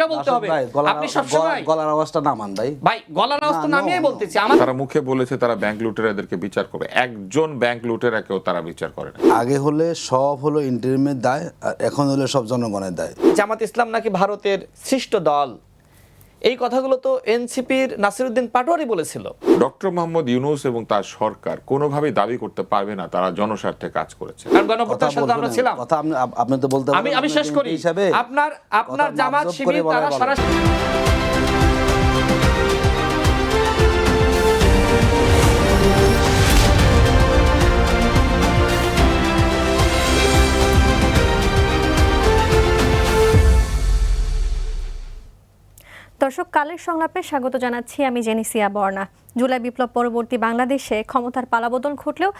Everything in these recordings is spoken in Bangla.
এটা বলতে হবে। আপনি সবসময় গলার আওয়াজটা নামান ভাই। ভাই গলার আওয়াজ তো নামিয়েই বলতেছি। তারা মুখে বলেছে তারা ব্যাংক লুটেরাদেরকে বিচার করবে, একজন ব্যাংক লুটেরাকেও তারা বিচার করে না। আগে হলে সব হলো ইন্টারিমের দায়, আর এখন হলে সব জনগণের দায়। জামাত ইসলাম নাকি ভারতের সৃষ্ট দল, এই কথাগুলো তো এনসিপির নাসিরউদ্দিন পাটোয়ারি বলেছিল। ডক্টর মোহাম্মদ ইউনূস এবং তার সরকার কোনোভাবেই দাবি করতে পারবে না তারা জনস্বার্থে কাজ করেছে। কারণ গণপ্রত্যাশার সাথে আমরা ছিলাম। কথা আপনি তো বলতে পারেন। আমি শেষ করি। আপনার জামাত শিবির তারা সরাসরি দর্শক, কালের সংলাপে স্বাগত জানাচ্ছি আমি জেনিসিয়া বর্ণা। জুলাই বিপ্লব পরবর্তী বাংলাদেশে ক্ষমতার পালাবদল ঘটলেও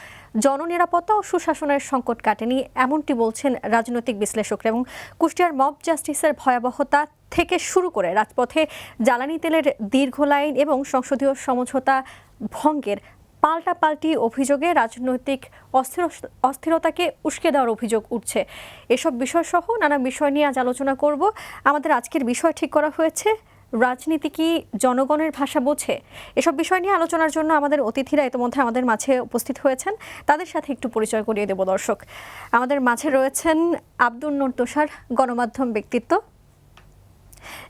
জননিরাপত্তা ও সুশাসনের সংকট কাটেনি, এমনটি বলছেন রাজনৈতিক বিশ্লেষকরা। এবং কুষ্টিয়ার মব জাস্টিসের ভয়াবহতা থেকে শুরু করে রাজপথে জ্বালানি তেলের দীর্ঘ লাইন এবং সংসদীয় সমঝোতা ভঙ্গের পাল্টাপাল্টি অভিযোগে রাজনৈতিক অস্থিরতাকে উস্কে দেওয়ার অভিযোগ উঠছে। এসব বিষয়সহ নানা বিষয় নিয়ে আজ আলোচনা করব। আমাদের আজকের বিষয় ঠিক করা হয়েছে, রাজনীতি কি জনগণের ভাষা বোঝে? এসব বিষয় নিয়ে আলোচনার জন্য আমাদের অতিথিরা ইতিমধ্যে আমাদের মাঝে উপস্থিত হয়েছেন, তাদের সাথে একটু পরিচয় করিয়ে দেব দর্শক। আমাদের মাঝে রয়েছেন আব্দুল নূর তুষার, গণমাধ্যম ব্যক্তিত্ব,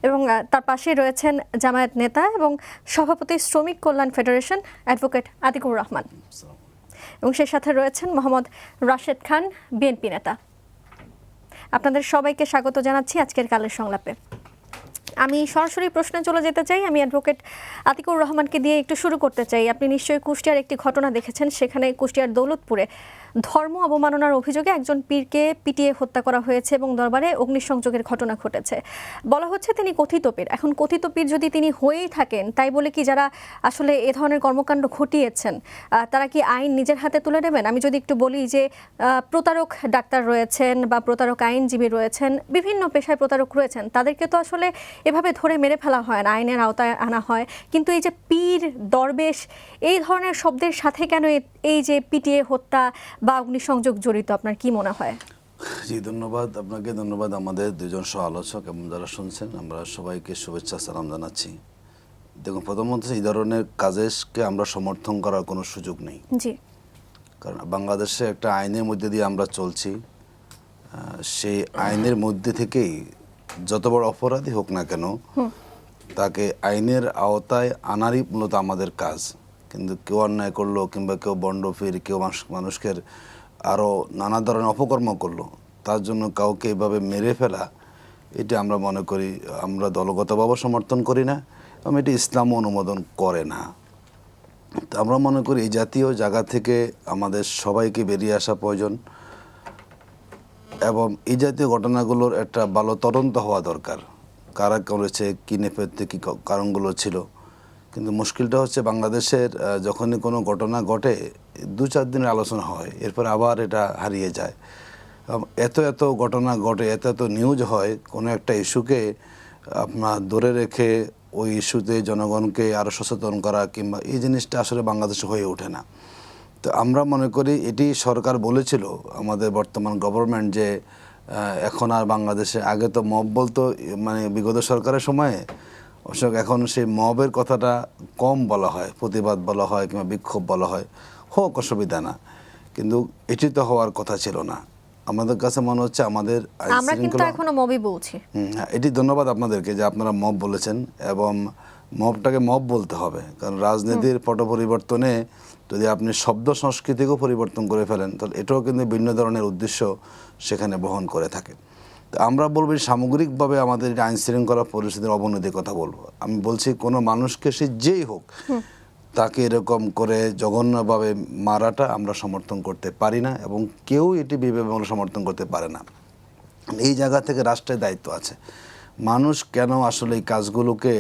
এবং তার পাশে রয়েছেন জামায়াত নেতা এবং সভাপতি শ্রমিক কল্যাণ ফেডারেশন অ্যাডভোকেট আতিকুর রহমান, এবং সেই সাথে রয়েছেন মোহাম্মদ রাশেদ খান, বিএনপি নেতা। আপনাদের সবাইকে স্বাগত জানাচ্ছি আজকের কালের সংলাপে। আমি সরাসরি প্রশ্নে চলে যেতে চাই। আমি অ্যাডভোকেট আতিকুর রহমানকে দিয়ে একটু শুরু করতে চাই। আপনি নিশ্চয়ই কুষ্টিয়ার একটি ঘটনা দেখেছেন। সেখানে কুষ্টিয়ার দৌলতপুরে ধর্ম অবমাননার অভিযোগে একজন পীরকে পিটিয়ে হত্যা করা হয়েছে এবং দরবারে অগ্নিসংযোগের ঘটনা ঘটেছে। বলা হচ্ছে তিনি কথিত পীর। এখন কথিত পীর যদি তিনি হয়েই থাকেন, তাই বলে কি যারা আসলে এ ধরনের কর্মকাণ্ড ঘটিয়েছেন তারা কি আইন নিজের হাতে তুলে নেবেন? আমি যদি একটু বলি যে প্রতারক ডাক্তার রয়েছেন বা প্রতারক আইনজীবী রয়েছেন, বিভিন্ন পেশায় প্রতারক রয়েছেন, তাদেরকে তো আসলে এভাবে ধরে মেরে ফেলা হয় না, আইনের আওতায় আনা হয়। কিন্তু এই যে পীর, দরবেশ, এই ধরনের শব্দের সাথে কেন এই যে পিটিয়ে হত্যা বা অগ্নিসংযোগ জড়িত, আপনার কি মনে হয়? জি, ধন্যবাদ আপনাকে, ধন্যবাদ আমাদের দুজন সহ আলোচক এবং যারা শুনছেন, আমরা সবাইকে শুভেচ্ছা সালাম জানাচ্ছি। দেখুন, প্রথমত এই ধরনের কাজকে আমরা সমর্থন করার কোনো সুযোগ নেই। জি, কারণ বাংলাদেশে একটা আইনের মধ্যে দিয়ে আমরা চলছি। সেই আইনের মধ্যে থেকেই যত বড় অপরাধী হোক না কেন, তাকে আইনের আওতায় আনারই মূলত আমাদের কাজ। কিন্তু কেউ অন্যায় করলো কিংবা কেউ বন্ডফির, কেউ মানুষকে আরও নানা ধরনের অপকর্ম করলো, তার জন্য কাউকে এভাবে মেরে ফেলা, এটা আমরা মনে করি, আমরা দলগতভাবে সমর্থন করি না এবং এটি ইসলামও অনুমোদন করে না। তো আমরা মনে করি এই জাতীয় জায়গা থেকে আমাদের সবাইকে বেরিয়ে আসা প্রয়োজন এবং এই জাতীয় ঘটনাগুলোর একটা ভালো তদন্ত হওয়া দরকার। কারা করেছে, কী নেপথ্যে কী কারণগুলো ছিল। কিন্তু মুশকিলটা হচ্ছে বাংলাদেশের যখনই কোনো ঘটনা ঘটে 2-4 দিনের আলোচনা হয়, এরপর আবার এটা হারিয়ে যায়। এত এত ঘটনা ঘটে, এত এত নিউজ হয়, কোনো একটা ইস্যুকে আপনার ধরে রেখে ওই ইস্যুতে জনগণকে আরও সচেতন করা কিংবা এই জিনিসটা আসলে বাংলাদেশে হয়ে ওঠে না। তো আমরা মনে করি এটি সরকার বলেছিল, আমাদের বর্তমান গভর্নমেন্ট, যে এখন আর বাংলাদেশে, আগে তো মব বলতো মানে বিগত সরকারের সময়ে, অবশ্য এখন সেই মবের কথাটা কম বলা হয়, প্রতিবাদ বলা হয় কিংবা বিক্ষোভ বলা হয়, হোক, অসুবিধা না, কিন্তু এটি তো হওয়ার কথা ছিল না। আমাদের কাছে মনে হচ্ছে আমাদের আমরা কিন্তু এখনো মবই বলছি। এটি ধন্যবাদ আপনাদেরকে যে আপনারা মব বলেছেন, এবং মবটাকে মব বলতে হবে। কারণ রাজনীতির পট পরিবর্তনে যদি আপনি শব্দ সংস্কৃতিকেও পরিবর্তন করে ফেলেন, তাহলে এটাও কিন্তু ভিন্ন ধরনের উদ্দেশ্য সেখানে বহন করে থাকে। তো আমরা বলবো সামগ্রিকভাবে আমাদের আইন শৃঙ্খলা পরিস্থিতির অবনতির কথা বলবো। আমি বলছি কোনো মানুষকে সে যেই হোক, তাকে এরকম করে জঘন্যভাবে মারাটা আমরা সমর্থন করতে পারি না এবং কেউ এটি বিবেকভাবে সমর্থন করতে পারে না। এই জায়গা থেকে রাষ্ট্রের দায়িত্ব আছে। মানুষ কেন আসলে এই কাজগুলোকে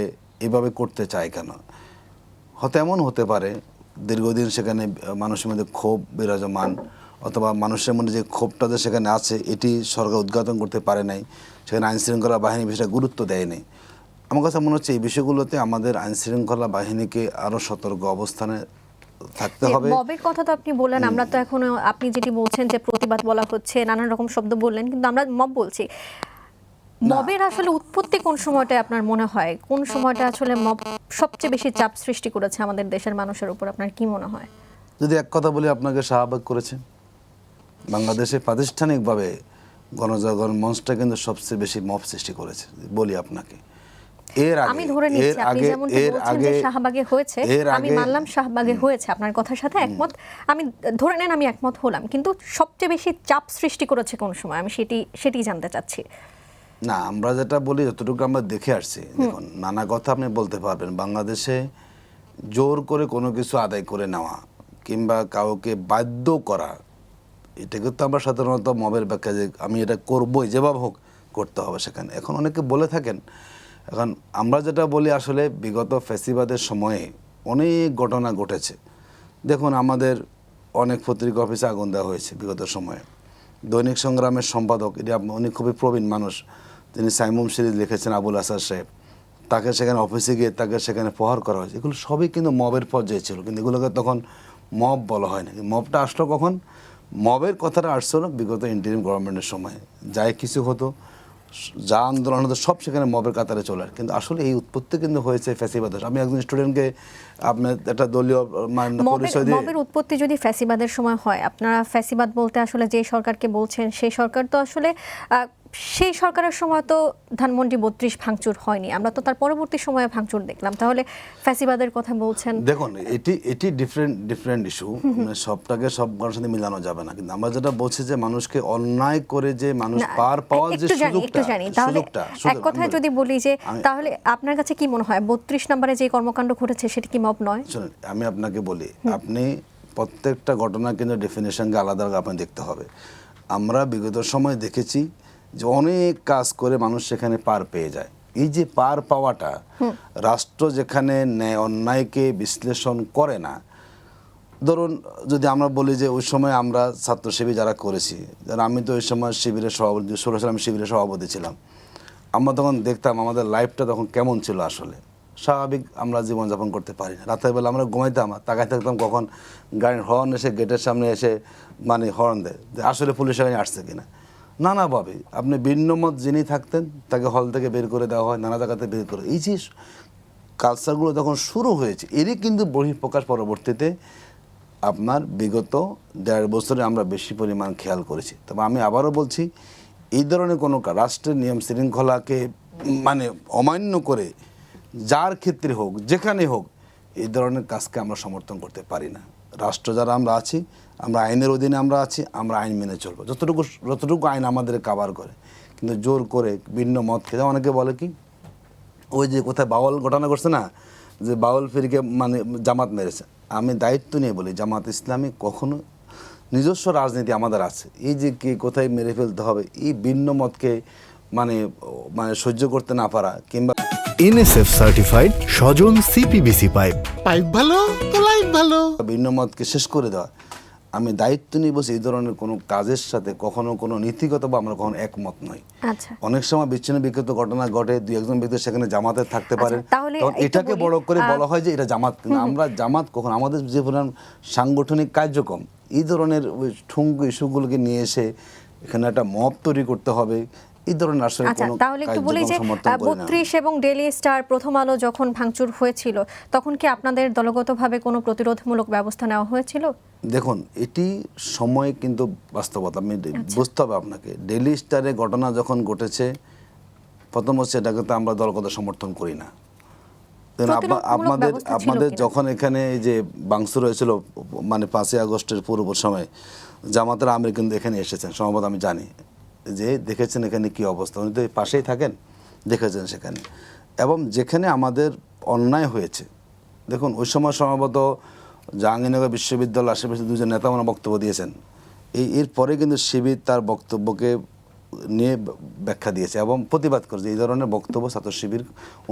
এভাবে করতে চায় কেন? হয়তো এমন হতে পারে দীর্ঘদিন সেখানে মানুষের মধ্যে ক্ষোভ বিরাজমান, অথবা মানুষের মধ্যে যে ক্ষোভটা যে সেখানে আছে এটি সরকার উদ্ঘাটন করতে পারে নাই, সেখানে আইনশৃঙ্খলা বাহিনী বিষয়টা গুরুত্ব দেয়নি। আমার কাছে মনে হচ্ছে এই বিষয়গুলোতে আমাদের আইনশৃঙ্খলা বাহিনীকে আরও সতর্ক অবস্থানে থাকতে হবে। মবের কথা তো আপনি বললেন, আমরা তো এখন আপনি যেটি বলছেন যে প্রতিবাদ বলা হচ্ছে, নানান রকম শব্দ বললেন, কিন্তু আমরা মব বলছি। মবের আসলে উৎপত্তি কোন সময়টায় আপনার মনে হয়, কোন সময়টা আসলে মব সবচেয়ে বেশি চাপ সৃষ্টি করেছে আমাদের দেশের মানুষের উপর, আপনার কি মনে হয়? যদি এক কথা বলি, আপনাকে শাহবাগ করেছে। বাংলাদেশে প্রাতিষ্ঠানিকভাবে গণজাগরণ মঞ্চটা কিন্তু সবচেয়ে বেশি মব সৃষ্টি করেছে বলি আপনাকে। এর আগে আমি ধরে নিচ্ছি আপনি যেমনটা বলছেন যে শাহবাগে হয়েছে, আমি মানলাম শাহবাগে হয়েছে, আপনার কথার সাথে একমত, আমি ধরে নেন আমি একমত হলাম, কিন্তু সবচেয়ে বেশি চাপ সৃষ্টি করেছে কোন সময়, আমি সেটি জানতে চাচ্ছি। না, আমরা যেটা বলি যতটুকু আমরা দেখে আসছি, দেখুন নানা কথা আপনি বলতে পারবেন। বাংলাদেশে জোর করে কোনো কিছু আদায় করে নেওয়া কিংবা কাউকে বাধ্য করা, এটাকে তো আমরা সাধারণত মবের ব্যাখ্যা যে আমি এটা করবই, যেভাবে হোক করতে হবে সেখানে। এখন অনেকে বলে থাকেন, এখন আমরা যেটা বলি আসলে বিগত ফ্যাসিবাদের সময়ে অনেক ঘটনা ঘটেছে। দেখুন আমাদের অনেক পত্রিকা অফিসে আগুন দেওয়া হয়েছে বিগত সময়ে। দৈনিক সংগ্রামের সম্পাদক, এটি উনি খুবই প্রবীণ মানুষ, তিনি সাইমুম সিরিজ লিখেছেন, আবুল আসাদ সাহেব, তাকে সেখানে অফিসে গিয়ে তাকে সেখানে প্রহার করা হয়েছে। এগুলো সবই কিন্তু মবের পর্যায়ে ছিল, কিন্তু এগুলোকে তখন মব বলা হয় না। মবটা আসলো কখন? মবের কথাটা আসছিল বিগত ইন্টারিম গভর্নমেন্টের সময়। যাই কিছু হতো, যা আন্দোলন হতো, সব সেখানে মবের কাতারে চলে আসে। কিন্তু আসলে এই উৎপত্তি কিন্তু হয়েছে ফ্যাসিবাদের। আমি একজন স্টুডেন্টকে আপনার একটা দলীয় পরিচয় দিয়ে, মবের উৎপত্তি যদি ফ্যাসিবাদের সময় হয়, আপনারা ফ্যাসিবাদ বলতে আসলে যে সরকারকে বলছেন, সেই সরকার তো আসলে সেই সরকারের সময় তো ধানমন্ডি 32 ভাঙচুর হয়নি, আমরা তো তার পরবর্তী সময়ে ভাঙচুর দেখলাম, তাহলে ফ্যাসিবাদের কথা বলছেন। দেখুন এটি ডিফারেন্ট ইস্যু, সবটাকে সব মানুষের সাথে মিলানো যাবে না। কিন্তু আমরা যেটা বলছি যে মানুষকে অন্যায় করে যে মানুষ পার পাওয়ার যে সুযোগটা, তাহলে এক কথায় যদি বলি যে তাহলে আপনার কাছে কি মনে হয় 32 নম্বরে যে কর্মকাণ্ড ঘটেছে সেটা কি মব নয়? শুনুন, আমি আপনাকে বলি, আপনি প্রত্যেকটা ঘটনা কিন্তু ডেফিনেশনকে আলাদা আপনি দেখতে হবে। আমরা বিগত সময় দেখেছি যে অনেক কাজ করে মানুষ সেখানে পার পেয়ে যায়। এই যে পার পাওয়াটা, রাষ্ট্র যেখানে ন্যায় অন্যায়কে বিশ্লেষণ করে না, ধরুন যদি আমরা বলি যে ওই সময় আমরা ছাত্র শিবির যারা করেছি, যারা, আমি তো ওই সময় শিবিরের সভাপতি, 16 সালে আমি শিবিরের সভাপতি ছিলাম। আমরা তখন দেখতাম আমাদের লাইফটা তখন কেমন ছিল। আসলে স্বাভাবিক আমরা জীবনযাপন করতে পারি না। রাতের বেলা আমরা ঘুমাইতাম, তাকাই থাকতাম কখন গাড়ির হর্ন এসে গেটের সামনে এসে মানে হর্ন দেয়, যে আসলে পুলিশ গাড়ি আসছে কিনা। নানাভাবে আপনি ভিন্ন মত যিনি থাকতেন তাকে হল থেকে বের করে দেওয়া হয়, নানা জায়গাতে বের করে। এই যে কালচারগুলো যখন শুরু হয়েছে, এরই কিন্তু বহিঃপ্রকাশ পরবর্তীতে আপনার বিগত 1.5 বছরে আমরা বেশি পরিমাণ খেয়াল করেছি। তবে আমি আবারও বলছি, এই ধরনের কোনো রাষ্ট্রের নিয়ম শৃঙ্খলাকে মানে অমান্য করে যার ক্ষেত্রে হোক, যেখানে হোক, এই ধরনের কাজকে আমরা সমর্থন করতে পারি না। রাষ্ট্র যারা আমরা আছি, আমরা আইনের অধীনে আমরা আছি, আমরা আইন মেনে চলবো যতটুকু আইন আমাদের কাভার করে। কিন্তু জোর করে ভিন্ন মত খেয়ে, অনেকে বলে কি ওই যে কোথায় বাউল ঘটনা করছে না, যে বাউল ফিরকে মানে জামাত মেরেছে। আমি দায়িত্ব নিয়ে বলি, জামাত ইসলামী কখনো, নিজস্ব রাজনীতি আমাদের আছে, এই যে কে কোথায় মেরে ফেলতে হবে, এই ভিন্ন মতকে মানে সহ্য করতে না পারা, কিংবা এনএসএফ সার্টিফাইড স্বজন সিপিবিসি পাইপ ভালো তো লাইফ ভালো, ভিন্ন মতকে শেষ করে দেওয়া, আমি দায়িত্ব নিয়ে বসে এই ধরনের কোনো কাজের সাথে কখনো কোনো নীতিগত বা আমরা কখনো একমত নই। আচ্ছা, অনেক সময় বিচ্ছিন্ন বিক্ষিপ্ত ঘটনা ঘটে, 2-1 ব্যক্তি সেখানে জামাতে থাকতে পারে, তাহলে তখন এটাকে বড় করে বলা হয় যে এটা জামাত। আমরা জামাত কখন, আমাদের যে পরিমাণ সাংগঠনিক কার্যক্রম, এই ধরনের ঠুঙ্গু ইস্যুগুলোকে নিয়ে এসে এখানে একটা মব তৈরি করতে হবে, এই ধরনের আসলে কোনো তাহলে একটু বলি যে সমর্থন করি না। 32 এবং ডেইলি স্টার, প্রথম আলো যখন ভাঙচুর হয়েছিল, তখন কি আপনাদের দলগতভাবে কোনো প্রতিরোধমূলক ব্যবস্থা নেওয়া হয়েছিল? দেখুন এটি সময় কিন্তু বাস্তবতা, আমি বুঝতে হবে আপনাকে। ডেইলি স্টারে ঘটনা যখন ঘটেছে, প্রথম হচ্ছে এটাকে তো আমরা দলগত সমর্থন করি না। আপনাদের যখন এখানে এই যে ভাঙচুর হয়েছিল মানে 5ই আগস্টের পূর্ব সময়, জামাতের আমির কিন্তু এখানে এসেছেন, সম্ভবত আমি জানি, যে দেখেছেন এখানে কি অবস্থা, উনি তো পাশেই থাকেন, দেখেছেন সেখানে। এবং যেখানে আমাদের অন্যায় হয়েছে, দেখুন ওই সময় সম্ভবত জাহাঙ্গীরনগর বিশ্ববিদ্যালয় আশেপাশে 2জন নেতা মানে বক্তব্য দিয়েছেন। এরপরে কিন্তু শিবির তার বক্তব্যকে নিয়ে ব্যাখ্যা দিয়েছে এবং প্রতিবাদ করেছে, এই ধরনের বক্তব্য ছাত্র শিবির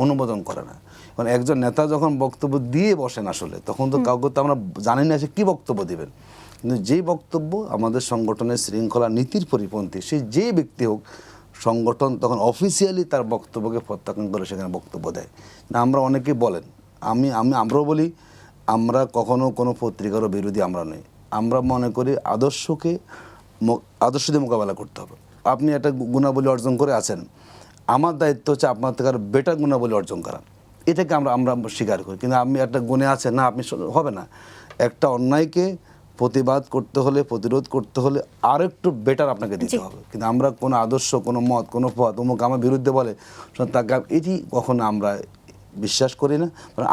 অনুমোদন করে না। কারণ একজন নেতা যখন বক্তব্য দিয়ে বসেন আসলে, তখন তো কাউকে তো আমরা জানি না সে কী বক্তব্য দেবেন, কিন্তু যেই বক্তব্য আমাদের সংগঠনের শৃঙ্খলা নীতির পরিপন্থী, সে যে ব্যক্তি হোক, সংগঠন তখন অফিসিয়ালি তার বক্তব্যকে প্রত্যাখ্যান করে সেখানে বক্তব্য দেয় না। আমরা অনেকেই বলেন, আমরাও বলি, আমরা কখনো কোনো পত্রিকারও বিরোধী আমরা নই। আমরা মনে করি আদর্শ দিয়ে মোকাবেলা করতে হবে। আপনি একটা গুণাবলী অর্জন করে আছেন, আমার দায়িত্ব হচ্ছে আপনার থেকে আরো বেটার গুণাবলী অর্জন করা। এটাকে আমরা আমরা স্বীকার করি, কিন্তু আমি একটা গুণে আছে না, আপনি হবে না। একটা অন্যায়কে প্রতিবাদ করতে হলে, প্রতিরোধ করতে হলে আরো একটু বেটার আপনাকে দিতে হবে। কিন্তু আমরা কোনো আদর্শ, কোনো মত, কোনো পথ অমুক আমার বিরুদ্ধে বলে তাকে এটি কখনো আমরা বিশ্বাস করি না।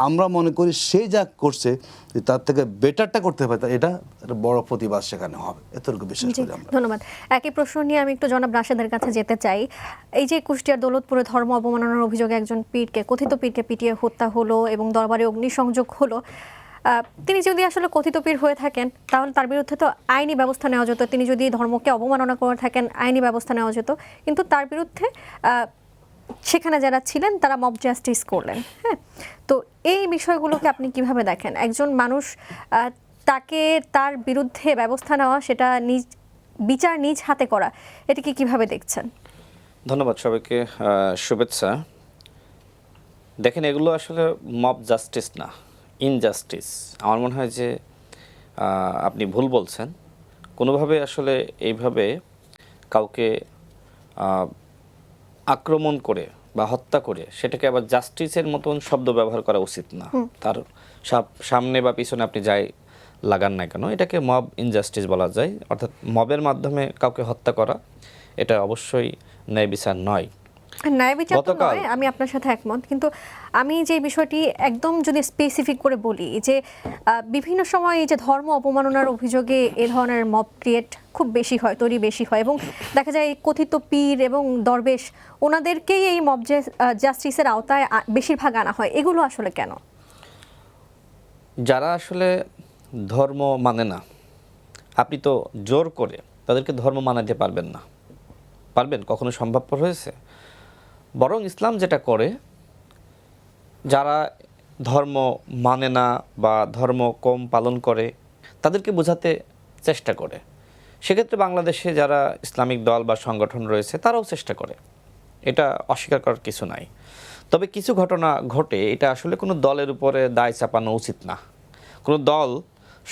আমরা মনে করি সে যা করছে তার থেকে বেটারটা করতে পারে, এটা একটা বড় প্রতিবাদ সেখানে হবে, এতটুকু বিশ্বাস করি আমরা। ধন্যবাদ। একই প্রশ্ন নিয়ে আমি একটু জনাব রাশেদের কাছে যেতে চাই। এই যে কুষ্টিয়ার দৌলতপুরে ধর্ম অবমাননার অভিযোগে একজন কথিত পীরকে পিটিয়ে হত্যা হলো এবং দরবারে অগ্নিসংযোগ হলো, তিনি যদি আসলে কথিত পীর হয়ে থাকেন তাহলে তার বিরুদ্ধে তো আইনি ব্যবস্থা নেওয়া যেত। তিনি যদি ধর্মকে অবমাননা করে থাকেন আইনি ব্যবস্থা নেওয়া যেত, কিন্তু তার বিরুদ্ধে সেখানে যারা ছিলেন তারা মব জাস্টিস করলেন। হ্যাঁ, তো এই বিষয়গুলোকে আপনি কিভাবে দেখেন? একজন মানুষ তাকে তার বিরুদ্ধে ব্যবস্থা নেওয়া, সেটা বিচার নিজ হাতে করা, এটাকে কিভাবে দেখছেন? ধন্যবাদ সবাইকে, শুভেচ্ছা। দেখেন, এগুলো আসলে মব জাস্টিস না, ইনজাস্টিস। আমার মনে হয় যে আপনি ভুল বলছেন। কোনোভাবে আসলে এইভাবে কাউকে আক্রমণ করে বা হত্যা করে সেটাকে আবার জাস্টিসের মতন শব্দ ব্যবহার করা উচিত না। তার সামনে বা পিছনে আপনি যাই লাগান না কেন, এটাকে মব ইনজাস্টিস বলা যায়। অর্থাৎ মবের মাধ্যমে কাউকে হত্যা করা, এটা অবশ্যই ন্যায় বিচার নয়। ন্যায় বিচার তো নয়, আমি আপনার সাথে একমত, কিন্তু আমি যে বিষয়টি একদম যদি স্পেসিফিক করে বলি যে বিভিন্ন সময় এই যে ধর্ম অবমাননার অভিযোগে এ ধরনের মব ক্রিয়েট খুব বেশি হয়, তৈরি বেশি হয়, এবং দেখা যায় কথিত পীর এবং দরবেশ ওনাদেরকেই এই মব জাস্টিসের আওতায় বেশিরভাগ আনা হয়। এগুলো আসলে কেন? যারা আসলে ধর্ম মানে না, আপনি তো জোর করে তাদেরকে ধর্ম মানাতে পারবেন না। পারবেন? কখনো সম্ভবপর হয়েছে? বরং ইসলাম যেটা করে, যারা ধর্ম মানে না বা ধর্ম কম পালন করে তাদেরকে বোঝাতে চেষ্টা করে। সেক্ষেত্রে বাংলাদেশে যারা ইসলামিক দল বা সংগঠন রয়েছে তারাও চেষ্টা করে, এটা অস্বীকার করার কিছু নাই। তবে কিছু ঘটনা ঘটে, এটা আসলে কোনো দলের উপরে দায় চাপানো উচিত না। কোনো দল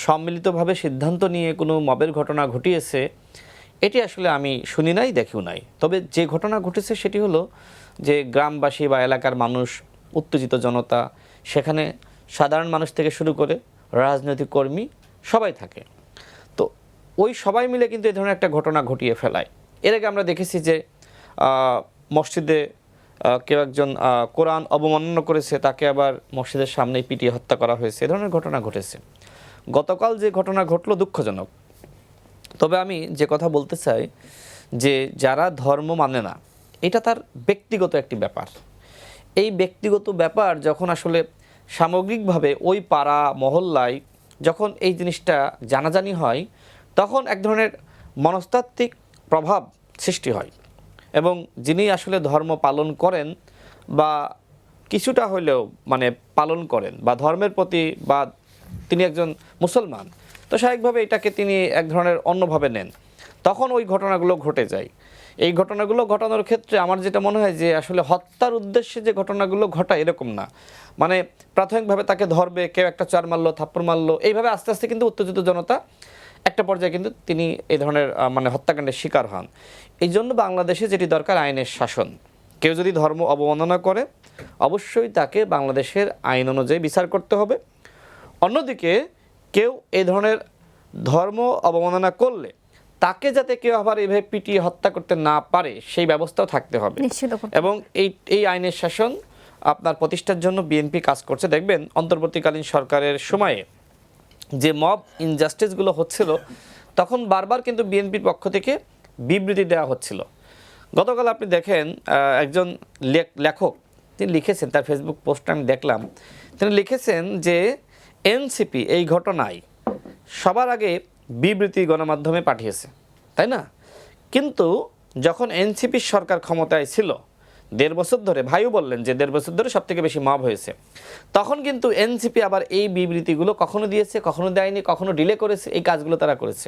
সম্মিলিতভাবে সিদ্ধান্ত নিয়ে কোনো মবের ঘটনা ঘটিয়েছে, এটি আসলে আমি শুনি নাই, দেখিও নাই। তবে যে ঘটনা ঘটেছে সেটি হলো যে গ্রামবাসী বা এলাকার মানুষ, উত্তেজিত জনতা, সেখানে সাধারণ মানুষ থেকে শুরু করে রাজনৈতিক কর্মী সবাই থাকে। তো ওই সবাই মিলে কিন্তু এই ধরনের একটা ঘটনা ঘটিয়ে ফেলায়। এর আগে আমরা দেখেছি যে মসজিদে কেউ একজন কোরআন অবমাননা করেছে, তাকে আবার মসজিদের সামনেই পিটিয়ে হত্যা করা হয়েছে। এ ধরনের ঘটনা ঘটেছে। গতকাল যে ঘটনা ঘটলো দুঃখজনক। তবে আমি যে কথা বলতে চাই যে যারা ধর্ম মানে না, এটা তার ব্যক্তিগত একটি ব্যাপার। এই ব্যক্তিগত ব্যাপার যখন আসলে সামগ্রিকভাবে ওই পাড়া মহল্লায় যখন এই জিনিসটা জানাজানি হয়, তখন এক ধরনের মনস্তাত্ত্বিক প্রভাব সৃষ্টি হয়। এবং যিনি আসলে ধর্ম পালন করেন বা কিছুটা হলেও মানে পালন করেন বা ধর্মের প্রতি, বা তিনি একজন মুসলমান, তো স্বাভাবিকভাবে এটাকে তিনি এক ধরনের অন্যভাবে নেন। তখন ওই ঘটনাগুলো ঘটে যায়। এই ঘটনাগুলো ঘটানোর ক্ষেত্রে আমার যেটা মনে হয় যে আসলে হত্যার উদ্দেশ্যে যে ঘটনাগুলো ঘটায় এরকম না। মানে প্রাথমিকভাবে তাকে ধরবে, কেউ একটা চার মারলো, থাপ্পড় মারলো, এইভাবে আস্তে আস্তে কিন্তু উত্তেজিত জনতা একটা পর্যায়ে কিন্তু তিনি এই ধরনের মানে হত্যাকাণ্ডের শিকার হন। এই জন্য বাংলাদেশে যেটি দরকার আইনের শাসন। কেউ যদি ধর্ম অবমাননা করে অবশ্যই তাকে বাংলাদেশের আইন অনুযায়ী বিচার করতে হবে। অন্যদিকে কেউ এই ধরনের ধর্ম অবমাননা করলে তাকে যাতে কেউ আবার এইভাবে পিটিয়ে হত্যা করতে না পারে সেই ব্যবস্থাও থাকতে হবে। এবং এই আইনের শাসন আপনার প্রতিষ্ঠার জন্য বিএনপি কাজ করছে। দেখবেন অন্তর্বর্তীকালীন সরকারের সময়ে যে মব ইনজাস্টিসগুলো হচ্ছিল, তখন বারবার কিন্তু বিএনপির পক্ষ থেকে বিবৃতি দেওয়া হচ্ছিল। গতকাল আপনি দেখেন একজন লেখক তিনি লিখেছেন, তার ফেসবুক পোস্টটা আমি দেখলাম, তিনি লিখেছেন যে এনসিপি এই ঘটনায় সবার আগে বিবৃতি গণমাধ্যমে পাঠিয়েছে, তাই না? কিন্তু যখন এনসিপির সরকার ক্ষমতায় ছিল 1.5 বছর ধরে, ভাইও বললেন যে 1.5 বছর ধরে সব থেকে বেশি মব হয়েছে, তখন কিন্তু এনসিপি আবার এই বিবৃতিগুলো কখনো দিয়েছে, কখনো দেয়নি, কখনো ডিলে করেছে, এই কাজগুলো তারা করেছে।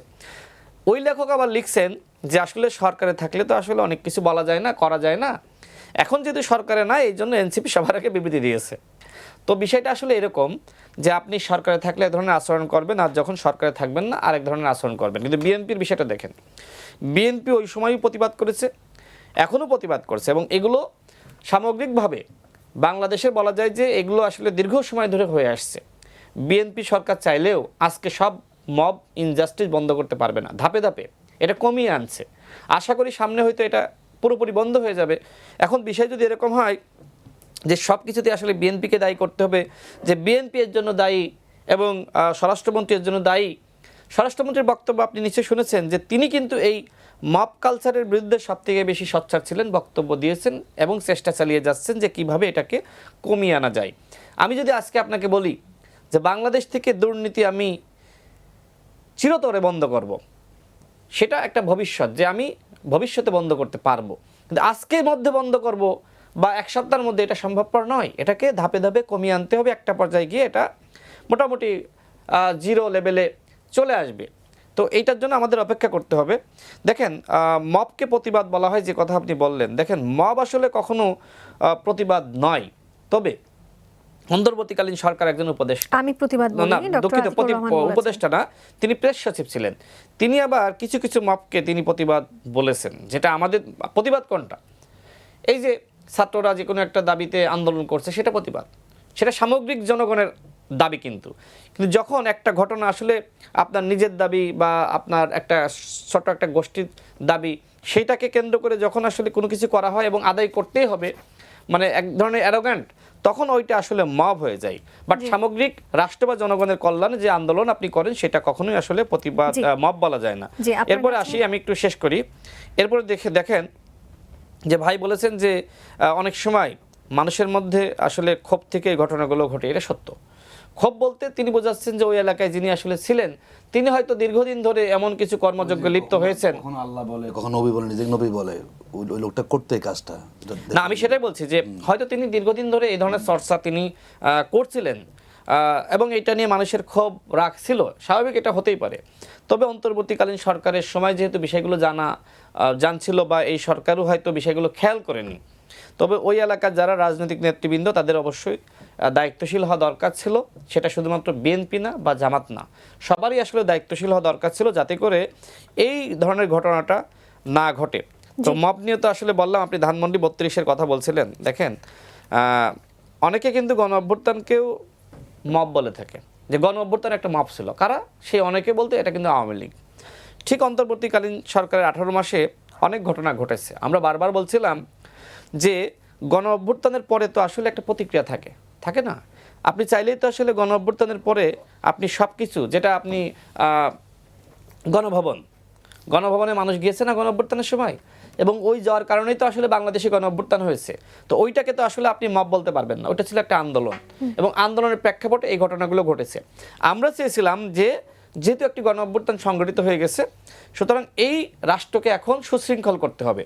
ওই লেখক আবার লিখছেন যে আসলে সরকারে থাকলে তো আসলে অনেক কিছু বলা যায় না, করা যায় না, এখন যেহেতু সরকারে না এই জন্য এনসিপি সবার আগে বিবৃতি দিয়েছে। তো বিষয়টা আসলে এরকম যে আপনি সরকারে থাকলে এক ধরনের আচরণ করবেন, আর যখন সরকারে থাকবেন না আরেক ধরনের আচরণ করবেন। কিন্তু বিএনপির বিষয়টা দেখেন, বিএনপি ওই সময়ই প্রতিবাদ করেছে, এখনও প্রতিবাদ করছে, এবং এগুলো সামগ্রিকভাবে বাংলাদেশের বলা যায় যে এগুলো আসলে দীর্ঘ সময় ধরে হয়ে আসছে। বিএনপি সরকার চাইলেও আজকে সব মব ইনজাস্টিস বন্ধ করতে পারবে না, ধাপে ধাপে এটা কমিয়ে আনছে। আশা করি সামনে হয়তো এটা পুরোপুরি বন্ধ হয়ে যাবে। এখন বিষয় যদি এরকম হয় যে সব কিছুতে আসলে বিএনপিকে দায়ী করতে হবে, যে বিএনপি এর জন্য দায়ী এবং স্বরাষ্ট্রমন্ত্রী এর জন্য দায়ী। স্বরাষ্ট্রমন্ত্রীর বক্তব্য আপনি নিশ্চয়ই শুনেছেন যে তিনি কিন্তু এই মব কালচারের বিরুদ্ধে সবথেকে বেশি সোচ্চার ছিলেন, বক্তব্য দিয়েছেন এবং চেষ্টা চালিয়ে যাচ্ছেন যে কিভাবে এটাকে কমিয়ে আনা যায়। আমি যদি আজকে আপনাকে বলি যে বাংলাদেশ থেকে দুর্নীতি আমি চিরতরে বন্ধ করব, সেটা একটা ভবিষ্যৎ, যে আমি ভবিষ্যতে বন্ধ করতে পারবো, কিন্তু আজকের মধ্যে বন্ধ করব বা এক সপ্তাহের মধ্যে এটা সম্ভবপর নয়। এটাকে ধাপে ধাপে কমিয়ে আনতে হবে, একটা পর্যায়ে গিয়ে এটা মোটামুটি জিরো লেভেলে চলে আসবে। তো এইটার জন্য আমাদের অপেক্ষা করতে হবে। দেখেন, মবকে প্রতিবাদ বলা হয় যে কথা আপনি বললেন, দেখেন মব আসলে কখনো প্রতিবাদ নয়। তবে অন্তর্বর্তীকালীন সরকার একজন উপদেষ্টা, আমি প্রতিবাদ না বলিনি, ডক্টর দুঃখিত, আতিকুর রহমান বলেছেন। উপদেষ্টা না, তিনি প্রেস সচিব ছিলেন। তিনি আবার কিছু কিছু মবকে তিনি প্রতিবাদ বলেছেন, যেটা আমাদের প্রতিবাদ কোনটা, এই যে ছাত্ররা যে কোনো একটা দাবিতে আন্দোলন করছে সেটা প্রতিবাদ, সেটা সামগ্রিক জনগণের দাবি। কিন্তু যখন একটা ঘটনা আসলে আপনার নিজের দাবি বা আপনার একটা ছোট একটা গোষ্ঠীর দাবি, সেইটাকে কেন্দ্র করে যখন আসলে কোনো কিছু করা হয় এবং আদায় করতেই হবে, মানে এক ধরনের অ্যারোগ্যান্ট, তখন ওইটা আসলে মব হয়ে যায়। বাট সামগ্রিক রাষ্ট্র বা জনগণের কল্যাণে যে আন্দোলন আপনি করেন সেটা কখনোই আসলে প্রতিবাদ, মব বলা যায় না। এরপরে আসি, আমি একটু শেষ করি। এরপরে দেখেন যে ভাই বলেছেন যে অনেক সময় মানুষের মধ্যে আসলে ক্ষোভ থেকে এই ঘটনাগুলো ঘটে, এটা সত্য। ক্ষোভ বলতে তিনি বোঝাচ্ছেন যে ওই এলাকায় যিনি আসলে ছিলেন তিনি হয়তো দীর্ঘদিন ধরে এমন কিছু কর্মযজ্ঞে লিপ্ত হয়েছেন। কখনো আল্লাহ বলে, কখনো নবী বলে, নিজে নবী বলে, ওই লোকটা করতে কাজটা। না, আমি সেটাই বলছি যে হয়তো তিনি দীর্ঘদিন ধরে এই ধরনের চর্চা তিনি করছিলেন এবং এটা নিয়ে মানুষের ক্ষোভ রাগ ছিল, স্বাভাবিক, এটা হতেই পারে। তবে অন্তর্বর্তীকালীন সরকারের সময় যেহেতু বিষয়গুলো জানছিল বা এই সরকারও হয়তো বিষয়গুলো খেয়াল করেনি, তবে ওই এলাকার যারা রাজনৈতিক নেতৃবৃন্দ তাদের অবশ্যই দায়িত্বশীল হওয়া দরকার ছিল। সেটা শুধুমাত্র বিএনপি না বা জামাত না, সবারই আসলে দায়িত্বশীল হওয়া দরকার ছিল, যাতে করে এই ধরনের ঘটনাটা না ঘটে। তো মব নিয়ে তো আসলে বললাম, আপনি ধানমন্ডি 32-এর কথা বলছিলেন। দেখেন, অনেকে কিন্তু গণ অভ্যুত্থানকেও মব বলে থাকে, যে গণ অভ্যুত্থান একটা মব ছিল। কারা সেই অনেকে বলতে এটা কিন্তু আওয়ামী লীগ। ঠিক অন্তর্বর্তীকালীন সরকারের 18 মাসে অনেক ঘটনা ঘটেছে। আমরা বারবার বলছিলাম যে গণ অভ্যুত্থানের পরে তো আসলে একটা প্রতিক্রিয়া থাকে না। আপনি চাইলেই তো আসলে গণ অভ্যুত্থানের পরে আপনি সব কিছু, যেটা আপনি গণভবনে মানুষ গিয়েছে না গণ অভ্যুত্থানের সময়, এবং ওই যাওয়ার কারণেই তো আসলে বাংলাদেশে গণ অভ্যুত্থান হয়েছে। তো ওইটাকে তো আসলে আপনি মব বলতে পারবেন না, ওইটা ছিল একটা আন্দোলন, এবং আন্দোলনের প্রেক্ষাপটে এই ঘটনাগুলো ঘটেছে। আমরা চেয়েছিলাম যে যেহেতু একটি গণ অভ্যুত্থান সংগঠিত হয়ে গেছে, সুতরাং এই রাষ্ট্রকে এখন সুশৃঙ্খল করতে হবে,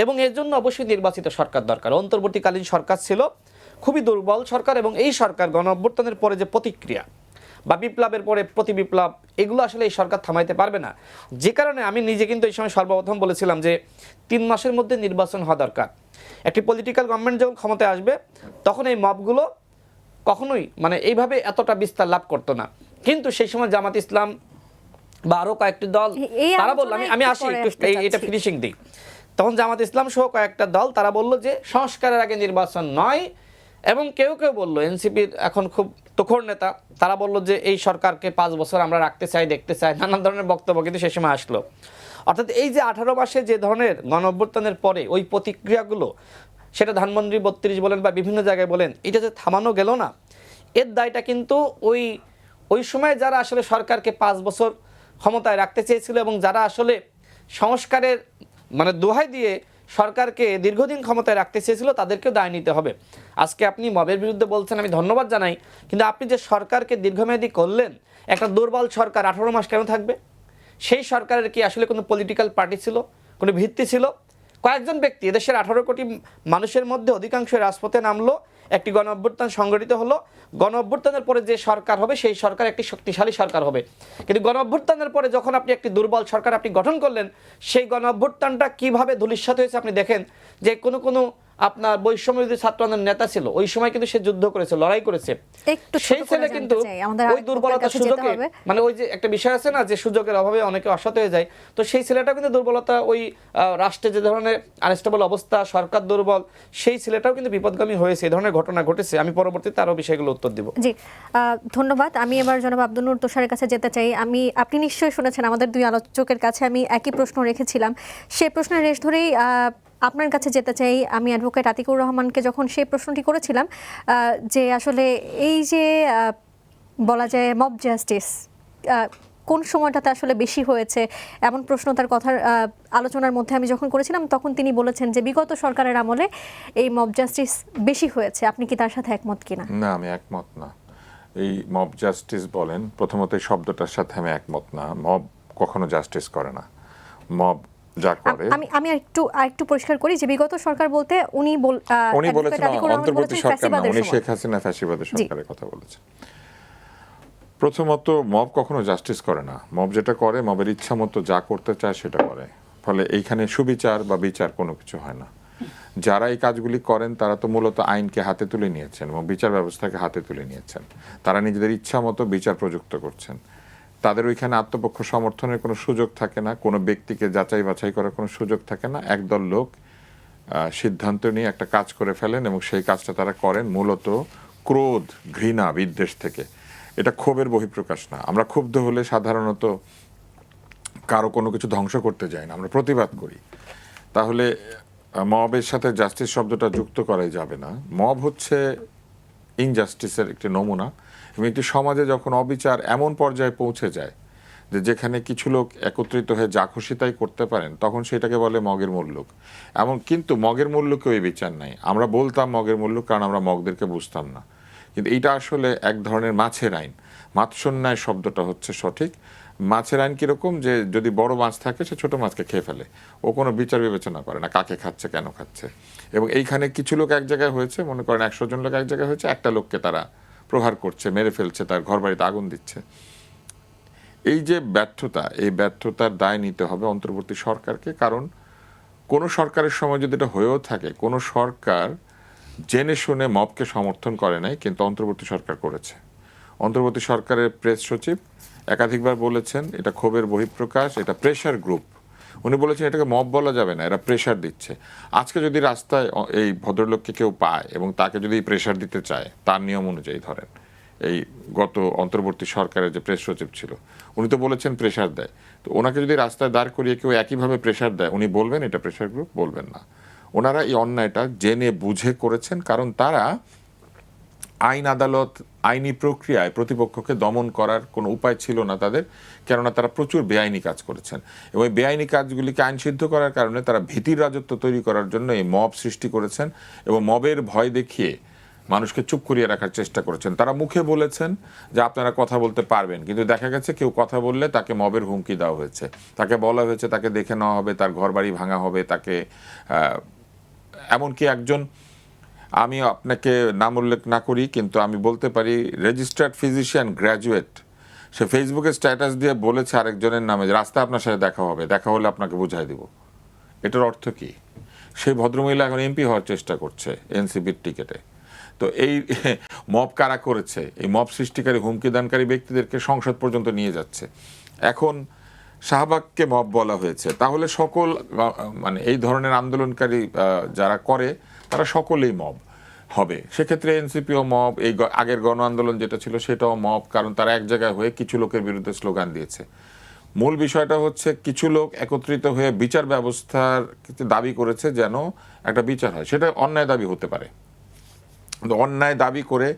এবং এর জন্য অবশ্যই নির্বাচিত সরকার দরকার। অন্তর্বর্তীকালীন সরকার ছিল খুবই দুর্বল সরকার, এবং এই সরকার গণ অভ্যুত্থানের পরে যে প্রতিক্রিয়া বা বিপ্লবের পরে প্রতি বিপ্লব, এগুলো আসলে এই সরকার থামাইতে পারবে না। যে কারণে আমি নিজে কিন্তু এই সময় সর্বপ্রথম বলেছিলাম যে 3 মাসের মধ্যে নির্বাচন হওয়া দরকার। একটি পলিটিক্যাল গভর্নমেন্ট যখন ক্ষমতায় আসবে তখন এই মবগুলো কখনোই মানে এইভাবে এতটা বিস্তার লাভ করতো না। কিন্তু সেই সময় জামাত ইসলাম বা আরও কয়েকটি দল, তারা বলল, আমি আসি একটু এটা ফিনিশিং দিই, তখন জামাত ইসলাম সহ কয়েকটা দল তারা বলল যে সংস্কারের আগে নির্বাচন নয়, এবং কেউ কেউ বললো, এনসিপির এখন খুব তুখোড় নেতা, তারা বললো যে এই সরকারকে 5 বছর আমরা রাখতে চাই, দেখতে চাই, নানান ধরনের বক্তব্য কিন্তু সেই সময় আসলো। অর্থাৎ এই যে 18 মাসে যে ধরনের গণ অভ্যুত্থানের পরে ওই প্রতিক্রিয়াগুলো, সেটা ধানমন্ডি 32 বলেন বা বিভিন্ন জায়গায় বলেন, এটা যে থামানো গেল না, এর দায়টা কিন্তু ওই সময় যারা আসলে সরকারকে 5 বছর ক্ষমতায় রাখতে চেয়েছিল এবং যারা আসলে সংস্কারের মানে দোহাই দিয়ে সরকারকে দীর্ঘদিন ক্ষমতায় রাখতে চেয়েছিল, তাদেরকেও দায় নিতে হবে। আজকে আপনি মবের বিরুদ্ধে বলছেন, আমি ধন্যবাদ জানাই, কিন্তু আপনি যে সরকারকে দীর্ঘমেয়াদী করলেন, একটা দুর্বল সরকার 18 মাস কেন থাকবে? সেই সরকারের কি আসলে কোনো পলিটিক্যাল পার্টি ছিল, কোনো ভিত্তি ছিল? কয়েকজন ব্যক্তি, এদেশের 18 কোটি মানুষের মধ্যে অধিকাংশ রাজপথে নামলো, একটি গণ অভ্যুত্থান সংগঠিত হলো। গণ অভ্যুত্থানের পরে যে সরকার হবে সেই সরকার একটি শক্তিশালী সরকার হবে। কিন্তু গণ অভ্যুত্থানের পরে যখন আপনি একটি দুর্বল সরকার আপনি গঠন করলেন, সেই গণ অভ্যুত্থানটা কীভাবে ধূলিসাৎ হয়েছে আপনি দেখেন, যে কোনো আপনার বৈষম্য বিরোধী ছাত্র আন্দোলনের নেতা ছিল, ওই সময় কিন্তু সে যুদ্ধ করেছে, লড়াই করেছে। একটু ছোট সেই করে ছেলে জানতে কিন্তু চাই, আমাদের ওই আরেক দুর্বলতার কাছে যেতে সুযোগে, হবে। মানে ওই যে একটা বিষয় আছে না যে সুযোগের অভাবে অনেকে অসৎ হয়ে যায়, তো সেই ছেলেটাও কিন্তু দুর্বলতা, ওই রাষ্ট্রে যে ধরনের আনস্টেবল অবস্থা, সরকার দুর্বল, সেই ছেলেটাও কিন্তু বিপদগামী হয়েছে, এই ধরনের ঘটনা ঘটেছে। আমি পরবর্তীতে আরো বিষয়গুলো উত্তর দিব। জি, ধন্যবাদ। আমি এবার জনাব আব্দুল নূর তুষারের কাছে যেতে চাই। আপনি নিশ্চয়ই শুনেছেন আমাদের দুই আলোচকের কাছে আমি একই প্রশ্ন রেখেছিলাম, সেই প্রশ্নের রেশ ধরেই আপনার কাছে যেতে চাই। আমি অ্যাডভোকেট আতিকুর রহমানকে যখন সেই প্রশ্নটি করেছিলাম যে আসলে এই যে বলা যায় মব জাস্টিস কোন সময়টাতে আসলে বেশি হয়েছে, এমন প্রশ্ন তার কথার আলোচনার মধ্যে আমি যখন করেছিলাম, তখন তিনি বলেছেন যে বিগত সরকারের আমলে এই মব জাস্টিস বেশি হয়েছে। আপনি কি তার সাথে একমত কিনা? না, আমি একমত না। এই মব জাস্টিস বলেন, প্রথমত এই শব্দটার সাথে আমি একমত না। মব কখনো জাস্টিস করে না। মব যা করে, আমি আরেকটু পরিষ্কার করি যে বিগত সরকার বলতে উনি বলেছেন অন্তর্বর্তী সরকার না, উনি শেখ হাসিনা ফ্যাসিবাদের সরকারের কথা বলেছেন। প্রথমত মব কখনো জাস্টিস করে না। মব যেটা করে, মবের ইচ্ছা মতো যা করতে চায় সেটা করে, ফলে এইখানে সুবিচার বা বিচার কোনো কিছু হয় না। যারা এই কাজগুলি করেন তারা তো মূলত আইনকে হাতে তুলে নিয়েছেন এবং বিচার ব্যবস্থাকে হাতে তুলে নিয়েছেন। তারা নিজেদের ইচ্ছা মতো বিচার প্রযুক্ত করছেন। তাদের ওইখানে আত্মপক্ষ সমর্থনের কোনো সুযোগ থাকে না, কোনো ব্যক্তিকে যাচাই বাছাই করার কোনো সুযোগ থাকে না। একদল লোক সিদ্ধান্ত নিয়ে একটা কাজ করে ফেলেন এবং সেই কাজটা তারা করেন মূলত ক্রোধ, ঘৃণা, বিদ্বেষ থেকে। এটা ক্ষোভের বহিঃপ্রকাশ না। আমরা ক্ষুব্ধ হলে সাধারণত কারো কোনো কিছু ধ্বংস করতে যাই না, আমরা প্রতিবাদ করি। তাহলে মবের সাথে জাস্টিস শব্দটা যুক্ত করাই যাবে না। মব হচ্ছে ইনজাস্টিসের একটি নমুনা এবং একটি সমাজে যখন অবিচার এমন পর্যায়ে পৌঁছে যায় যে যেখানে কিছু লোক একত্রিত হয়ে যা খুশি তাই করতে পারেন, তখন সেটাকে বলে মগের মুল্লুক। কিন্তু মগের মুল্লুকে ওই বিচার নাই। আমরা বলতাম মগের মুল্লুক কারণ আমরা মগদেরকে বুঝতাম না, কিন্তু এইটা আসলে এক ধরনের মাছের আইন। মাৎস্যন্যায় শব্দটা হচ্ছে সঠিক। মাছের আইন কিরকম, যে যদি বড় মাছ থাকে সে ছোট মাছকে খেয়ে ফেলে, ও কোনো বিচার বিবেচনা করে না কাকে খাচ্ছে, কেন খাচ্ছে। এবং এইখানে কিছু লোক এক জায়গায় হয়েছে, মনে করেন 100 জন লোক এক জায়গায় হয়েছে, একটা লোককে তারা প্রহার করছে, মেরে ফেলছে, তার ঘর বাড়িতে আগুন দিচ্ছে। এই যে ব্যর্থতা, এই ব্যর্থতার দায় নিতে হবে অন্তর্বর্তী সরকারকে। কারণ কোন সরকারের সময় যদি এটা হয়েও থাকে, কোন সরকার জেনে শুনে মবকে সমর্থন করে নাই, কিন্তু অন্তর্বর্তী সরকার করেছে। অন্তর্বর্তী সরকারের প্রেস সচিব একাধিকবার বলেছেন এটা ক্ষোভের বহিঃপ্রকাশ, এটা প্রেশার গ্রুপ। উনি বলেছেন এটাকে মব বলা যাবে না, এরা প্রেশার দিচ্ছে। আজকে যদি রাস্তায় এই ভদ্রলোককে কেউ পায় এবং তাকে যদি প্রেশার দিতে চায় তার নিয়ম অনুযায়ী, ধরেন এই গত অন্তর্বর্তী সরকারের যে প্রেস সচিব ছিল, উনি তো বলেছেন প্রেশার দেয়, তো ওনাকে যদি রাস্তায় দাঁড় করিয়ে কেউ একইভাবে প্রেশার দেয়, উনি বলবেন এটা প্রেশার গ্রুপ? বলবেন না। ওনারা এই অন্যায়টা জেনে বুঝে করেছেন, কারণ তারা আইন আদালত, আইনি প্রক্রিয়ায় প্রতিপক্ষকে দমন করার কোনো উপায় ছিল না তাদের, কেননা তারা প্রচুর বেআইনি কাজ করেছেন এবং এই বেআইনি কাজগুলিকে আইন সিদ্ধ করার কারণে তারা ভীতির রাজত্ব তৈরি করার জন্য এই মব সৃষ্টি করেছেন এবং মবের ভয় দেখিয়ে মানুষকে চুপ করিয়ে রাখার চেষ্টা করেছেন। তারা মুখে বলেছেন যে আপনারা কথা বলতে পারবেন, কিন্তু দেখা গেছে কেউ কথা বললে তাকে মবের হুমকি দেওয়া হয়েছে, তাকে বলা হয়েছে তাকে দেখে নেওয়া হবে, তার ঘর বাড়ি ভাঙা হবে, তাকে এমনকি একজন, আমি আপনাকে নাম উল্লেখ না করি কিন্তু আমি বলতে পারি, রেজিস্টার্ড ফিজিশিয়ান গ্র্যাজুয়েট, সে ফেসবুকে স্ট্যাটাস দিয়ে বলেছে আরেকজনের নামে রাস্তায় আপনার সাথে দেখা হবে, দেখা হলে আপনাকে বুঝাই দিব। এটার অর্থ কি? সেই ভদ্রমহিলা এখন এমপি হওয়ার চেষ্টা করছে এনসিপির টিকেটে। তো এই মব কারা করেছে? এই মব সৃষ্টিকারী, হুমকি দানকারী ব্যক্তিদেরকে সংসদ পর্যন্ত নিয়ে যাচ্ছে। এখন শাহবাগকে মব বলা হয়েছে, তাহলে সকল মানে এই ধরনের আন্দোলনকারী যারা করে তারা সকলেই মব হবে। সেক্ষেত্রে এনসিপিও মব, এই আগের গণ আন্দোলন যেটা ছিল সেটাও মব, কারণ তারা এক জায়গায় হয়ে কিছু লোকের বিরুদ্ধে স্লোগান দিয়েছে। মূল বিষয়টা হচ্ছে কিছু লোক একত্রিত হয়ে বিচার ব্যবস্থার দাবি করেছে যেন একটা বিচার হয়। সেটা অন্যায় দাবি হতে পারে, কিন্তু অন্যায় দাবি করে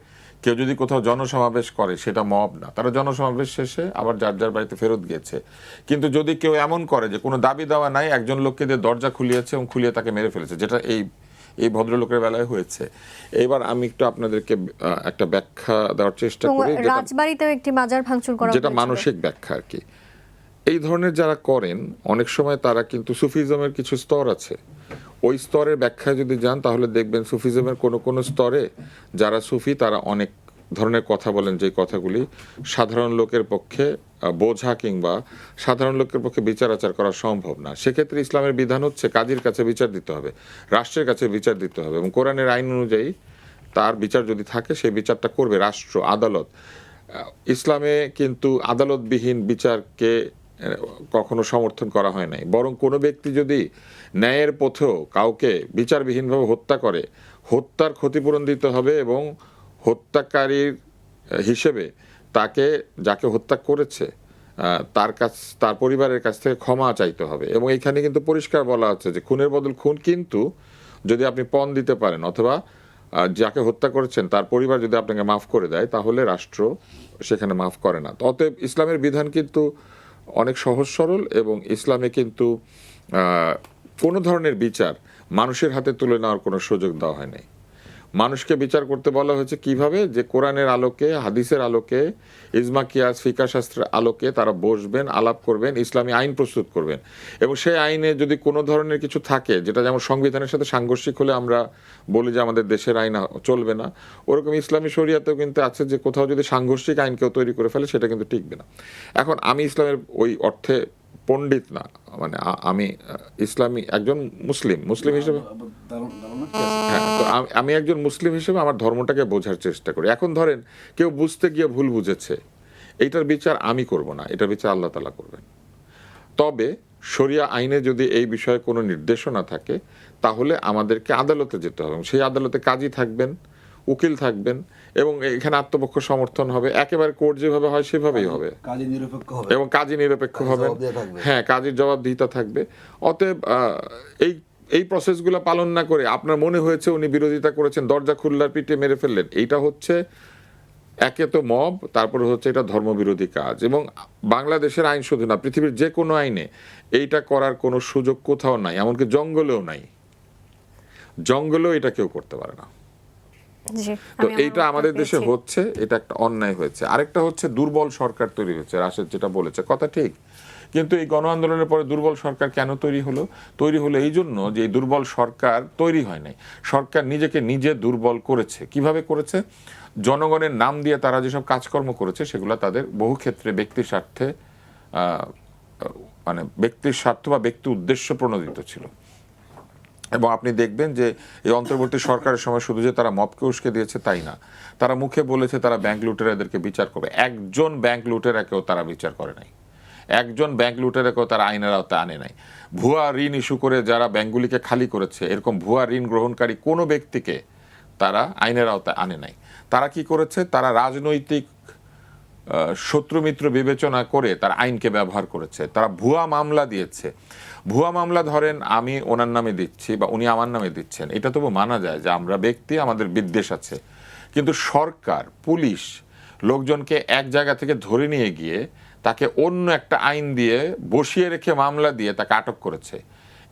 কেউ যদি কোথাও জনসমাবেশ করে সেটা মব না, তারা জনসমাবেশ শেষে আবার যার যার বাড়িতে ফেরত গিয়েছে। কিন্তু যদি কেউ এমন করে যে কোনো দাবি দেওয়া নাই, একজন লোককে দিয়ে দরজা খুলিয়েছে এবং খুলিয়ে তাকে মেরে ফেলেছে, যেটা এই ভদ্রলোকের বেলায় হয়েছে। এবার আমি একটু আপনাদেরকে একটা ব্যাখ্যা দেওয়ার চেষ্টা করি, রাজবাড়িতেও একটি মাজার ভাঙচুর করা, যেটা মানসিক ব্যাখ্যা আর কি। এই ধরনের যারা করেন অনেক সময় তারা কিন্তু সুফিজমের কিছু স্তর আছে, ওই স্তরের ব্যাখ্যায় যদি যান তাহলে দেখবেন সুফিজমের কোনো কোনো স্তরে যারা সুফি তারা অনেক ধরনের কথা বলেন, যে কথাগুলি সাধারণ লোকের পক্ষে বোঝা কিংবা সাধারণ লোকের পক্ষে বিচার আচার করা সম্ভব না। সেক্ষেত্রে ইসলামের বিধান হচ্ছে কাজীর কাছে বিচার দিতে হবে, রাষ্ট্রের কাছে বিচার দিতে হবে, এবং কোরআনের আইন অনুযায়ী তার বিচার যদি থাকে সেই বিচারটা করবে রাষ্ট্র, আদালত। ইসলামে কিন্তু আদালতবিহীন বিচারকে কখনো সমর্থন করা হয় নাই, বরং কোনো ব্যক্তি যদি ন্যায়ের পথেও কাউকে বিচারবিহীনভাবে হত্যা করে, হত্যার ক্ষতিপূরণ দিতে হবে এবং হত্যাকারীর হিসেবে তাকে, যাকে হত্যা করেছে, তার পরিবারের কাছ থেকে ক্ষমা চাইতে হবে। এবং এখানে কিন্তু পরিষ্কার বলা আছে যে খুনের বদল খুন, কিন্তু যদি আপনি পণ দিতে পারেন অথবা যাকে হত্যা করেছেন তার পরিবার যদি আপনাকে মাফ করে দেয়, তাহলে রাষ্ট্র সেখানে মাফ করে না। অতএব ইসলামের বিধান কিন্তু অনেক সহজ সরল, এবং ইসলামে কিন্তু কোনো ধরনের বিচার মানুষের হাতে তুলে নেওয়ার কোনো সুযোগ দেওয়া হয় নাই। মানুষকে বিচার করতে বলা হয়েছে কিভাবে, যে কোরআনের আলোকে, হাদিসের আলোকে, ইজমা কিয়াস ফিকা শাস্ত্রের আলোকে তারা বসবেন, আলাপ করবেন, ইসলামী আইন প্রস্তুত করবেন। এবং সেই আইনে যদি কোনো ধরনের কিছু থাকে যেটা যেমন সংবিধানের সাথে সাংঘর্ষিক হলে আমরা বলি যে আমাদের দেশের আইন চলবে না, ওরকম ইসলামী শরিয়াতেও কিন্তু আছে যে কোথাও যদি সাংঘর্ষিক আইন কেউ তৈরি করে ফেলে সেটা কিন্তু টিকবে না। এখন আমি ইসলামের ওই অর্থে পণ্ডিত না, মানে আমি ইসলামী একজন মুসলিম হিসেবে, হ্যাঁ, তো আমি একজন মুসলিম হিসেবে আমার ধর্মটাকে বোঝার চেষ্টা করি। এখন ধরেন কেউ বুঝতে গিয়ে ভুল বুঝেছে, এইটার বিচার আমি করব না, এটার বিচার আল্লাহ তাআলা করবেন। তবে শরিয়া আইনে যদি এই বিষয়ে কোনো নির্দেশনা থাকে তাহলে আমাদেরকে আদালতে যেতে হবে, সেই আদালতে কাজী থাকবেন, উকিল থাকবেন, এবং এখানে আত্মপক্ষ সমর্থন হবে, একেবারে কোর্ট যেভাবে হয় সেভাবেই হবে, কাজী নিরপেক্ষ হবে এবং কাজী নিরপেক্ষ হবেন, হ্যাঁ, কাজীর জবাবদিহিতা থাকবে। অতএব এই প্রসেসগুলো পালন না করে আপনার মনে হয়েছে উনি বিরোধিতা করেছেন, দরজা খুললার পিঠে মেরে ফেললেন, এইটা হচ্ছে একে তো মব, তারপরে হচ্ছে এটা ধর্মবিরোধী কাজ। এবং বাংলাদেশের আইন শুধু না, পৃথিবীর যে কোনো আইনে এইটা করার কোনো সুযোগ কোথাও নাই, এমনকি জঙ্গলেও নাই, জঙ্গলেও এটা কেউ করতে পারে না। তো এইটা আমাদের দেশে হচ্ছে, এটা একটা অন্যায় হয়েছে। আরেকটা হচ্ছে দুর্বল সরকার তৈরি হয়েছে, রাশেদ যেটা বলেছে কথা ঠিক, কিন্তু এই গণ আন্দোলনের পরে দুর্বল সরকার কেন তৈরি হলো? তৈরি হলো এই জন্য যে এই দুর্বল সরকার তৈরি হয় নাই, সরকার নিজেকে নিজে দুর্বল করেছে। কিভাবে করেছে? জনগণের নাম দিয়ে তারা যেসব কাজকর্ম করেছে সেগুলো তাদের বহু ক্ষেত্রে ব্যক্তির স্বার্থে, মানে ব্যক্তির স্বার্থ বা ব্যক্তি উদ্দেশ্য প্রণোদিত ছিল। এবং আপনি দেখবেন যে এই অন্তর্বর্তী সরকারের সময় শুধু যে তারা মবকে উস্কে দিয়েছে তাই না, তারা মুখে বলেছে তারা ব্যাংক লুটেরাদেরকে বিচার করবে। একজন ব্যাংক লুটেরাকেও তারা বিচার করে নাই, একজন ব্যাংক লুটেরাকেও তারা আইনের আওতায় আনে নাই। ভুয়া ঋণ ইস্যু করে যারা ব্যাংকগুলিকে খালি করেছে, এরকম ভুয়া ঋণ গ্রহণকারী কোনো ব্যক্তিকে তারা আইনের আওতায় আনে নাই। তারা কি করেছে? তারা রাজনৈতিক শত্রুমিত্র বিবেচনা করে তারা আইনকে ব্যবহার করেছে, তারা ভুয়া মামলা দিয়েছে। ভুয়া মামলা ধরেন আমি ওনার নামে দিচ্ছি বা উনি আমার নামে দিচ্ছেন, এটা তবু মানা যায় যে আমরা ব্যক্তি, আমাদের বিদ্বেষ আছে। কিন্তু সরকার, পুলিশ লোকজনকে এক জায়গা থেকে ধরে নিয়ে গিয়ে তাকে অন্য একটা আইন দিয়ে বসিয়ে রেখে মামলা দিয়ে তাকে আটক করেছে,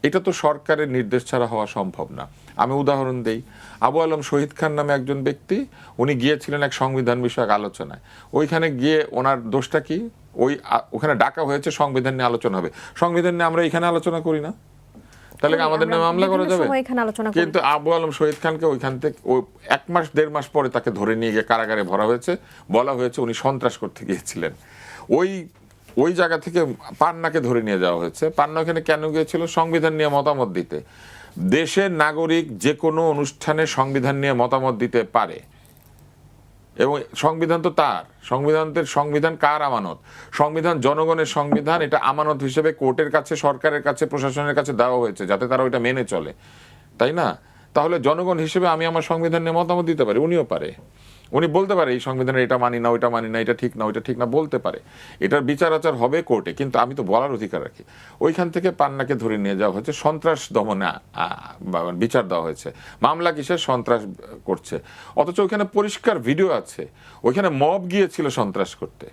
এটা তো সরকারের নির্দেশ ছাড়া হওয়া সম্ভব না। আমি উদাহরণ দেই, আবু আলম শহীদ খান নামে একজন ব্যক্তি, উনি গিয়েছিলেন এক সংবিধান বিষয়ক আলোচনায়। ওইখানে গিয়ে ওনার দোষটা কি? ওখানে ডাকা হয়েছে সংবিধান নিয়ে আলোচনা হবে, সংবিধান নিয়ে আমরা এখানে আলোচনা করি না, তাহলে আমাদের নামে মামলা করা যাবে? কিন্তু আবু আলম শহীদ খানকে ওইখান থেকে 1 মাস 1.5 মাস পরে তাকে ধরে নিয়ে গিয়ে কারাগারে ভরা হয়েছে, বলা হয়েছে উনি সন্ত্রাস করতে গিয়েছিলেন। ওই জায়গা থেকে পান্নাকে ধরে নিয়ে যাওয়া হয়েছে। পান্না ওখানে কেন গিয়েছিল? সংবিধান নিয়ে মতামত দিতে। দেশের নাগরিক যে কোনো অনুষ্ঠানে সংবিধান নিয়ে মতামত দিতে পারে, এবং সংবিধান তো তার, সংবিধান কার আমানত? সংবিধান জনগণের সংবিধান, এটা আমানত হিসেবে কোর্টের কাছে, সরকারের কাছে, প্রশাসনের কাছে দেওয়া হয়েছে যাতে তারা ওইটা মেনে চলে, তাই না? তাহলে জনগণ হিসেবে আমি আমার সংবিধান নিয়ে মতামত দিতে পারি, উনিও পারে। উনি বলতে পারে এই সংবিধানের এটা মানি না, ওইটা মানি না, এটা ঠিক না, ওইটা ঠিক না, বলতে পারে। এটার বিচার আচার হবে কোর্টে, কিন্তু আমি তো বলার অধিকার রাখি। ওইখান থেকে পান্নাকে ধরে নিয়ে যাওয়া হয়েছে, সন্ত্রাস দমনে বিচার দেওয়া হয়েছে। মামলা কিসের? সন্ত্রাস করছে। অথচ ওইখানে পরিষ্কার ভিডিও আছে, ওইখানে মব গিয়েছিল সন্ত্রাস করতে,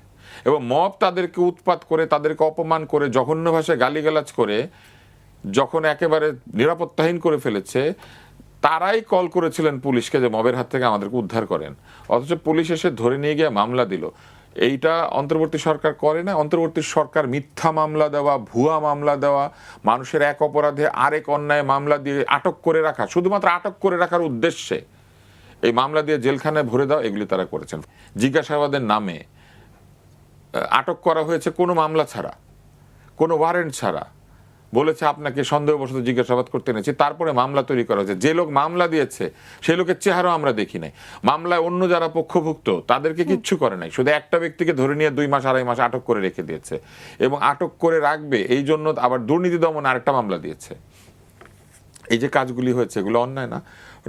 এবং মব তাদেরকে উৎপাত করে, তাদেরকে অপমান করে, জঘন্য ভাষায় গালিগালাজ করে যখন একেবারে নিরাপত্তাহীন করে ফেলেছে, তারাই কল করেছিলেন পুলিশকে যে মবের হাত থেকে আমাদেরকে উদ্ধার করেন। অথচ পুলিশ এসে ধরে নিয়ে গিয়ে মামলা দিল। এইটা অন্তর্বর্তী সরকার করে না। অন্তর্বর্তী সরকার মিথ্যা মামলা দেওয়া, ভুয়া মামলা দেওয়া, মানুষের এক অপরাধে আরেক অন্যায় মামলা দিয়ে আটক করে রাখা, শুধুমাত্র আটক করে রাখার উদ্দেশ্যে এই মামলা দিয়ে জেলখানায় ভরে দাও, এগুলি তারা করেছেন। জিজ্ঞাসাবাদের নামে আটক করা হয়েছে কোনো মামলা ছাড়া, কোনো ওয়ারেন্ট ছাড়া, বলেছে আপনাকে সন্দেহবশত জিজ্ঞাসাবাদ করতে এনেছি, তারপরে মামলা তৈরি করা হয়েছে। যে লোক মামলা দিয়েছে সেই লোকের চেহারাও আমরা দেখি নাই। মামলায় অন্য যারা পক্ষভুক্ত তাদেরকে কিচ্ছু করে নাই, শুধু একটা ব্যক্তিকে ধরে নিয়ে 2 মাস 2.5 মাস আটক করে রেখে দিয়েছে, এবং আটক করে রাখবে এই জন্য আবার দুর্নীতি দমন আরেকটা মামলা দিয়েছে। এই যে কাজগুলি হয়েছে এগুলো অন্যায় না?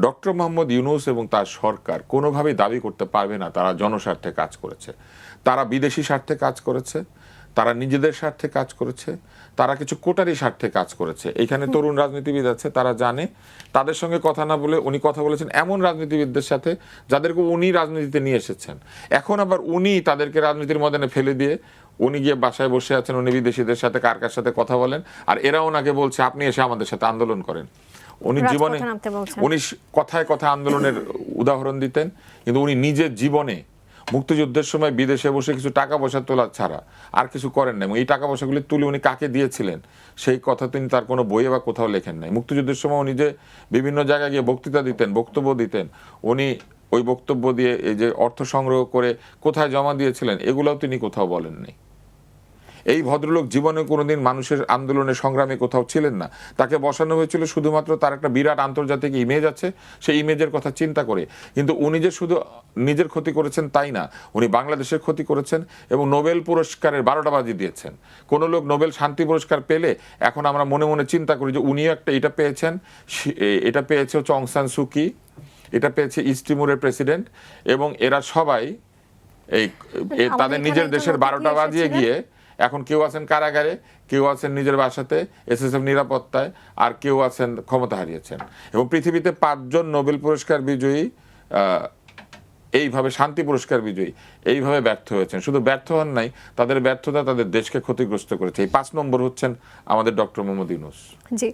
ডক্টর মোহাম্মদ ইউনূস এবং তার সরকার কোনোভাবেই দাবি করতে পারবে না তারা জনস্বার্থে কাজ করেছে। তারা বিদেশি স্বার্থে কাজ করেছে, তারা নিজেদের স্বার্থে কাজ করেছে, তারা কিছু কোটারি স্বার্থে কাজ করেছে। এখানে তরুণ রাজনীতিবিদ আছে, তারা জানে। তাদের সঙ্গে কথা না বলে উনি কথা বলেছেন এমন রাজনীতিবিদদের সাথে যাদেরকে উনি রাজনীতিতে নিয়ে এসেছেন। এখন আবার উনি তাদেরকে রাজনীতির ময়দানে ফেলে দিয়ে উনি গিয়ে বাসায় বসে আছেন, উনি বিদেশিদের সাথে কার কার সাথে কথা বলেন, আর এরা ওনাকে বলছে আপনি এসে আমাদের সাথে আন্দোলন করেন। উনি জীবনে উনি কথায় কথায় আন্দোলনের উদাহরণ দিতেন, কিন্তু উনি নিজের জীবনে মুক্তিযুদ্ধের সময় বিদেশে বসে কিছু টাকা পয়সা তোলা ছাড়া আর কিছু করেন না। এবং এই টাকা পয়সাগুলি তুলে উনি কাকে দিয়েছিলেন সেই কথা তিনি তার কোনো বইয়ে বা কোথাও লেখেন নাই। মুক্তিযুদ্ধের সময় উনি যে বিভিন্ন জায়গায় গিয়ে বক্তৃতা দিতেন, বক্তব্য দিতেন, উনি ওই বক্তব্য দিয়ে এই যে অর্থ সংগ্রহ করে কোথায় জমা দিয়েছিলেন এগুলোও তিনি কোথাও বলেননি। এই ভদ্রলোক জীবনে কোনোদিন মানুষের আন্দোলনে সংগ্রামে কোথাও ছিলেন না। তাকে বসানো হয়েছিল শুধুমাত্র তার একটা বিরাট আন্তর্জাতিক ইমেজ আছে, সেই ইমেজের কথা চিন্তা করে। কিন্তু উনি যে শুধু নিজের ক্ষতি করেছেন তাই না, উনি বাংলাদেশের ক্ষতি করেছেন এবং নোবেল পুরস্কারের 12টা বাজি দিয়েছেন। কোনো লোক নোবেল শান্তি পুরস্কার পেলে এখন আমরা মনে মনে চিন্তা করি যে উনিও একটা এটা পেয়েছেন, এটা পেয়েছে হচ্ছে অং সান সুকি, এটা পেয়েছে ইস্ট তিমুরের প্রেসিডেন্ট, এবং এরা সবাই এই তাদের নিজের দেশের 12টা বাজিয়ে গিয়ে এখন কেউ আছেন কারাগারে, কেউ আছেন নিজের বাসাতে এসএসএফ নিরাপত্তায়, আর কেউ আছেন ক্ষমতা হারিয়েছেন। এবং পৃথিবীতে 5 জন নোবেল পুরস্কার বিজয়ী এইভাবে শান্তি পুরস্কার বিজয়ী এইভাবে ব্যর্থ হয়েছেন। শুধু ব্যর্থ হন নাই, তাদের ব্যর্থতা তাদের দেশকে ক্ষতিগ্রস্ত করেছে। এই 5 নম্বর হচ্ছেন আমাদের ডক্টর মোহাম্মদ ইউনূস। জি,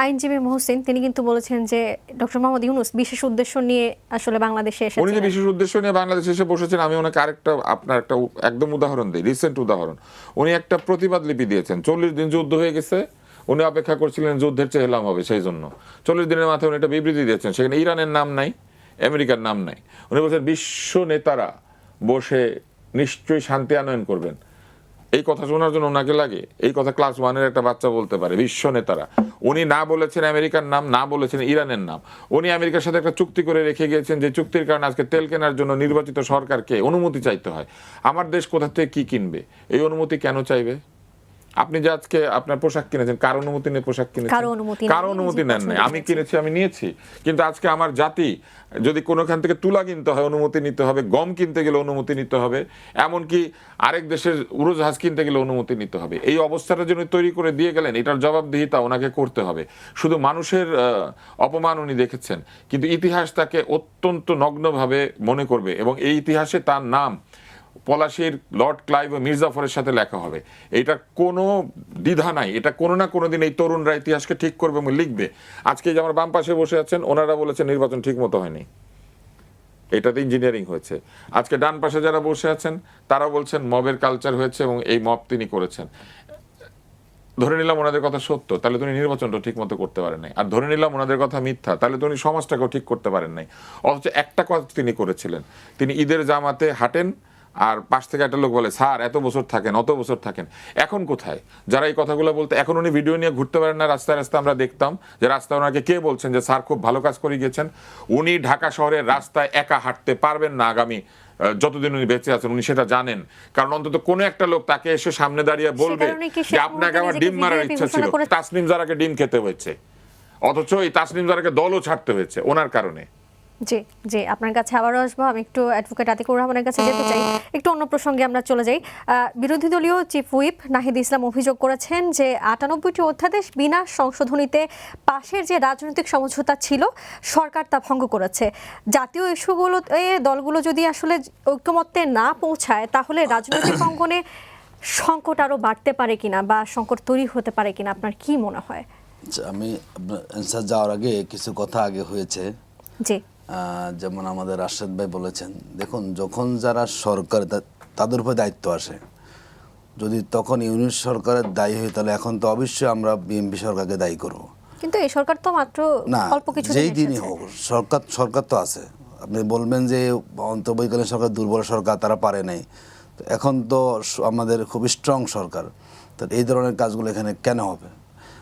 আইনজীবী মহসিন তিনি কিন্তু বলেছেন যে ডক্টর মোহাম্মদ ইউনূস বিশেষ উদ্দেশ্য নিয়ে আসলে বাংলাদেশে এসেছেন। উনি যে বিশেষ উদ্দেশ্য নিয়ে বাংলাদেশে এসে বসেছেন, আমি ওনাকে আরেকটা আপনার একটা একদম উদাহরণ দিই, রিসেন্ট উদাহরণ। উনি একটা প্রতিবাদ লিপি দিয়েছেন। 40 দিন যুদ্ধ হয়ে গেছে, উনি অপেক্ষা করছিলেন যুদ্ধের চেহলাম হবে, সেই জন্য 40 দিনের মাথায় উনি একটা বিবৃতি দিয়েছেন। সেখানে ইরানের নাম নাই, আমেরিকার নাম নাই। উনি বলছেন বিশ্ব নেতারা বসে নিশ্চয়ই শান্তি আনয়ন করবেন। এই কথা শোনার জন্য ওনাকে লাগে? এই কথা ক্লাস 1-এর একটা বাচ্চা বলতে পারে? বিশ্ব নেতারা। উনি না বলেছেন আমেরিকার নাম, না বলেছেন ইরানের নাম। উনি আমেরিকার সাথে একটা চুক্তি করে রেখে গিয়েছেন, যে চুক্তির কারণে আজকে তেল কেনার জন্য নির্বাচিত সরকারকে অনুমতি চাইতে হয়। আমার দেশ কোথা থেকে কি কিনবে? এই অনুমতি কেন চাইবে? আপনি যে আজকে আপনার পোশাক কিনেছেন, কার অনুমতি নিয়ে পোশাক কিনেছেন? কারো অনুমতি নেন নাই। আমি কিনেছি, আমি নিয়েছি, কিন্তু আজকে আমার জাতি যদি কোনোখান থেকে তুলা কিনতে হয় অনুমতি নিতে হবে, গম কিনতে গেলে অনুমতি নিতে হবে, এমনকি আরেক দেশের উড়োজাহাজ কিনতে গেলে অনুমতি নিতে হবে। এই অবস্থাটা যিনি তৈরি করে দিয়ে গেলেন, এটার জবাবদিহিতা ওনাকে করতে হবে। শুধু মানুষের অপমান উনি দেখেছেন, কিন্তু ইতিহাস তাকে অত্যন্ত নগ্নভাবে মনে করবে, এবং এই ইতিহাসে তার নাম পলাশীর লর্ড ক্লাইভ ও মির্জাফরের সাথে লেখা হবে। এটা কোনো দ্বিধা নাই। এটা কোনো না কোনো দিন এই তরুণরা ইতিহাসকে ঠিক করবে এবং লিখবে। আজকে যে আমার বাম পাশে বসে আছেন, ওনারা বলেছেন নির্বাচন ঠিক মতো হয়নি, এটাতে ইঞ্জিনিয়ারিং হয়েছে। আজকে ডান পাশে যারা বসে আছেন তারা বলছেন মবের কালচার হয়েছে এবং এই মব তিনি করেছেন। ধরে নিলাম ওনাদের কথা সত্য, তাহলে তিনি নির্বাচনটা ঠিক মতো করতে পারেন নাই। আর ধরে নিলাম ওনাদের কথা মিথ্যা, তাহলে তিনি সমাজটাকেও ঠিক করতে পারেন নাই। অথচ একটা কথা তিনি করেছিলেন, তিনি ঈদের জামাতে হাঁটেন, আর পাশ থেকে একটা লোক বলে স্যার এত বছর থাকেন, অত বছর থাকেন। এখন কোথায় যারা এই কথাগুলো বলতে? এখন উনি ভিডিও নিয়ে ঘুরতে পারেন না রাস্তায় রাস্তায়। আমরা দেখতাম যে রাস্তায় ওনাকে কে বলছেন যে স্যার খুব ভালো কাজ করে গিয়েছেন। উনি ঢাকা শহরের রাস্তায় একা হাঁটতে পারবেন না আগামী যতদিন উনি বেঁচে আছেন, উনি সেটা জানেন। কারণ অন্তত কোনো একটা লোক তাকে এসে সামনে দাঁড়িয়ে বলবে যে আপনাকে আমার ডিম মারার ইচ্ছা ছিল। তাসনিম জারাকে ডিম খেতে হয়েছে, অথচ এই তাসনিম জারাকে দলও ছাড়তে হয়েছে ওনার কারণে। জি জি, আপনার কাছে আবারও আসবো। আমি একটু অ্যাডভোকেট আতিকুর রহমানের কাছে যেতে চাই। একটু অন্য প্রসঙ্গে আমরা চলে যাই। বিরোধী দলীয় চিফ হুইপ নাহিদ ইসলাম অভিযোগ করেছেন যে 98টি অধ্যাদেশ বিনা সংশোধনীতে পাশের যে রাজনৈতিক সমঝোতা ছিল সরকার তা ভঙ্গ করেছে। জাতীয় ইস্যুগুলোতে দলগুলো যদি আসলে ঐক্যমত্যে না পৌঁছায়, তাহলে রাজনৈতিক অঙ্গনে সংকট আরও বাড়তে পারে কিনা বা সংকট তৈরি হতে পারে কিনা, আপনার কি মনে হয়? আমি অ্যান্সার যাওয়ার আগে কিছু কথা আগে হয়েছে। জি, যেমন আমাদের রাশেদ ভাই বলেছেন, দেখুন যখন যারা সরকার তাদের উপর দায়িত্ব আসে, যদি তখন ইউনিট সরকারের দায়ী হয়, তাহলে এখন তো অবশ্যই আমরা বিএনপি সরকারকে দায়ী করব। কিন্তু এই সরকার তো মাত্র না, অল্প কিছু যেই দিনই হোক সরকার তো আছে, আপনি বলবেন যে অন্তর্বর্তীকালীন সরকার দুর্বল সরকার, তারা পারে নাই। তো এখন তো আমাদের খুব স্ট্রং সরকার, তো এই ধরনের কাজগুলো এখানে কেন হবে?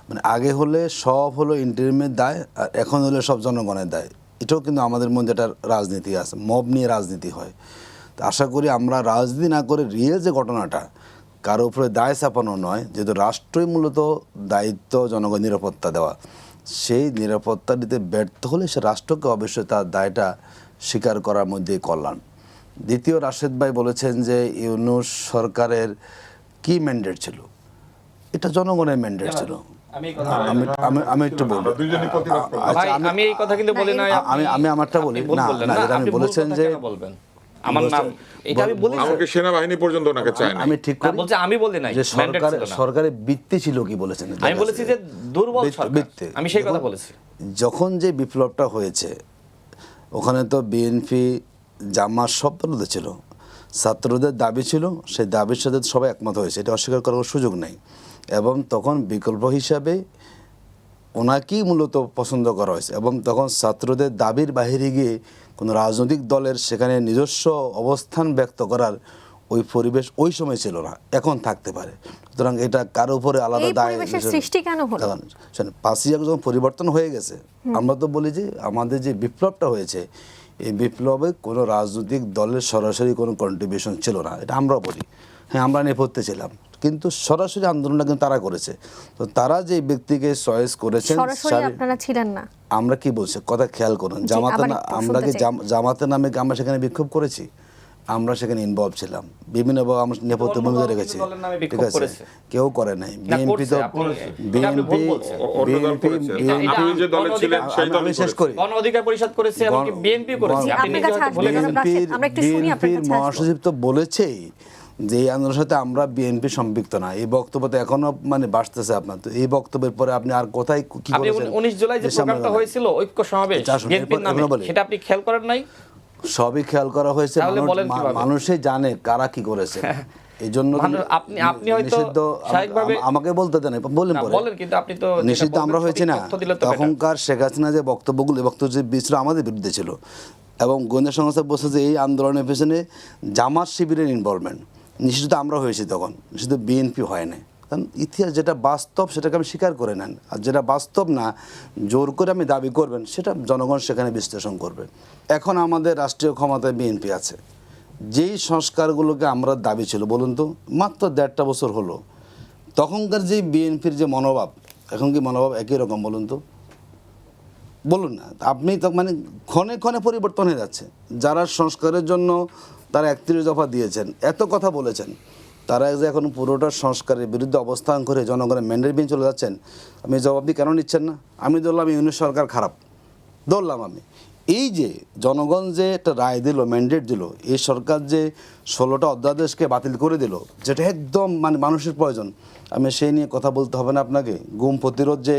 মানে আগে হলে সব হলো ইন্টারিমের দায়, আর এখন হলে সব জনগণের দায়। এটাও কিন্তু আমাদের মধ্যে একটা রাজনীতি আছে, মব নিয়ে রাজনীতি হয়। তো আশা করি আমরা রাজনীতি না করে রিয়েল যে ঘটনাটা, কারো উপরে দায় চাপানো নয়, যেহেতু রাষ্ট্রই মূলত দায়িত্ব জনগণ নিরাপত্তা দেওয়া, সেই নিরাপত্তা দিতে ব্যর্থ হলে সে রাষ্ট্রকে অবশ্যই তার দায়টা স্বীকার করার মধ্যেই কল্যাণ। দ্বিতীয়, রাশেদ ভাই বলেছেন যে ইউনূস সরকারের কি ম্যান্ডেট ছিল, এটা জনগণের ম্যান্ডেট ছিল। আমি একটু বলবো, ভাই, আমি এই কথা কিন্তু বলি না। আমি আমারটা বলি না, যেটা আমি বলেছেন যে বলবেন আমার নাম, এটা আমি বলি। আমাকে সেনাবাহিনী পর্যন্ত ওনাকে চায় না। আমি ঠিক না, বলছে আমি বলি নাই যে mandate ছিল না। সরকারের ভিত্তি ছিল কি বলেছেন? আমি বলেছি যে দুর্বল সরকার, ভিত্তি। আমি সেই কথা বলেছি। যখন যে বিপ্লবটা হয়েছে, ওখানে তো বিএনপি জামাত সব দলতে ছিল, ছাত্রদের দাবি ছিল, সেই দাবির সাথে সবাই একমত হয়েছে, এটা অস্বীকার করার সুযোগ নেই। এবং তখন বিকল্প হিসাবে ওনাকেই মূলত পছন্দ করা হয়েছে, এবং তখন ছাত্রদের দাবির বাইরে গিয়ে কোনো রাজনৈতিক দলের সেখানে নিজস্ব অবস্থান ব্যক্ত করার ওই পরিবেশ ওই সময় ছিল না, এখন থাকতে পারে। সুতরাং এটা কারো উপরে আলাদা এই দায় পরিবেশের সৃষ্টি কেন হলো? 5ই আগস্ট যখন পরিবর্তন হয়ে গেছে, আমরা তো বলি যে আমাদের যে বিপ্লবটা হয়েছে, এই বিপ্লবে কোনো রাজনৈতিক দলের সরাসরি কোনো কন্ট্রিবিউশন ছিল না, এটা আমরা বলি। হ্যাঁ, আমরা নেপথ্যে ছিলাম, কিন্তু সরাসরি আন্দোলনটা কিন্তু তারা করেছে। তো তারা যে ব্যক্তিকে চয়েস করেছেন, সরাসরি আপনারা ছিলেন না। আমরা কি বলছি কথা খেয়াল করুন, আমরা কি জামাতের নামে আমরা সেখানে বিক্ষোভ করেছি? আমরা সেখানে ইনভলভ ছিলাম, বিভিন্নভাবে আমরা নেপথ্যে ভূমিকা রেখেছি, ঠিক আছে? কেউ করে নাই। বিএনপি তো আমি শেষ করি, গণ অধিকার পরিষদ করেছে এবং বিএনপি করেছে। আপনি আপনার কাছে আসবেন, আমরা একটু শুনি, আপনার বিএনপির কাছে মহাসচিব তো বলেছেই যে এই আন্দোলনের সাথে আমরা বিএনপি সম্পৃক্ত না। এই বক্তব্য তো এখনো মানে বাড়তেছে আপনার। তো এই বক্তব্যের পরে আপনি আর কোথায় কি আপনি বলেছেন? 19 জুলাই যে প্রোগ্রামটা হয়েছিল ঐক্য সমাবেশ বিএনপির নামে, সেটা আপনি খেয়াল করেন নাই? সবই খেয়াল করা হয়েছে, মানুষই জানে কারা কি করেছে। এই জন্য আপনি হয়তো স্বাভাবিকভাবে আমাকে বলতে দেন, বলেন পরে বলেন, কিন্তু আপনি তো নিষিদ্ধ আমরা হয়েছি না। তখনকার শেখ হাসিনা যে বক্তব্যগুলো, বক্তব্য ছিল আমাদের বিরুদ্ধে ছিল, এবং গোয়েন্দা সংস্থা বলছে যে এই আন্দোলনের পেছনে জামাত শিবিরের ইনভলভমেন্ট। নিষিদ্ধ আমরা হয়েছি তখন, নিষিদ্ধ বিএনপি হয় না। কারণ ইতিহাস যেটা বাস্তব সেটাকে আমি স্বীকার করে নেন, আর যেটা বাস্তব না জোর করে আমি দাবি করবেন সেটা জনগণ সেখানে বিশ্লেষণ করবে। এখন আমাদের রাষ্ট্রীয় ক্ষমতায় বিএনপি আছে, যেই সংস্কারগুলোকে আমরা দাবি ছিল বলুন তো, মাত্র 1.5 বছর হলো, তখনকার যে বিএনপির যে মনোভাব, এখন কি মনোভাব একই রকম বলুন তো? বলুন না আপনি। তো মানে ক্ষণে ক্ষণে পরিবর্তন হয়ে যাচ্ছে। যারা সংস্কারের জন্য তারা 31 দফা দিয়েছেন, এত কথা বলেছেন, তারা যে এখন পুরোটা সংস্কারের বিরুদ্ধে অবস্থান করে জনগণের ম্যান্ডেট নিয়ে চলে যাচ্ছেন, আপনি জবাবদি কেন নিচ্ছেন না? আমি ধরলাম ইউনূস সরকার খারাপ, ধরলাম আমি। এই যে জনগণ যে একটা রায় দিল, ম্যান্ডেট দিল, এই সরকার যে 16টা অধ্যাদেশকে বাতিল করে দিল, যেটা একদম মানে মানুষের প্রয়োজন, আমি সেই নিয়ে কথা বলতে হবে না আপনাকে? গুম প্রতিরোধ যে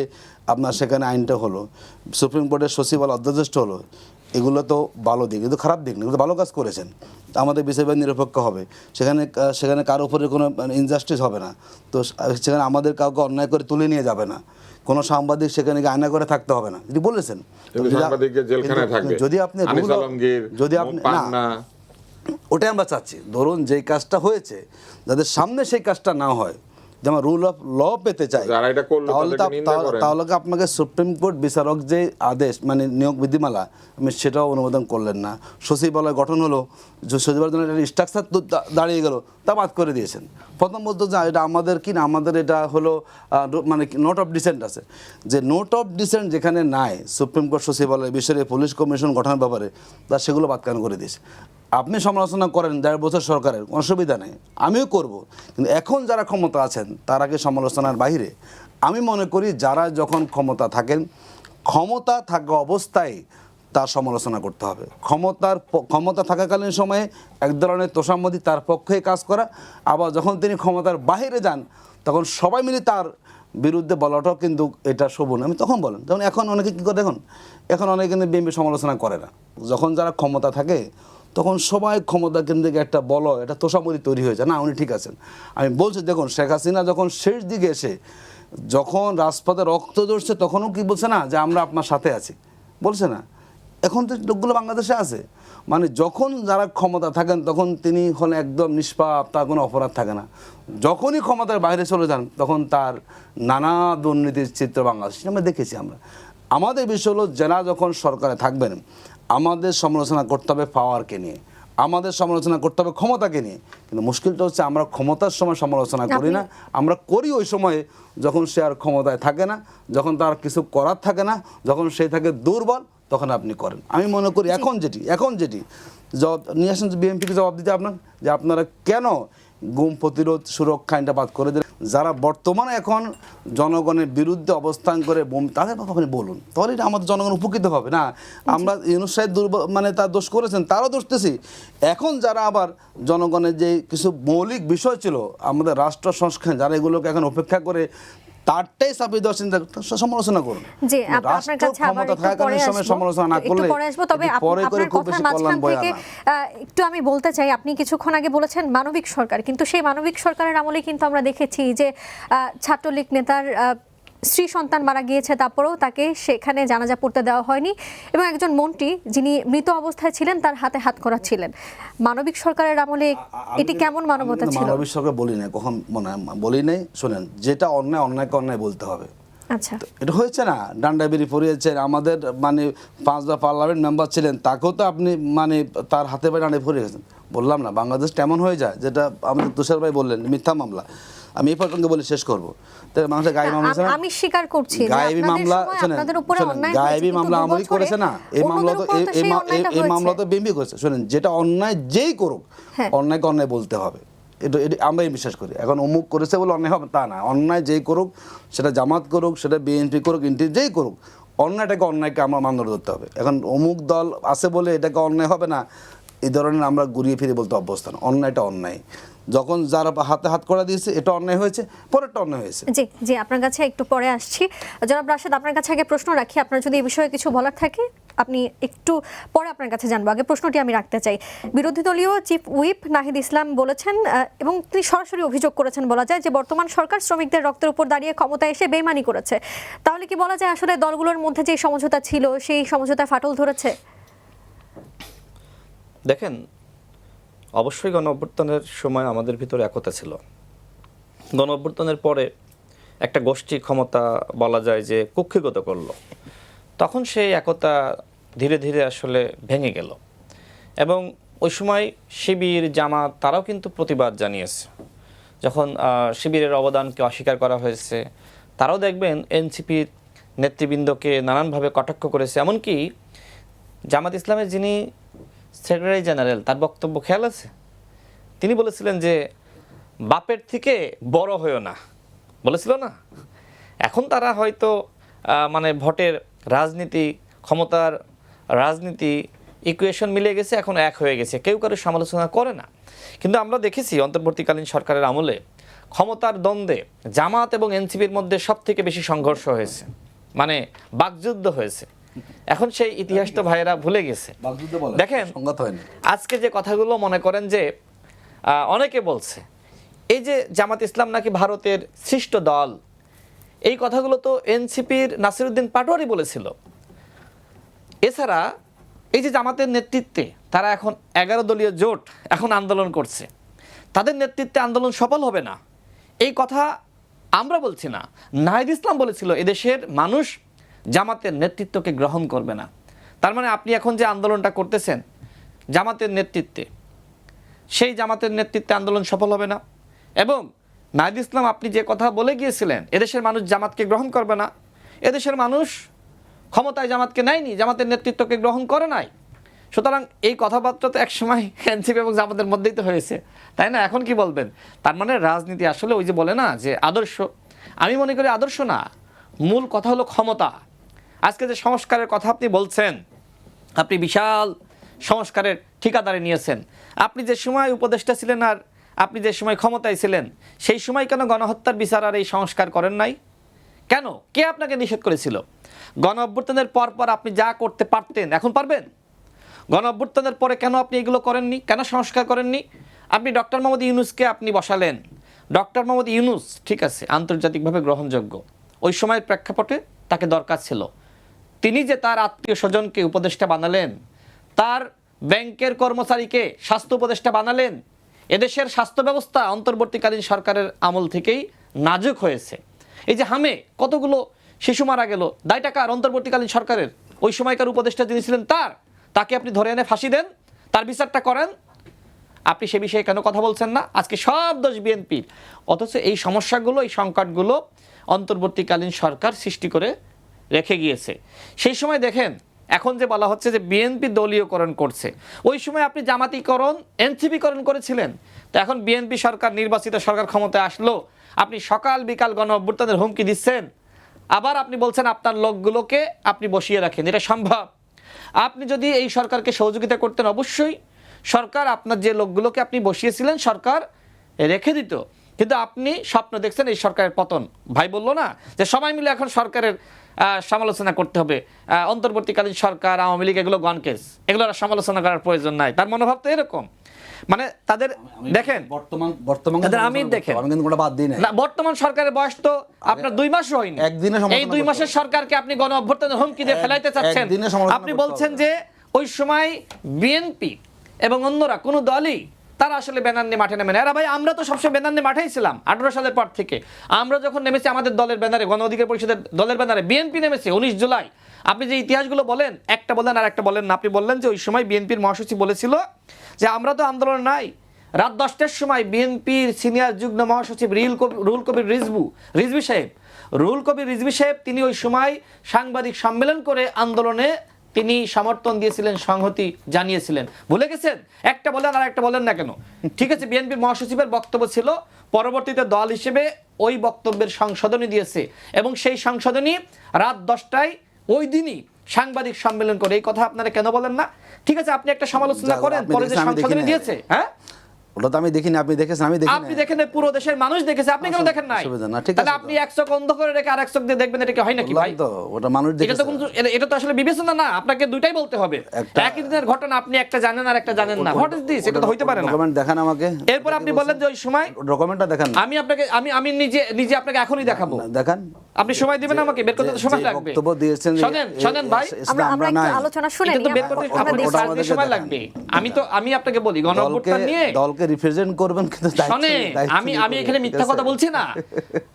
আপনার সেখানে আইনটা হলো, সুপ্রিম কোর্টের সচিবালয় অধ্যাদেশটা হলো, এগুলো তো ভালো দিক, কিন্তু খারাপ দিক না, এগুলো ভালো কাজ করেছেন। আমাদের বিচার নিরপেক্ষ হবে, সেখানে কারো উপরে কোনো ইনজাস্টিস হবে না, তো সেখানে আমাদের কাউকে অন্যায় করে তুলে নিয়ে যাবে না, কোনো সাংবাদিক সেখানে আয়না করে থাকতে হবে না, যদি বলেছেন। যদি আপনি না, ওটাই আমরা চাচ্ছি। ধরুন যেই কাজটা হয়েছে, যাদের সামনে সেই কাজটা না হয়, যেমন রুল অফ ল পেতে চাই, তাহলে আপনাকে সুপ্রিম কোর্ট বিচারক যে আদেশ মানে নিয়োগ বিধিমালা, আমি সেটাও অনুমোদন করলেন না। সচিবালয় গঠন হলো, সচিবালয়ের জন্য একটা স্ট্রাকচার দাঁড়িয়ে গেল, তা বাদ করে দিয়েছেন। প্রথম বলতো যে এটা আমাদের কি না, আমাদের এটা হলো মানে নোট অফ ডিসেন্ট আছে, যে নোট অফ ডিসেন্ট যেখানে নাই সুপ্রিম কোর্ট সচিবালয় বিষয়ে পুলিশ কমিশন গঠনের ব্যাপারে, তা সেগুলো বাদ কেন করে দিয়েছে। আপনি সমালোচনা করেন 1.5 বছর সরকারের, অসুবিধা নেই, আমিও করব, কিন্তু এখন যারা ক্ষমতা আছেন তারা কি সমালোচনার বাইরে? আমি মনে করি যারা যখন ক্ষমতা থাকেন, ক্ষমতা থাকা অবস্থায় তার সমালোচনা করতে হবে। ক্ষমতা থাকাকালীন সময়ে এক ধরনের তোষামোদী তার পক্ষে কাজ করা, আবার যখন তিনি ক্ষমতার বাইরে যান তখন সবাই মিলে তার বিরুদ্ধে বলাটাও কিন্তু এটা শোভন। আমি তখন বলেন, যেমন এখন অনেকে কী করে, এখন অনেকে কিন্তু বিএনপি সমালোচনা করে না। যখন যারা ক্ষমতা থাকে তখন সবাই ক্ষমতা কেন্দ্রিক একটা একটা তোষামোদী তৈরি হয়ে যায়, না উনি ঠিক আছেন। আমি বলছি দেখুন, শেখ হাসিনা যখন শেষ দিকে এসে যখন রাজপথে রক্ত ঝরছে, তখনও কি বলছে না যে আমরা আপনার সাথে আছি, বলছে না? এখন তো লোকগুলো বাংলাদেশে আছে, মানে যখন যারা ক্ষমতা থাকেন তখন তিনি হলেন একদম নিষ্পাপ, তার কোনো অপরাধ থাকে না। যখনই ক্ষমতার বাইরে চলে যান তখন তার নানা দুর্নীতির চিত্র বাংলাদেশে আমরা দেখেছি। আমাদের বিষয় হলো যারা যখন সরকারে থাকবেন আমাদের সমালোচনা করতে হবে পাওয়ারকে নিয়ে, আমাদের সমালোচনা করতে হবে ক্ষমতাকে নিয়ে। কিন্তু মুশকিলটা হচ্ছে আমরা ক্ষমতার সময় সমালোচনা করি না, আমরা করি ওই সময়ে যখন সে আর ক্ষমতায় থাকে না, যখন তার কিছু করার থাকে না, যখন সে থাকে দুর্বল, তখন আপনি করেন। আমি মনে করি এখন যেটি জবাব নিয়ে আসেন বিএনপিকে জবাব দিতে আপনার, যে আপনারা কেন গুম প্রতিরোধ সুরক্ষা আইনটা বাদ করে দিলেন। যারা বর্তমানে এখন জনগণের বিরুদ্ধে অবস্থান করে তাদের কথা আপনি বলুন, তাহলে এটা আমাদের জনগণ উপকৃত হবে না। আমরা ইউনূস সাহেব দুর্বল মানে তার দোষ করেছেন, তারও দোষতেছি। এখন যারা আবার জনগণের যে কিছু মৌলিক বিষয় ছিল আমাদের রাষ্ট্র সংস্কার, যারা এগুলোকে এখন উপেক্ষা করে তারটাই চাপিয়ে দেওয়ার চিন্তা সমালোচনা করুন। জি, আপনার কাছে আবার একটু পরে আসবো, সমালোচনা না করলে একটু পরে আসবো। তবে পরে করে আপনার খুব কথার বেশি মাঝখান কল্যাণ বয় থেকে না। একটু আমি বলতে চাই, আপনি কিছুক্ষণ আগে বলেছেন মানবিক সরকার, কিন্তু সেই মানবিক সরকারের আমলে কিন্তু আমরা দেখেছি যে ছাত্রলীগ নেতার স্ত্রী সন্তান মারা গিয়েছে, তারপরেও তাকে সেখানে জানাজা পড়তে দেওয়া হয়নি, এবং একজন মন্ত্রী যিনি মৃত অবস্থায় ছিলেন তার হাতে হাত করা ছিলেন। মানবিক সরকারের আমলে এটি কেমন মানবতা ছিল? মানবিক সরকার বলি নাই, কখন বলি নাই। শোনেন, যেটা অন্যায় অন্যায়কে অন্যায় বলতে হবে। আচ্ছা, এটা হয়েছে না, ডান্ডাবিরি পড়িয়েছেন আমাদের মানে 5বার পার্লামেন্ট মেম্বার ছিলেন, তাকেও তো আপনি মানে তার হাতে পায়ে ডান্ডায় পড়ে গেছেন। বললাম না বাংলাদেশটা এমন হয়ে যায়, যেটা আমাদের তুষার ভাই বললেন মিথ্যা মামলা। আমি এই প্রসঙ্গে বলে শেষ করবো। মানুষের গায়ে মামলা, আমি স্বীকার করছি গায়েবী মামলা, গায়েবী মামলা আমলই করেছে না। এই মামলা তো বিএনপি করেছে। শোনেন, যেটা অন্যায় যেই করুক, অন্যায়কে অন্যায় বলতে হবে, এটা আমরাই বিশ্বাস করি। এখন অমুক করেছে বলে অন্যায় হবে তা না, অন্যায় যেই করুক, সেটা জামাত করুক, সেটা বিএনপি করুক, যেই করুক, অন্যায়টাকে অন্যায়কে আমরা মান্য করতে হবে। এখন অমুক দল আছে বলে এটাকে অন্যায় হবে না, এই ধরনের আমরা ঘুরিয়ে ফিরে বলতে অভ্যস্ত না। অন্যায়টা অন্যায়, যখন যারা হাতে হাত করা দিয়েছে এটা অন্যায় হয়েছে, পরেরটা অন্যায় হয়েছে। জি জি, আপনার কাছে একটু পরে আসছি। জনাব রাশেদ, আপনার কাছে আগে প্রশ্ন রাখি, আপনার যদি এই বিষয়ে কিছু বলার থাকে আপনি একটু পরে আপনার কাছে জানবো। আগে প্রশ্নটি আমি রাখতে চাই। বিরোধী দলীয় চিফ হুইপ নাহিদ ইসলাম বলেছেন, এবং তিনি সরাসরি অভিযোগ করেছেন বলা যায়, যে বর্তমান সরকার শ্রমিকদের রক্তের উপর দাঁড়িয়ে ক্ষমতায় এসে বেইমানি করেছে। তাহলে কি বলা যায় আসলে দলগুলোর মধ্যে যে সমঝোতা ছিল সেই সমঝোতায় ফাটল ধরেছে? দেখেন, অবশ্যই গণ অভ্যুত্থানের সময় আমাদের ভিতরে একতা ছিল। গণ অভ্যুত্থানের পরে একটা গোষ্ঠী ক্ষমতা বলা যায় যে কুক্ষিগত করলো, তখন সেই একতা ধীরে ধীরে আসলে ভেঙে গেল। এবং ওই সময় শিবির, জামাত তারাও কিন্তু প্রতিবাদ জানিয়েছে। যখন শিবিরের অবদানকে অস্বীকার করা হয়েছে, তারাও দেখবেন এনসিপির নেতৃবৃন্দকে নানানভাবে কটাক্ষ করেছে। এমনকি জামাত ইসলামের যিনি সেক্রেটারি জেনারেল, তার বক্তব্য খেয়াল আছে, তিনি বলেছিলেন যে বাপের থেকে বড় হয়েও না, বলেছিল না। এখন তারা হয়তো মানে ভোটের রাজনীতি, ক্ষমতার রাজনীতি ইকুয়েশন মিলে গেছে, এখন এক হয়ে গেছে, কেউ কারো সমালোচনা করে না। কিন্তু আমরা দেখেছি অন্তর্বর্তীকালীন সরকারের আমলে ক্ষমতার দ্বন্দ্বে জামাত এবং এনসিপির মধ্যে সব থেকে বেশি সংঘর্ষ হয়েছে, মানে বাকযুদ্ধ হয়েছে। এখন সেই ইতিহাস তো ভাইয়েরা ভুলে গেছে। দেখেন, আজকে যে কথাগুলো মনে করেন যে অনেকে বলছে এই যে জামাত ইসলাম নাকি ভারতের সৃষ্ট দল, এই কথাগুলো তো এনসিপির নাসিরউদ্দিন পাটোয়ারি বলেছিল। এছাড়া এই যে জামাতের নেতৃত্বে তারা এখন 11 দলীয় জোট এখন আন্দোলন করছে, তাদের নেতৃত্বে আন্দোলন সফল হবে না, এই কথা আমরা বলছি না, নাহিদ ইসলাম বলেছিল এদেশের মানুষ জামাতের নেতৃত্বকে গ্রহণ করবে না। তার মানে আপনি এখন যে আন্দোলনটা করতেছেন জামাতের নেতৃত্বে, সেই জামাতের নেতৃত্বে আন্দোলন সফল হবে না। এবং নাহিদ ইসলাম আপনি যে কথা বলে গিয়েছিলেন এদেশের মানুষ জামাতকে গ্রহণ করবে না, এদেশের মানুষ ক্ষমতায় জামাতকে নেয়নি, জামাতের নেতৃত্বকে গ্রহণ করে নাই। সুতরাং এই কথাবার্তা তো একসময় এনসিপি এবং জামাতের মধ্যেই তো হয়েছে, তাই না? এখন কি বলবেন? তার মানে রাজনীতি আসলে ওই যে বলে না যে আদর্শ, আমি মনে করি আদর্শ না, মূল কথা হলো ক্ষমতা। আজকে যে সংস্কারের কথা আপনি বলছেন, আপনি বিশাল সংস্কারের ঠিকাদারি নিয়েছেন। আপনি যে সময় উপদেষ্টা ছিলেন আর আপনি যে সময় ক্ষমতায় ছিলেন, সেই সময় কেন গণহত্যার বিচার আর এই সংস্কার করেন নাই? কেন? কে আপনাকে নিষেধ করেছিল? গণ অভ্যুত্থানের পর পর আপনি যা করতে পারতেন এখন পারবেন? গণ অভ্যুত্থানের পরে কেন আপনি এগুলো করেননি? কেন সংস্কার করেননি? আপনি ডক্টর মোহাম্মদ ইউনূসকে আপনি বসালেন। ডক্টর মোহাম্মদ ইউনূস ঠিক আছে, আন্তর্জাতিকভাবে গ্রহণযোগ্য, ওই সময়ের প্রেক্ষাপটে তাকে দরকার ছিল। তিনি যে তার আত্মীয় স্বজনকে উপদেষ্টা বানালেন, তার ব্যাংকের কর্মচারীকে স্বাস্থ্য উপদেষ্টা বানালেন, এদেশের স্বাস্থ্য ব্যবস্থা অন্তর্বর্তীকালীন সরকারের আমল থেকেই নাজুক হয়েছে। এই যে হামে কতগুলো শিশু মারা গেল, দায়টা কার? অন্তর্বর্তীকালীন সরকারের। ওই সময়কার উপদেষ্টা যিনি ছিলেন তাকে আপনি ধরে এনে ফাঁসি দেন, তার বিচারটা করেন। আপনি সে বিষয়ে কেন কথা বলছেন না? আজকে সব দোষ বিএনপির, অথচ এই সমস্যাগুলো, এই সংকটগুলো অন্তর্বর্তীকালীন সরকার সৃষ্টি করে রেখে গিয়েছে। সেই সময় দেখেন এখন যে বলা হচ্ছে যে বিএনপি দলীয়করণ করছে, ওই সময় আপনি জামাতিকরণ, এনসিপিকরণ করেছিলেন। তো এখন বিএনপি সরকার, নির্বাচিত সরকার ক্ষমতায় আসলো, আপনি সকাল বিকাল গণ অভ্যুত্থানের হুমকি দিচ্ছেন, আবার আপনি বলছেন আপনার লোকগুলোকে আপনি বসিয়ে রাখেন। এটা সম্ভব? আপনি যদি এই সরকারকে সহযোগিতা করতেন, অবশ্যই সরকার আপনার যে লোকগুলোকে আপনি বসিয়েছিলেন সরকার রেখে দিত। কিন্তু আপনি স্বপ্ন দেখছেন এই সরকারের পতন। ভাই বললো না যে সবাই মিলে এখন সরকারের সমালোচনা করতে হবে, অন্তর্বর্তীকালীন সরকার, আওয়ামী লীগ, এগুলো গন কেস, এগুলো আর সমালোচনা করার প্রয়োজন নাই। তার মনোভাব তো এরকম। মানে তাদের দেখেন বর্তমান তাদের আমি দেখেন আমি কিন্তু কোনটা বাদ দিই না, বর্তমান সরকারের বয়স তো আপনার 2 মাসও হয়নি। এই 2 মাসের সরকারকে আপনি গণ অভ্যুত্থানের হুমকি দিয়ে ফেলাইতে চাচ্ছেন। আপনি বলছেন যে ওই সময় বিএনপি এবং অন্যরা কোনো দলই তারা আসলে ব্যানার নিয়ে মাঠে নেমে না। ভাই আমরা তো সবসময় ব্যানার নিয়ে মাঠেই ছিলাম 18 সালের পর থেকে। আমরা যখন নেমেছি আমাদের দলের ব্যানারে, গণ অধিকার পরিষদের দলের ব্যানারে, বিএনপি নেমেছে 19 জুলাই। আপনি যে ইতিহাসগুলো বলেন, একটা বলেন আর একটা বলেন না। আপনি বললেন যে ওই সময় বিএনপির মহাসচিব বলেছিল যে আমরা তো আন্দোলন নাই। রাত 10টার সময় বিএনপির সিনিয়র যুগ্ম মহাসচিব রুহুল কবির রিজভী সাহেব তিনি ওই সময় সাংবাদিক সম্মেলন করে আন্দোলনে তিনি সমর্থন দিয়েছিলেন, সংহতি জানিয়েছিলেন। ভুলে গেছেন? একটা বলেন আর একটা বলেন না কেন? ঠিক আছে, বিএনপির মহাসচিবের বক্তব্য ছিল, পরবর্তীতে দল হিসেবে ওই বক্তব্যের সংশোধনী দিয়েছে এবং সেই সংশোধনী রাত 10টায় ওই দিনই সাংবাদিক সম্মেলন করে। এই কথা আপনারা কেন বলেন না? ঠিক আছে, আপনি একটা সমালোচনা করেন, পরে যে সংশোধনী দিয়েছে, হ্যাঁ ওটা তো আমি দেখিনি, আপনি দেখেছেন, আমি দেখিনি। আপনি দেখেন, পুরো দেশের মানুষ দেখেছে, আপনি কেন দেখেন নাই? তাহলে আপনি এক চোখ অন্ধ করে রেখে আর এক চোখ দিয়ে দেখবেন, এটা কি হয় নাকি ভাই? তো ওটা মানুষ দেখেছে। এটা তো আসলে বিবেচনা না, আপনাকে দুইটাই বলতে হবে। একই দিনের ঘটনা আপনি একটা জানেন আর একটা জানেন না। What is this? এটা তো হইতে পারে না। ডকুমেন্ট দেখান আমাকে। এরপর আপনি বললেন যে ওই সময় ডকুমেন্টটা দেখান। আমি আপনাকে আমি নিজে আপনাকে এখনই দেখাবো। দেখান। আপনি সময় দিবেন আমাকে, বের করতে তো সময় লাগবে। বক্তব্য দিয়েছেন, শুনেন ভাই, আমরা একটু আলোচনা শুনে এটা তো বের করতে আপনাকে সময় লাগবে। আমি আপনাকে বলি, গণ অভ্যুত্থান নিয়ে দলকে রিপ্রেজেন্ট করবেন, কিন্তু আমি এখানে মিথ্যা কথা বলছি না।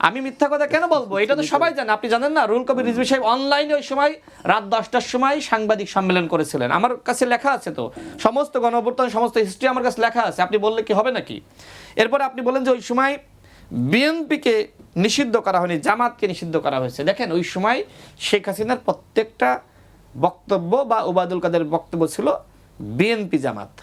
আমি মিথ্যা কথা কেন বলবো? এটা তো সবাই জানে। আপনি জানেন না, রুহুল কবির রিজভী সাহেব অনলাইনে ওই সময় রাত 10টার সময় সাংবাদিক সম্মেলন করেছিলেন। আমার কাছে লেখা আছে, তো সমস্ত গণ অভ্যুত্থান, সমস্ত হিস্ট্রি আমার কাছে লেখা আছে। আপনি বললে কি হবে নাকি? এরপরে আপনি বলেন যে ওই সময় বিএনপিকে নিষিদ্ধ করা হয়নি, জামাতকে নিষিদ্ধ করা হয়েছে। দেখেন ওই সময় শেখ হাসিনার প্রত্যেকটা বক্তব্য বা ওবায়দুল কাদেরের বক্তব্য ছিল বিএনপি জামাত,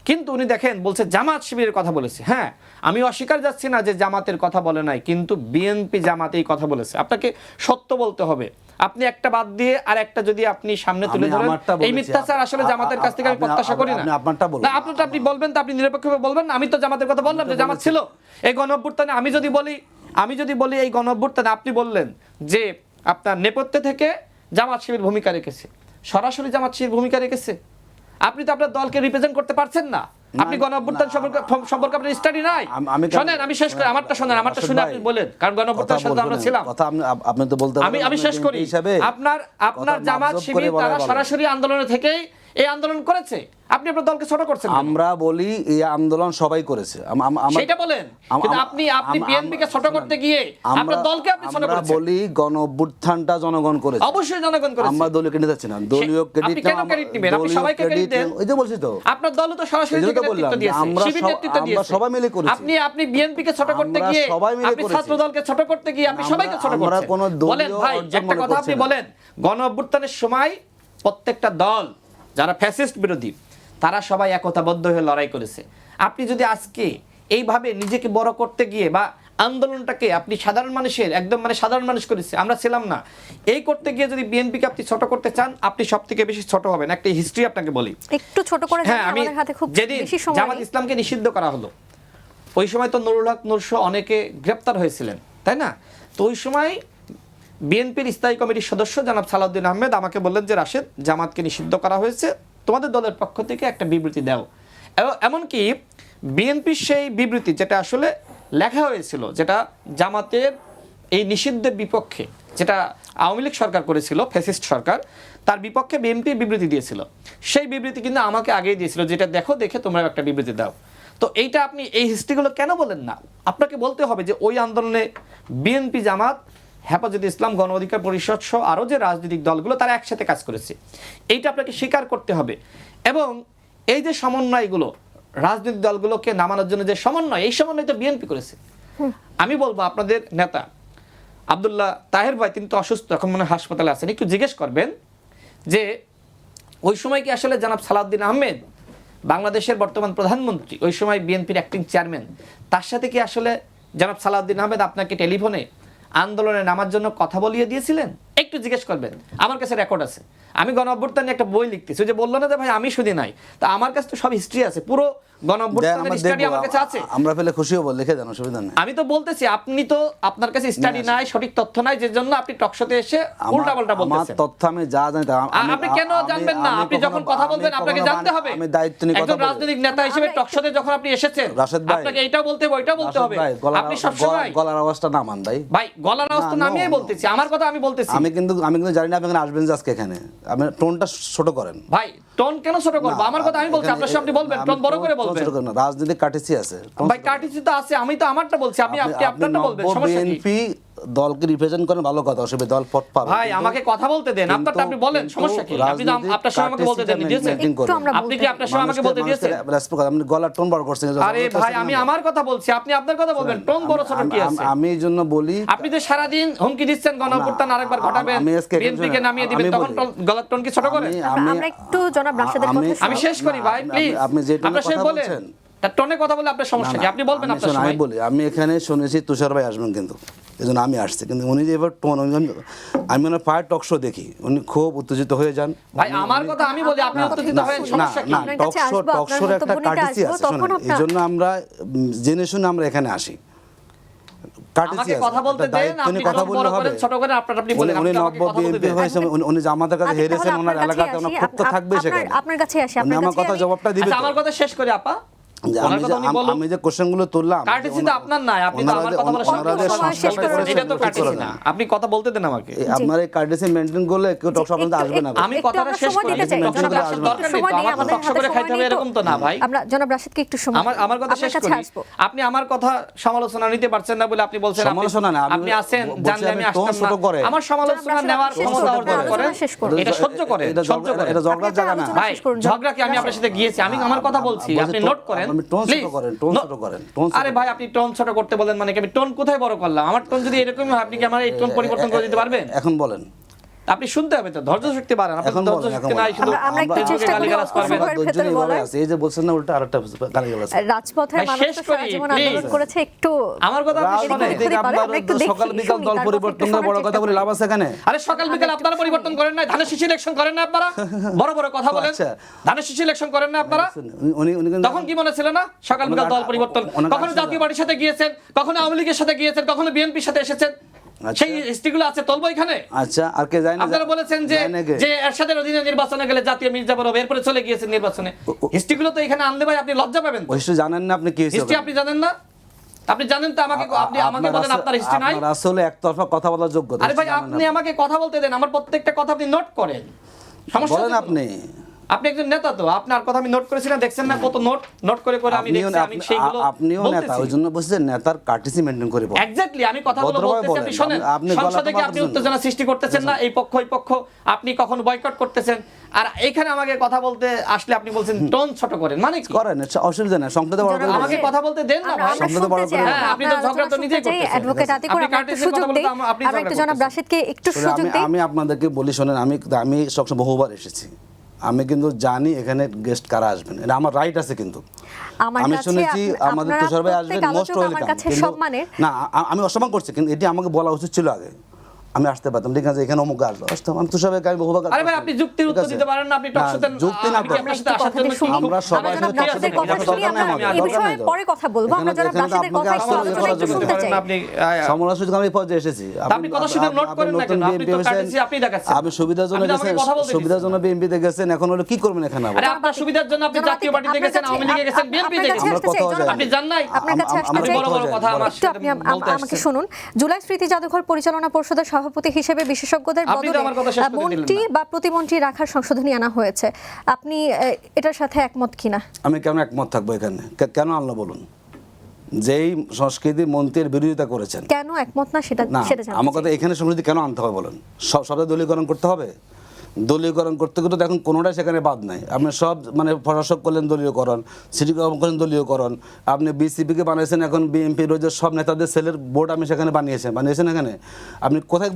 কিন্তু উনি দেখেন বলছে জামাত শিবিরের কথা বলেছে। হ্যাঁ, আমি অস্বীকার যাচ্ছি না যে জামাতের কথা বলে নাই, কিন্তু বিএনপি জামাত এই কথা বলেছে। আপনাকে সত্য বলতে হবে। আপনি একটা বাদ দিয়ে আর একটা যদি আপনি সামনে তুলে ধরেন, এই মিথ্যাচার আসলে জামাতের কাছ থেকে আমি প্রত্যাশা করি না। আপনারটা আপনি বলবেন, তো আপনি নিরপেক্ষভাবে বলবেন। আমি তো জামাতের কথা বললাম যে জামাত ছিল এই গণ অভ্যুত্থানে। আমি যদি বলি এই গণ অভ্যুত্থানে, আপনি বললেন যে আপনার নেপথ্যে থেকে জামাত শিবির ভূমিকা রেখেছে, সরাসরি জামাত শিবির ভূমিকা রেখেছে। আপনি তো আপনার দলকে রিপ্রেজেন্ট করতে পারছেন না। আপনি গণ অভ্যুত্থান সম্পর্কে আপনার স্টাডি নাই। শুনেন, আমি শেষ করি, আমারটা শুনে আপনি বলেন, কারণ গণ অভ্যুত্থানের সাথে আমরা ছিলাম। আপনি তো বলতে পারেন। আমি শেষ করি। আপনার জামাত শিবির তারা সরাসরি আন্দোলনে থেকেই এই আন্দোলন করেছে। আপনি আপনার দলকে ছোট করছেন। আমরা বলি এই আন্দোলন সবাই করেছে, সেটা বলেন, কিন্তু আপনি বিএনপি কে ছোট করতে গিয়ে আপনার দলকে আপনি ছোট করেছেন। আমরা বলি গণ অভ্যুত্থানটা জনগণ করেছে। অবশ্যই জনগণ করেছে। আমরা দলীয় ক্রেডিট দিচ্ছি না, দলীয় ক্রেডিট কেন ক্রেডিট নেবেন? আপনি সবাইকে ক্রেডিট দেন। ওই যে বলছি তো, আপনার দল তো সরাসরি নেতৃত্ব দিয়েছে, শিবির নেতৃত্ব দিয়েছে। আমরা সবাই মিলে করেছি। আপনি বিএনপি কে ছোট করতে গিয়ে, আপনি ছাত্র দলকে ছোট করতে গিয়ে আপনি সবাইকে ছোট করছেন। বলেন ভাই, একটা কথা আপনি বলেন, গণ অভ্যুত্থানের সময় প্রত্যেকটা দল যারা ফ্যাসিস্ট বিরোধী তারা সবাই একতাবদ্ধ হয়ে লড়াই করেছে। আপনি যদি আজকে এইভাবে নিজেকে বড় করতে গিয়ে বা আন্দোলনটাকে আপনি সাধারণ মানুষের একদম সাধারণ মানুষ করেছে, আমরা ছিলাম না, এই করতে গিয়ে যদি বিএনপিকে আপনি ছোট করতে চান, আপনি সবথেকে বেশি ছোট হবেন। একটা হিস্ট্রি আপনাকে বলি, একটু ছোট করে হ্যাঁ, আমাদের হাতে খুব বেশি সময়। জামাত ইসলামকে নিষিদ্ধ করা হলো, ওই সময় তো নুরুল হক নূরসহ অনেকে গ্রেপ্তার হয়েছিলেন, তাই না? তো ওই সময় বিএনপির স্থায়ী কমিটির সদস্য জনাব সালাউদ্দিন আহমেদ আমাকে বললেন যে রাশেদ, জামাতকে নিষিদ্ধ করা হয়েছে, তোমাদের দলের পক্ষ থেকে একটা বিবৃতি দাও। এমনকি বিএনপির সেই বিবৃতি যেটা আসলে লেখা হয়েছিল, যেটা জামাতের এই নিষিদ্ধের বিপক্ষে, যেটা আওয়ামী লীগ সরকার করেছিল, ফ্যাসিস্ট সরকার, তার বিপক্ষে বিএনপি বিবৃতি দিয়েছিল। সেই বিবৃতি কিন্তু আমাকে আগেই দিয়েছিল, যেটা দেখে তোমরা একটা বিবৃতি দাও। তো এইটা আপনি এই হিস্ট্রিগুলো কেন বলেন না? আপনাকে বলতে হবে যে ওই আন্দোলনে বিএনপি, জামাত, হেফাজতে ইসলাম, গণ অধিকার পরিষদ সহ আরও যে রাজনৈতিক দলগুলো তারা একসাথে কাজ করেছে, এইটা আপনাকে স্বীকার করতে হবে। এবং এই যে সমন্বয়গুলো, রাজনৈতিক দলগুলোকে নামানোর জন্য যে সমন্বয়, এই সমন্বয় তো বিএনপি করেছে। আমি বলবো আপনাদের নেতা আব্দুল্লাহ তাহের ভাই, তিনি তো অসুস্থ, এখন মনে হয় হাসপাতালে আছেন, একটু জিজ্ঞেস করবেন যে ওই সময় কি আসলে জনাব সালাউদ্দিন আহমেদ, বাংলাদেশের বর্তমান প্রধানমন্ত্রী, ওই সময় বিএনপির অ্যাক্টিং চেয়ারম্যান, তার সাথে কি আসলে জনাব সালাউদ্দিন আহমেদ আপনাকে টেলিফোনে আন্দোলনে নামার জন্য কথা বলিয়ে দিয়েছিলেন? একটু জিজ্ঞেস করবেন। আমার কাছে রেকর্ড আছে, আমি গণ অভ্যুত্থান নিয়ে একটা বই লিখতেছি। ওই যে বললো না যে ভাই আমি শুধু নাই, তা আমার কাছে তো সব হিস্ট্রি আছে, পুরো গণ অভ্যুত্থানের স্টাডি আমার কাছে আছে। আমরা পেলে খুশি হবো, লিখে দেন, অসুবিধা নেই। আমি তো বলতেছি আপনি তো, আপনার কাছে স্টাডি নাই, সঠিক তথ্য নাই, যে জন্য আপনি টকশোতে এসে উল্টাপাল্টা বলতেছেন। আমার তথ্য আমি যা জানি আপনি কেন জানবেন না? আপনি যখন কথা বলবেন আপনাকে জানতে হবে। আমি দায়িত্ব নিয়ে কথা একজন বলি। রাজনৈতিক নেতা হিসেবে টকশোতে যখন আপনি এসেছেন, রাশেদ ভাই, আপনাকে এইটাও বলতে হবে, ওইটাও বলতে হবে। আপনি সবসময় গলার আওয়াজটা নামান ভাই। ভাই গলার আওয়াজ তো নামিয়েই বলতেছি, আমার কথা আমি বলতেছি। আমি কিন্তু জানি না আপনি এখানে আসবেন যে আজকে এখানে। আপনি টোনটা ছোট করেন ভাই। টোন কেন ছোট করবো? আমার কথা আমি বলছি, আপনার সামনে আপনি বলবেন, টোন বড় করে বলবেন। রাজনীতিক কাটিসি আছে ভাই, কাটিছি তো আছে, আমি তো আমারটা বলছি, আপনি আপনারটা বলবেন, সমস্যা কি? বিএনপি দলকে রিপ্রেজেন্ট করেন, ভালো কথা, অসুবিধা, দল পথ পাবে। ভাই আমাকে কথা বলতে দেন, আপনারটা আপনি বলেন, সমস্যা কি? আপনি তো আপনার সময় আমাকে বলতে দেন, দিয়েছেন? আপনি কি আপনার সময় আমাকে বলতে দিয়েছেন? আপনি গলার টোন বড় করছেন। আরে ভাই, আমি আমার কথা বলছি, আপনি আপনার কথা বলবেন, টোন বড় ছোট কি আছে? আমি এই জন্য বলি, আপনি যে সারা দিন হুমকি দিচ্ছেন গণ অভ্যুত্থান আরেকবার ঘটাবেন, বিএনপিকে নামিয়ে দিবেন, তখন গলার টোন কি ছোট করে? আমরা একটু জনাব রাশেদের কথা আমি শেষ করি ভাই, প্লিজ। আপনি যে টোনে কথা বলেন, বলছেন, তার টোনে কথা বলে আপনার সমস্যা কি? আপনি বলবেন আপনার সময়। আমি বলি, আমি এখানে শুনেছি তুষার ভাই আসবেন, কিন্তু এজন্য আমি আসছি। কিন্তু উনি যে এবার টোন, আমি মনে ফায়ার টক শো দেখি, উনি খুব উত্তেজিত হয়ে যান। ভাই আমার কথা আমি বলি, আপনি উত্তেজিত হবেন, সমস্যা কি? না, টক শোর একটা কাটিসি আছে, শুনুন, এই জন্য আমরা জেনে শুনে আমরা এখানে আসি। আমাকে কথা বলতে দেন, আপনি কথা বড় করেন, ছোট করেন, আপনারা আপনি বলেন। উনি নব্য বিএনপি হয়েছে, উনি জামাতের কাছে হেরেছেন, ওনার এলাকাতে ওনার ক্ষোভ তো থাকবে সেখানে। আপনার কাছে আসি, উনি আমার কথা জবাবটা দিবেন। আচ্ছা, আমার কথা শেষ করে আপা, আমি যে কোশ্চেনগুলো তুললাম, কাটিছি তো আপনার নাই, আপনি তো আমার কথা বলার সময় এটা তো কাটিছি না, আপনি কথা বলতে দেন আমাকে। আপনার এই কার্ডিসি মেইনটেইন করলে কেউ টক শো করতে আসবে না। আমি কথাটা শেষ করি, আমার টক শো করে খাইতে হবে এরকম তো না ভাই। আমরা জনাব রাশেদকে একটু সময়, আমার কথা শেষ করি। আপনি আমার কথা সমালোচনা নিতে পারছেন না বলে আপনি বলছেন সমালোচনা না, আপনি আছেন, জানলে আমি আসতাম না। আমার সমালোচনা নেওয়ার ক্ষমতা অর্জন করেন, এটা সহ্য করেন, সহ্য করেন। এটা ঝগড়ার জায়গা না ভাই, ঝগড়া কি? আমি আপনার সাথে গিয়েছি, আমি আমার কথা বলছি, আপনি নোট করেন। আরে ভাই, আপনি টোন ছোট করতে বলেন মানে কি? আমি টোন কোথায় বড় করলাম? আমার টোন যদি এরকমই হয়, আপনি কি আমার এই টোন পরিবর্তন করে দিতে পারবেন? এখন বলেন, আপনি শুনতে হবে তো, ধৈর্য শক্তি বাড়ান। আপনি ধৈর্য শক্তি নাই, শুধু আমরা একটু চেষ্টা করি গালিগালাজ করবেন। ভেতরে বলার। এই যে বলছেন না, উল্টা আরেকটা গালিগালাজ। রাজপথের ভাই, মানুষ শেষ তো করি, সারা জীবন please। আন্দোলন করেছে, একটু আমার কথা আপনি শুনেন। রাজনীতিক আপনারা একটু দেখি, সকাল বিকাল শুনি, দল তারপর পরিবর্তন একটু করে বড় কথা বলে লাভ আছে এখানে? আরে সকাল বিকাল আপনারা পরিবর্তন করেন না, ধানের শীষে ইলেকশন করেন না আপনারা? বড় বড় কথা বলেন, আচ্ছা। ধানের শীষে ইলেকশন করেন না আপনারা? উনি কিন্তু তখন কি মনে ছিল না সকাল বিকাল দল পরিবর্তন? কখনো জাতীয় পার্টির সাথে গিয়েছেন, কখনো আওয়ামী লীগের সাথে গিয়েছেন, কখনো বিএনপির সাথে এসেছেন, সেই হিস্ট্রিগুলো আছে, তুলবো এখানে। আচ্ছা, আর কে যায় না? আপনারা বলেছেন যে এরশাদের অধীনে নির্বাচনে গেলে জাতীয় মির্জাপুর হবে, এরপরে চলে গিয়েছেন নির্বাচনে। হিস্ট্রিগুলো তো এখানে আনলে ভাই আপনি লজ্জা পাবেন। ওইসব জানেন না আপনি? কি হয়েছে হিস্ট্রি আপনি জানেন না? আপনি জানেন তো আমাকে, আপনি আমাকে বলেন আপনার হিস্ট্রি নাই। আপনার আসলে একতরফা কথা বলার যোগ্যতা। আরে ভাই, আপনি আমাকে কথা বলতে দেন, আমার প্রত্যেকটা কথা আপনি নোট করেন, সমস্যা বলেন আপনি। আপনি একজন নেতা, তো আপনার কথা আমি নোট করেছি না, দেখছেন না কত নোট করে আমি দেখছি, আমি সেইগুলো আপনিও নেতা, ওই জন্য বলছেন নেতার কার্টিসি মেইনটেইন করে বলেন। এক্স্যাক্টলি আমি কথাগুলো বলতেছি, আপনি শুনেন। সংসদে কি আপনি উত্তেজনা সৃষ্টি করতেছেন না, এই পক্ষ ওই পক্ষ, আপনি কখন বয়কট করতেছেন, আর এখানে আমাকে কথা বলতে আসলে আপনি বলছেন টোন ছোট করেন, মানে কি? করেন, অসুবিধা নেই, সংসদে বড় করে আমাকে কথা বলতে দেন না ভাই। সংসদে বড় করে। হ্যাঁ, আপনি তো ঝগড়া তো নিজেই করতেছেন। অ্যাডভোকেট আতিকুর, আমরা একটু সুযোগ দেই, আমরা একটু জনাব রাশেদকে একটু সুযোগ দেই। আমি আপনাদেরকে বলি, শুনেন, আমি সবসময় বহুবার এসেছি, আমি কিন্তু জানি এখানে গেস্ট কারা আসবেন, এটা আমার রাইট আছে। কিন্তু আমি শুনেছি আমাদের তুষার ভাই আসবেন, মোস্ট ওয়েলকাম। না, আমি অসম্মান করছি, কিন্তু এটি আমাকে বলা উচিত ছিল আগে, আমি আসতে পারতাম। ঠিক আছে, এখানে অমুক আসলো, আসতাম। আমি তুষার ভাইকে আমি বহুবার। আরে ভাই, আপনি যুক্তির উত্তর দিতে পারেন না, আপনি টকশোতে যুক্তি না, আমরা সবাই পরে কথা বলবো। আমরা জনাব রাশেদের কথা একটু শুনতে চাই। সমালোচনা আমি পর্যায়ে এসেছি। আপনি কথা শুনে নোট করেন না কেন? আপনি তো কাটিছি, আপনি দেখাচ্ছেন। আমি সুবিধার জন্য গেছেন, সুবিধার জন্য বিএনপিতে গেছেন, এখন হলো কি করবেন এখানে? আরে আপনার সুবিধার জন্য আপনি জাতীয় পার্টিতে গেছেন, আওয়ামী লীগে গেছেন, বিএনপিতে গেছেন, আপনি জান নাই? আপনার কাছে আসতে চাই, বড় বড় কথা আমার একটু আপনি আমাকে শুনুন। জুলাই স্মৃতি জাদুঘর পরিচালনা পর্ষদের সহ সভাপতি হিসেবে বিশেষজ্ঞদের আপনি তো আমার কথা শেষ করতে দিলেন না। মন্ত্রী বা প্রতিমন্ত্রী রাখার সংশোধনী আনা হয়েছে, আপনি এটার সাথে একমত কিনা? আমি কেন একমত থাকবো এখানে? কেন আনলো বলুন? যেই সংস্কৃতি মন্ত্রীর বিরোধিতা করেছেন, কেন একমত না সেটা না সেটা জানতে আমার চাই। কথা এখানে সংস্কৃতি কেন আনতে হবে বলুন? সব দলীয়করণ করতে হবে? দলীয়করণ করতে করতে এখন কোনোটাই সেখানে বাদ নাই। আপনি সব মানে প্রশাসক করলেন দলীয়করণ, সিটি কর্পোরেশন করলেন দলীয়করণ, আপনি বিসিপিকে বানিয়েছেন, এখন বিএনপি রোজের সব নেতাদের সেলের বোর্ড আপনি সেখানে বানিয়েছেন এখানে। আপনি কোথায়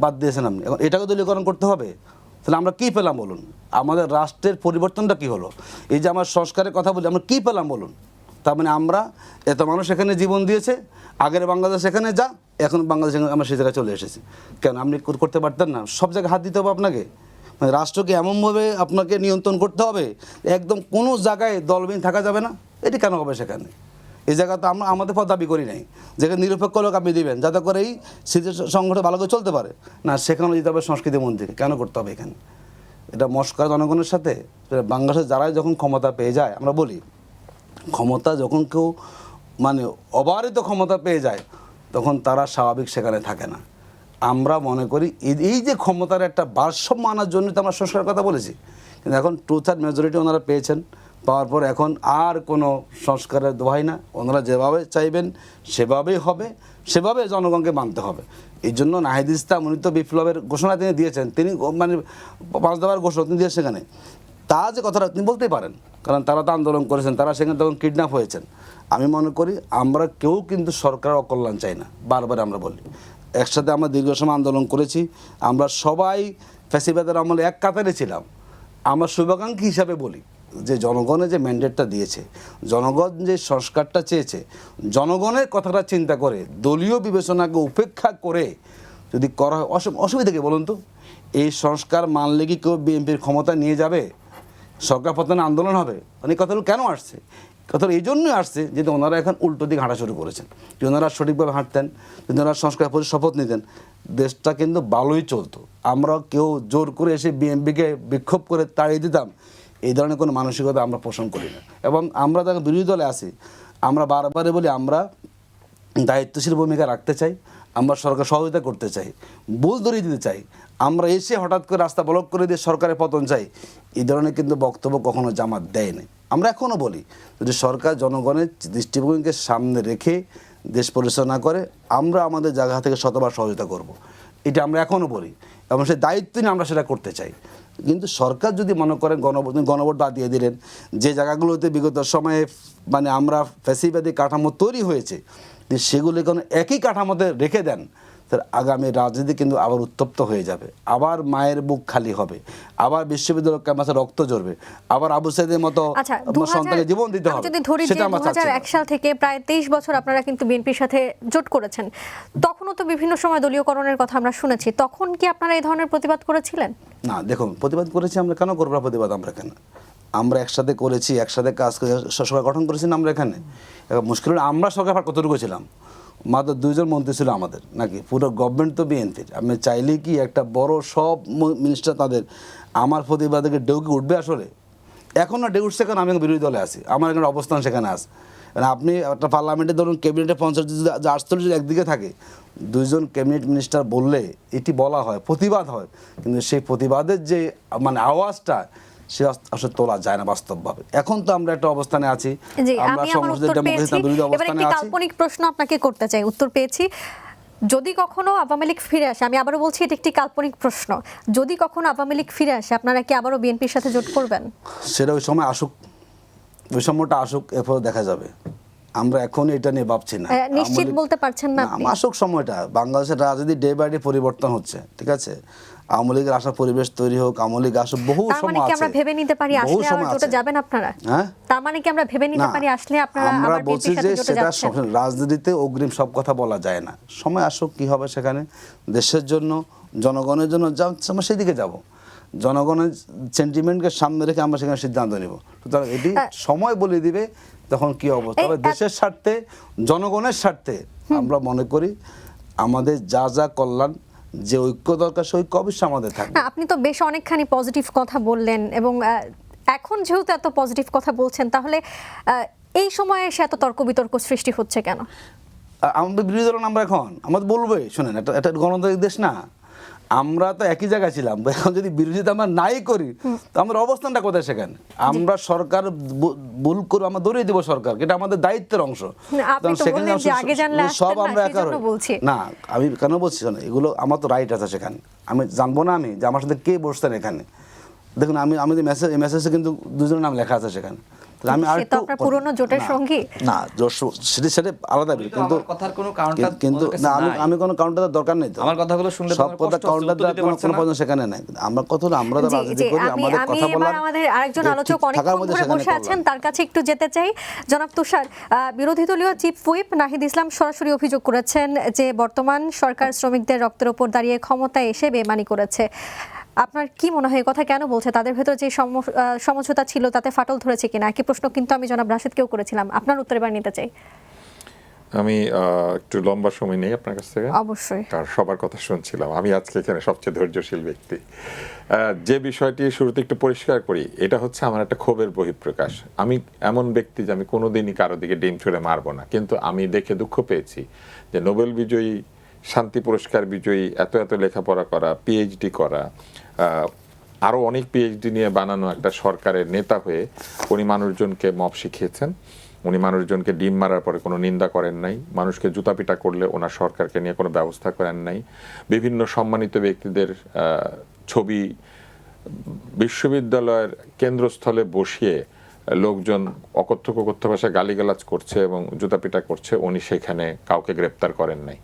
বাদ দিয়েছেন আপনি? এখন এটাকে দলীয়করণ করতে হবে? তাহলে আমরা কী পেলাম বলুন? আমাদের রাষ্ট্রের পরিবর্তনটা কী হলো? এই যে আমার সংস্কারের কথা বলি, আমরা কী পেলাম বলুন? তার মানে আমরা এত মানুষ এখানে জীবন দিয়েছে, আগের বাংলাদেশ এখানে যা, এখন বাংলাদেশ আমরা সেই জায়গায় চলে এসেছি। কেন আপনি করতে পারতেন না? সব জায়গায় হাত দিতে হবে আপনাকে? মানে রাষ্ট্রকে এমনভাবে আপনাকে নিয়ন্ত্রণ করতে হবে একদম কোনো জায়গায় দলবিহীন থাকা যাবে না? এটি কেন হবে সেখানে? এই জায়গা তো আমরা আমাদের পর দাবি করি নাই যেখানে নিরপেক্ষ লোক আপনি দিবেন যাতে করে এই স্মৃতি সংগঠন ভালো করে চলতে পারে। না, সেখানে দিতে হবে সংস্কৃতি মন্ত্রীকে। কেন করতে হবে এখানে? এটা মস্করা জনগণের সাথে। বাংলাদেশের যারাই যখন ক্ষমতা পেয়ে যায়, আমরা বলি ক্ষমতা যখন কেউ মানে অবারিত ক্ষমতা পেয়ে যায় তখন তারা স্বাভাবিক সেখানে থাকে না। আমরা মনে করি এই যে ক্ষমতার একটা ভারসাম্য আনার জন্য তো আমরা সংস্কারের কথা বলেছি, কিন্তু এখন 2/3 মেজরিটি ওনারা পেয়েছেন, পাওয়ার পর এখন আর কোনো সংস্কারের দোহাই না। ওনারা যেভাবে চাইবেন সেভাবেই হবে, সেভাবে জনগণকে মানতে হবে। এই জন্য নাহিদ ইসলাম উনি তো বিপ্লবের ঘোষণা তিনি দিয়েছেন, তিনি মানে 5 দফার ঘোষণা তিনি দিয়েছেন সেখানে। তা যে কথাটা তিনি বলতেই পারেন, কারণ তারা তো আন্দোলন করেছেন, তারা সেখানে তখন কিডন্যাপ হয়েছেন। আমি মনে করি আমরা কেউ কিন্তু সরকারের অকল্যাণ চাই না, বারবার আমরা বলি। একসাথে আমরা দীর্ঘ সময় আন্দোলন করেছি, আমরা সবাই ফ্যাসিবাদের আমলে এক কাতারে ছিলাম। আমরা শুভাকাঙ্ক্ষী হিসাবে বলি যে জনগণের যে ম্যান্ডেটটা দিয়েছে, জনগণ যে সংস্কারটা চেয়েছে, জনগণের কথাটা চিন্তা করে দলীয় বিবেচনাকে উপেক্ষা করে যদি করা হয় অসুবিধা কি বলুন তো? এই সংস্কার মানলে কি কেউ বিএনপির ক্ষমতা নিয়ে যাবে? সরকার পতনে আন্দোলন হবে? মানে কথাগুলো কেন আসছে? কথাটা এই জন্যই আসছে যে ওনারা এখন উল্টো দিকে হাঁটা শুরু করেছেন। যদি ওনারা সঠিকভাবে হাঁটতেন, যদি ওনারা সংস্কার প্রতি শপথ নিতেন, দেশটা কিন্তু ভালোই চলতো। আমরা কেউ জোর করে এসে বিএনপিকে বিক্ষোভ করে তাড়িয়ে দিতাম, এই ধরনের কোনো মানসিকতা আমরা পোষণ করি না। এবং আমরা যখন বিরোধী দলে আছি, আমরা বারবারই বলি আমরা দায়িত্বশীল ভূমিকা রাখতে চাই, আমরা সরকার সহযোগিতা করতে চাই, ভুল ধরিয়ে দিতে চাই। আমরা এসে হঠাৎ করে রাস্তা ব্লক করে দিয়ে সরকারের পতন চাই, এই ধরনের কিন্তু বক্তব্য কখনো জামাত দেয়নি। আমরা এখনও বলি যদি সরকার জনগণের দৃষ্টিভঙ্গিকে সামনে রেখে দেশ পরিচালনা করে, আমরা আমাদের জায়গা থেকে শতবার সহযোগিতা করব। এটা আমরা এখনও বলি এবং সেই দায়িত্ব নিয়ে আমরা সেটা করতে চাই। কিন্তু সরকার যদি মনে করেন গণভোট বাদ দিয়ে দিলেন, যে জায়গাগুলোতে বিগত সময়ে মানে আমরা ফ্যাসিবাদী কাঠামো তৈরি হয়েছে সেগুলো কোনো একই কাঠামোতে রেখে দেন, তার আগামী রাজনীতি কিন্তু আবার উত্তপ্ত হয়ে যাবে, আবার মায়ের বুক খালি হবে, আবার বিশ্ববিদ্যালয় ক্যাম্পাসে রক্ত ঝরবে, আবার আবু সাইদের মতো সন্তানকে জীবন দিতে হবে। যদি ধরি যে 2001 সাল থেকে প্রায় 23 বছর আপনারা কিন্তু বিএনপির সাথে জোট করেছেন, তখনও তো বিভিন্ন সময় দলীয়করণের কথা আমরা শুনেছি, তখন কি আপনারা এই ধরনের প্রতিবাদ করেছিলেন? না, দেখুন প্রতিবাদ করেছি আমরা, কেন করবো প্রতিবাদ? আমরা কেন? আমরা একসাথে করেছি, একসাথে কাজ করে সরকার গঠন করেছি না আমরা এখানে। মুশকিল হলো আমরা সরকার কতটুকু ছিলাম? মাত্র 2 জন মন্ত্রী ছিল আমাদের, নাকি পুরো গভর্নমেন্ট তো বিএনপির। আমি চাইলেই কি একটা বড় সব মিনিস্টার তাদের আমার প্রতিবাদে ডেউকে উঠবে? আসলে এখন না ডেউ উঠছে, কারণ আমি বিরোধী দলে আছি, আমার এখানে অবস্থান সেখানে আছে। মানে আপনি একটা পার্লামেন্টে ধরুন ক্যাবিনেটে 50 যদি 48 যদি একদিকে থাকে, 2 জন ক্যাবিনেট মিনিস্টার বললে এটি বলা হয়, প্রতিবাদ হয়, কিন্তু সেই প্রতিবাদের যে মানে আওয়াজটা সে আসলে তোলা যায় না বাস্তবভাবে। এখন তো আমরা একটা অবস্থানে আছি, আমরা সংসদের ডেমোক্রেসি বিরোধী অবস্থানে আছি। কাল্পনিক প্রশ্ন আপনাকে করতে চাই, উত্তর পেয়েছি। যদি কখনো আওয়ামী লীগ ফিরে আসে, আমি আবারও বলছি এটা একটি কাল্পনিক প্রশ্ন, যদি কখনো আওয়ামী লীগ ফিরে আসে আপনারা কি আবারও বিএনপির সাথে জোট করবেন? সেটা ওই সময় আসুক, ওই সময়টা আসুক, এরপর দেখা যাবে। আমরা এখন এটা নিয়ে ভাবছি না, নিশ্চিত বলতে পারছেন না আপনি? আসুক সময়টা। বাংলাদেশের রাজনীতি ডে বাই ডে পরিবর্তন হচ্ছে, ঠিক আছে? আওয়ামী লীগের আসার পরিবেশ তৈরি হোক, আওয়ামী লীগ আসুক, বহু সময় আছে। আমরা ভেবে নিতে পারি আসলে আবার জোটে যাবেন আপনারা? হ্যাঁ, তার মানে কি আমরা ভেবে নিতে পারি আসলে আপনারা আবার বিএনপির সাথে জোটে যাচ্ছেন? রাজনীতিতে অগ্রিম সব কথা বলা যায় না, সময় আসুক, কি হবে সেখানে দেশের জন্য, জনগণের জন্য আমরা সেদিকে যাব। জনগণের সেন্টিমেন্টকে সামনে রেখে আমরা সেখানে সিদ্ধান্ত নেব। সুতরাং এটি সময় বলে দিবে তখন কি অবস্থা হবে। দেশের স্বার্থে, জনগণের স্বার্থে আমরা মনে করি আমাদের যা যা কল্যাণ, যে ঐক্য দরকার সেই ঐক্য অবশ্যই আমাদের থাকবে। আপনি তো বেশ অনেকখানি পজিটিভ কথা বললেন, এবং এখন যেহেতু এত পজিটিভ কথা বলছেন, তাহলে এই সময়ে এসে এত তর্ক বিতর্ক সৃষ্টি হচ্ছে কেন? আমাদের বিরোধী দল আমরা এখন আমাদের বলবে শোনেন, এটা গণতান্ত্রিক দেশ না, আমরা তো একই জায়গায় ছিলাম, এখন যদি বিরোধিতা আমরা নাই করি তো আমাদের অবস্থানটা কোথায় সেখানে? আমরা সরকার ভুল করে আমরা দৌড়িয়ে দেবো সরকারকে, এটা আমাদের দায়িত্বের অংশ। আপনি তো বললেন যে আগে জানলে সব আসতেন না, আমরা একা সেজন্য বলছি। না, আমি কেন বলছি শোনো, এগুলো আমার তো রাইট আছে সেখানে, আমি জানবো না আমি যে আমার সাথে কে বসতেন এখানে। দেখুন আমি যে মেসেজে কিন্তু দুজনের নাম লেখা আছে সেখানে, তাহলে আমি আর সে তো আপনার পুরনো জোটের সঙ্গী। না সেটা আলাদা বিষয়, কিন্তু কথার কোনো কাউন্টার কিন্তু না আমি কোনো কাউন্টার দরকার নেই তো, আমার কথাগুলো শুনলে সব কথা কাউন্টার দেওয়ার কোনো প্রয়োজন সেখানে নাই। আমার কথা হলো আমরা তো জি, রাজনীতি জি, করি, আমাদের আমি কথা এবার বলার আমাদের আরেকজন যে আলোচক ঠিক থাকার অনেকক্ষণ মধ্যে ধরে সেখানে বসে আছেন, করলাম। তার কাছে একটু যেতে চাই। জনাব তুষার, বিরোধী দলীয় চিফ হুইপ নাহিদ ইসলাম সরাসরি অভিযোগ করেছেন যে বর্তমান সরকার শ্রমিকদের রক্তের উপর দাঁড়িয়ে ক্ষমতায় এসে বেমানি করেছে। আপনার কি মনে হয়, এই কথা কেন বলছে? তাদের ভেতর যে সমঝোতা ছিল তাতে ফাটল ধরেছে কিনা? একই প্রশ্ন কিন্তু আমি জনাব রাশেদকেও করেছিলাম। আপনার উত্তর এবার নিতে চাই। আমি একটু লম্বা সময় নেই আপনার কাছ থেকে, অবশ্যই। কারণ সবার কথা শুনছিলাম। আমি আজকে এখানে সবচেয়ে ধৈর্যশীল ব্যক্তি। যে বিষয়টি শুরুতে একটু পরিষ্কার করি, এটা হচ্ছে আমার একটা ক্ষোভের বহিঃপ্রকাশ। আমি এমন ব্যক্তি যে আমি কোনোদিনই কারো দিকে ডিম ছুঁড়ে মারবো না, কিন্তু আমি দেখে দুঃখ পেয়েছি যে নোবেল বিজয়ী, শান্তি পুরস্কার বিজয়ী, এত লেখাপড়া করা, পিএইচডি করা, আরও অনেক পিএইচডি নিয়ে বানানো একটা সরকারের নেতা হয়ে উনি মানুষজনকে মব শিখিয়েছেন। উনি মানুষজনকে ডিম মারার পরে কোনো নিন্দা করেন নাই, মানুষকে জুতাপিটা করলে ওনার সরকারকে নিয়ে কোনো ব্যবস্থা করেন নাই। বিভিন্ন সম্মানিত ব্যক্তিদের ছবি বিশ্ববিদ্যালয়ের কেন্দ্রস্থলে বসিয়ে লোকজন অকথ্য কুকথ্য ভাষায় গালিগালাজ করছে এবং জুতাপিটা করছে, উনি সেখানে কাউকে গ্রেপ্তার করেন নাই।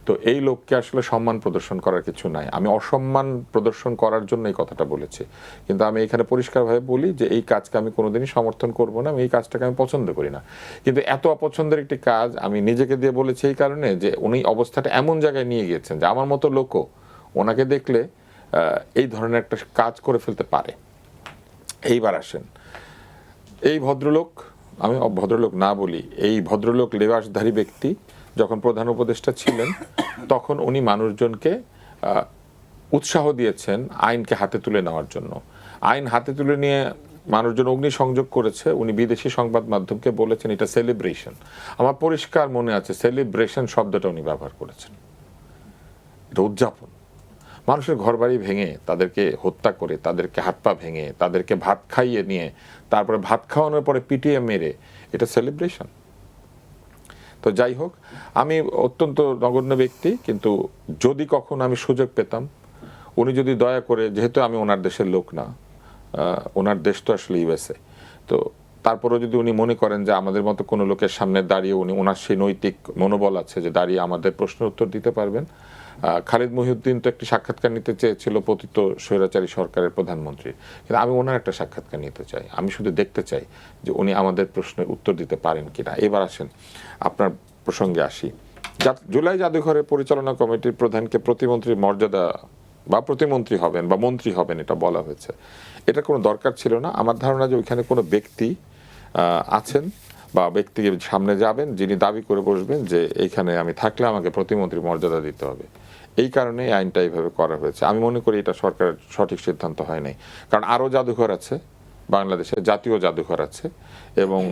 তো এই লোককে আসলে সম্মান প্রদর্শন করার কিছু নাই। আমি অসম্মান প্রদর্শন করার জন্য এই কথাটা বলেছি, কিন্তু আমি এখানে পরিষ্কারভাবে বলি যে এই কাজকে আমি কোনোদিনই সমর্থন করব না, আমি এই কাজটাকে আমি পছন্দ করি না। কিন্তু এত অপছন্দের একটি কাজ আমি নিজেকে দিয়ে বলেছি এই কারণে যে উনি অবস্থাটা এমন জায়গায় নিয়ে গিয়েছেন যে আমার মতো লোকও ওনাকে দেখলে এই ধরনের একটা কাজ করে ফেলতে পারে। এইবার আসেন, এই ভদ্রলোক, আমি ভদ্রলোক না বলি, এই ভদ্রলোক লেবাসধারী ব্যক্তি যখন প্রধান উপদেষ্টা ছিলেন তখন উনি মানুষজনকে উৎসাহ দিয়েছেন আইনকে হাতে তুলে নেওয়ার জন্য। আইন হাতে তুলে নিয়ে মানুষজন অগ্নিসংযোগ করেছে। উনি বিদেশি সংবাদ মাধ্যমকে বলেছেন এটা সেলিব্রেশন। আমার পরিষ্কার মনে আছে সেলিব্রেশন শব্দটা উনি ব্যবহার করেছেন। এটা উদযাপন। মানুষের ঘরবাড়ি ভেঙে, তাদেরকে হত্যা করে, তাদেরকে হাত পা ভেঙে, তাদেরকে ভাত খাইয়ে নিয়ে, তারপরে ভাত খাওয়ানোর পরে পিটিয়ে মেরে, এটা সেলিব্রেশন। তো যাই হোক, আমি অত্যন্ত নগণ্য ব্যক্তি, কিন্তু যদি কখনো আমি সুযোগ পেতাম, উনি যদি দয়া করে, যেহেতু আমি ওনার দেশের লোক না, ওনার দেশ তো আসলে ইউএসএ, তো তারপরেও যদি উনি মনে করেন যে আমাদের মতো কোনো লোকের সামনে দাঁড়িয়ে উনি, ওনার সেই নৈতিক মনোবল আছে যে দাঁড়িয়ে আমাদের প্রশ্নের উত্তর দিতে পারবেন। খালিদ মহিউদ্দিন তো একটি সাক্ষাৎকার নিতে চেয়েছিল পতিত স্বৈরাচারী সরকারের প্রধানমন্ত্রী, কিন্তু আমি ওনার একটা সাক্ষাৎকার নিতে চাই। আমি শুধু দেখতে চাই যে উনি আমাদের প্রশ্নের উত্তর দিতে পারেন কিনা। এবার আসেন আপনার প্রসঙ্গে আসি। জুলাই জাদুঘরের পরিচালনা কমিটির প্রধানকে প্রতিমন্ত্রীর মর্যাদা বা প্রতিমন্ত্রী হবেন বা মন্ত্রী হবেন এটা বলা হয়েছে। এটা কোনো দরকার ছিল না। আমার ধারণা যে ওইখানে কোনো ব্যক্তি আছেন বা ব্যক্তি সামনে যাবেন যিনি দাবি করে বসবেন যে এইখানে আমি থাকলে আমাকে প্রতিমন্ত্রী মর্যাদা দিতে হবে। এই কারণে এই আইনটা এইভাবে করা হয়েছে। আমি মনে করি এটা সরকারের সঠিক সিদ্ধান্ত হয় নাই, কারণ আরও জাদুঘর আছে বাংলাদেশে, জাতীয় জাদুঘর আছে এবং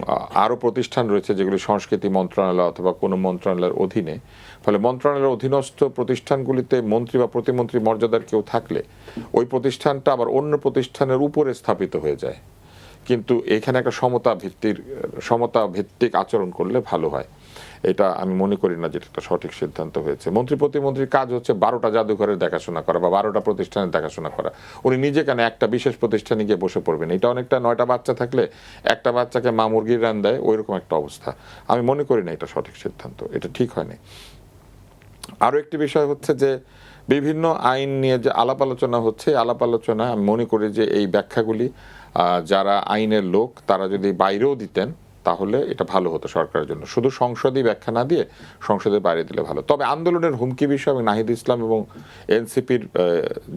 আরও প্রতিষ্ঠান রয়েছে যেগুলি সংস্কৃতি মন্ত্রণালয় অথবা কোনো মন্ত্রণালয়ের অধীনে। ফলে মন্ত্রণালয়ের অধীনস্থ প্রতিষ্ঠানগুলিতে মন্ত্রী বা প্রতিমন্ত্রী মর্যাদার কেউ থাকলে ওই প্রতিষ্ঠানটা আবার অন্য প্রতিষ্ঠানের উপরে স্থাপিত হয়ে যায়। কিন্তু এখানে একটা সমতা ভিত্তিক আচরণ করলে ভালো হয়। এটা আমি মনে করি না যেটা একটা সঠিক সিদ্ধান্ত হয়েছে। মন্ত্রী প্রতিমন্ত্রীর কাজ হচ্ছে 12টা জাদুঘরের দেখাশোনা করা বা 12টা প্রতিষ্ঠানের দেখাশোনা করা। উনি নিজে কেন একটা বিশেষ প্রতিষ্ঠানে গিয়ে বসে পড়বেন? এটা অনেকটা 9টা বাচ্চা থাকলে একটা বাচ্চাকে মা মুরগির রান দেয়, ওইরকম একটা অবস্থা। আমি মনে করি না এটা সঠিক সিদ্ধান্ত, এটা ঠিক হয়নি। আরও একটি বিষয় হচ্ছে যে বিভিন্ন আইন নিয়ে যে আলাপ আলোচনা হচ্ছে, আলাপ আলোচনা আমি মনে করি যে এই ব্যাখ্যাগুলি যারা আইনের লোক তারা যদি বাইরেও দিতেন তাহলে এটা ভালো হতো সরকারের জন্য। শুধু সংসদই ব্যাখ্যা না দিয়ে সংসদের বাইরে দিলে ভালো। তবে আন্দোলনের হুমকি বিষয় আমি নাহিদ ইসলাম এবং এনসিপির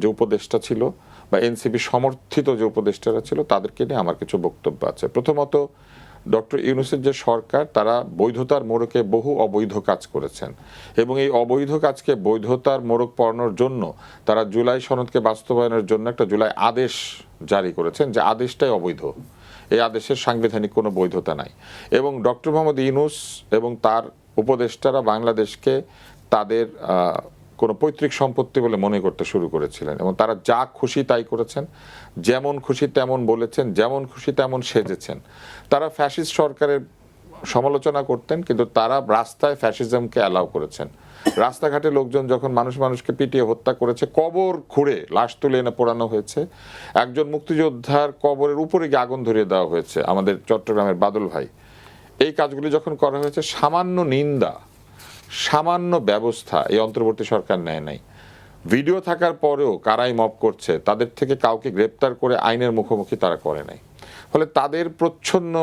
যে উপদেষ্টা ছিল বা এনসিপি সমর্থিত যে উপদেষ্টারা ছিল তাদেরকে নিয়ে আমার কিছু বক্তব্য আছে। প্রথমত, ডক্টর ইউনূসের যে সরকার তারা বৈধতার মোড়কে বহু অবৈধ কাজ করেছেন এবং এই অবৈধ কাজকে বৈধতার মোড়ক পড়ানোর জন্য তারা জুলাই সনদকে বাস্তবায়নের জন্য একটা জুলাই আদেশ জারি করেছেন, যে আদেশটাই অবৈধ। এই আদেশের সাংবিধানিক কোনো বৈধতা নাই এবং ডক্টর মোহাম্মদ ইউনূস এবং তার উপদেষ্টারা বাংলাদেশকে তাদের কোনো পৈতৃক সম্পত্তি বলে মনে করতে শুরু করেছিলেন এবং তারা যা খুশি তাই করেছেন, যেমন খুশি তেমন বলেছেন, যেমন খুশি তেমন সেজেছেন। তারা ফ্যাসিস্ট সরকারের সমালোচনা করতেন, কিন্তু তারা রাস্তায় ফ্যাসিজমকে অ্যালাউ করেছেন। রাস্তাঘাটে লোকজন যখন মানুষকে পিটিয়ে হত্যা করেছে, কবর খুঁড়ে লাশ তুলে এনে পোড়ানো হয়েছে, একজন মুক্তিযোদ্ধার কবরের উপরে গিয়ে আগুন ধরিয়ে দেওয়া হয়েছে আমাদের চট্টগ্রামের বাদল ভাই। এই কাজগুলি যখন করা হয়েছে, সামান্য নিন্দা, সামান্য ব্যবস্থা এই অন্তর্বর্তী সরকার নেয় নাই। ভিডিও থাকার পরেও কারাই মব করছে, তাদের থেকে কাউকে গ্রেপ্তার করে আইনের মুখোমুখি তারা করে নাই। ফলে তাদের প্রচ্ছন্ন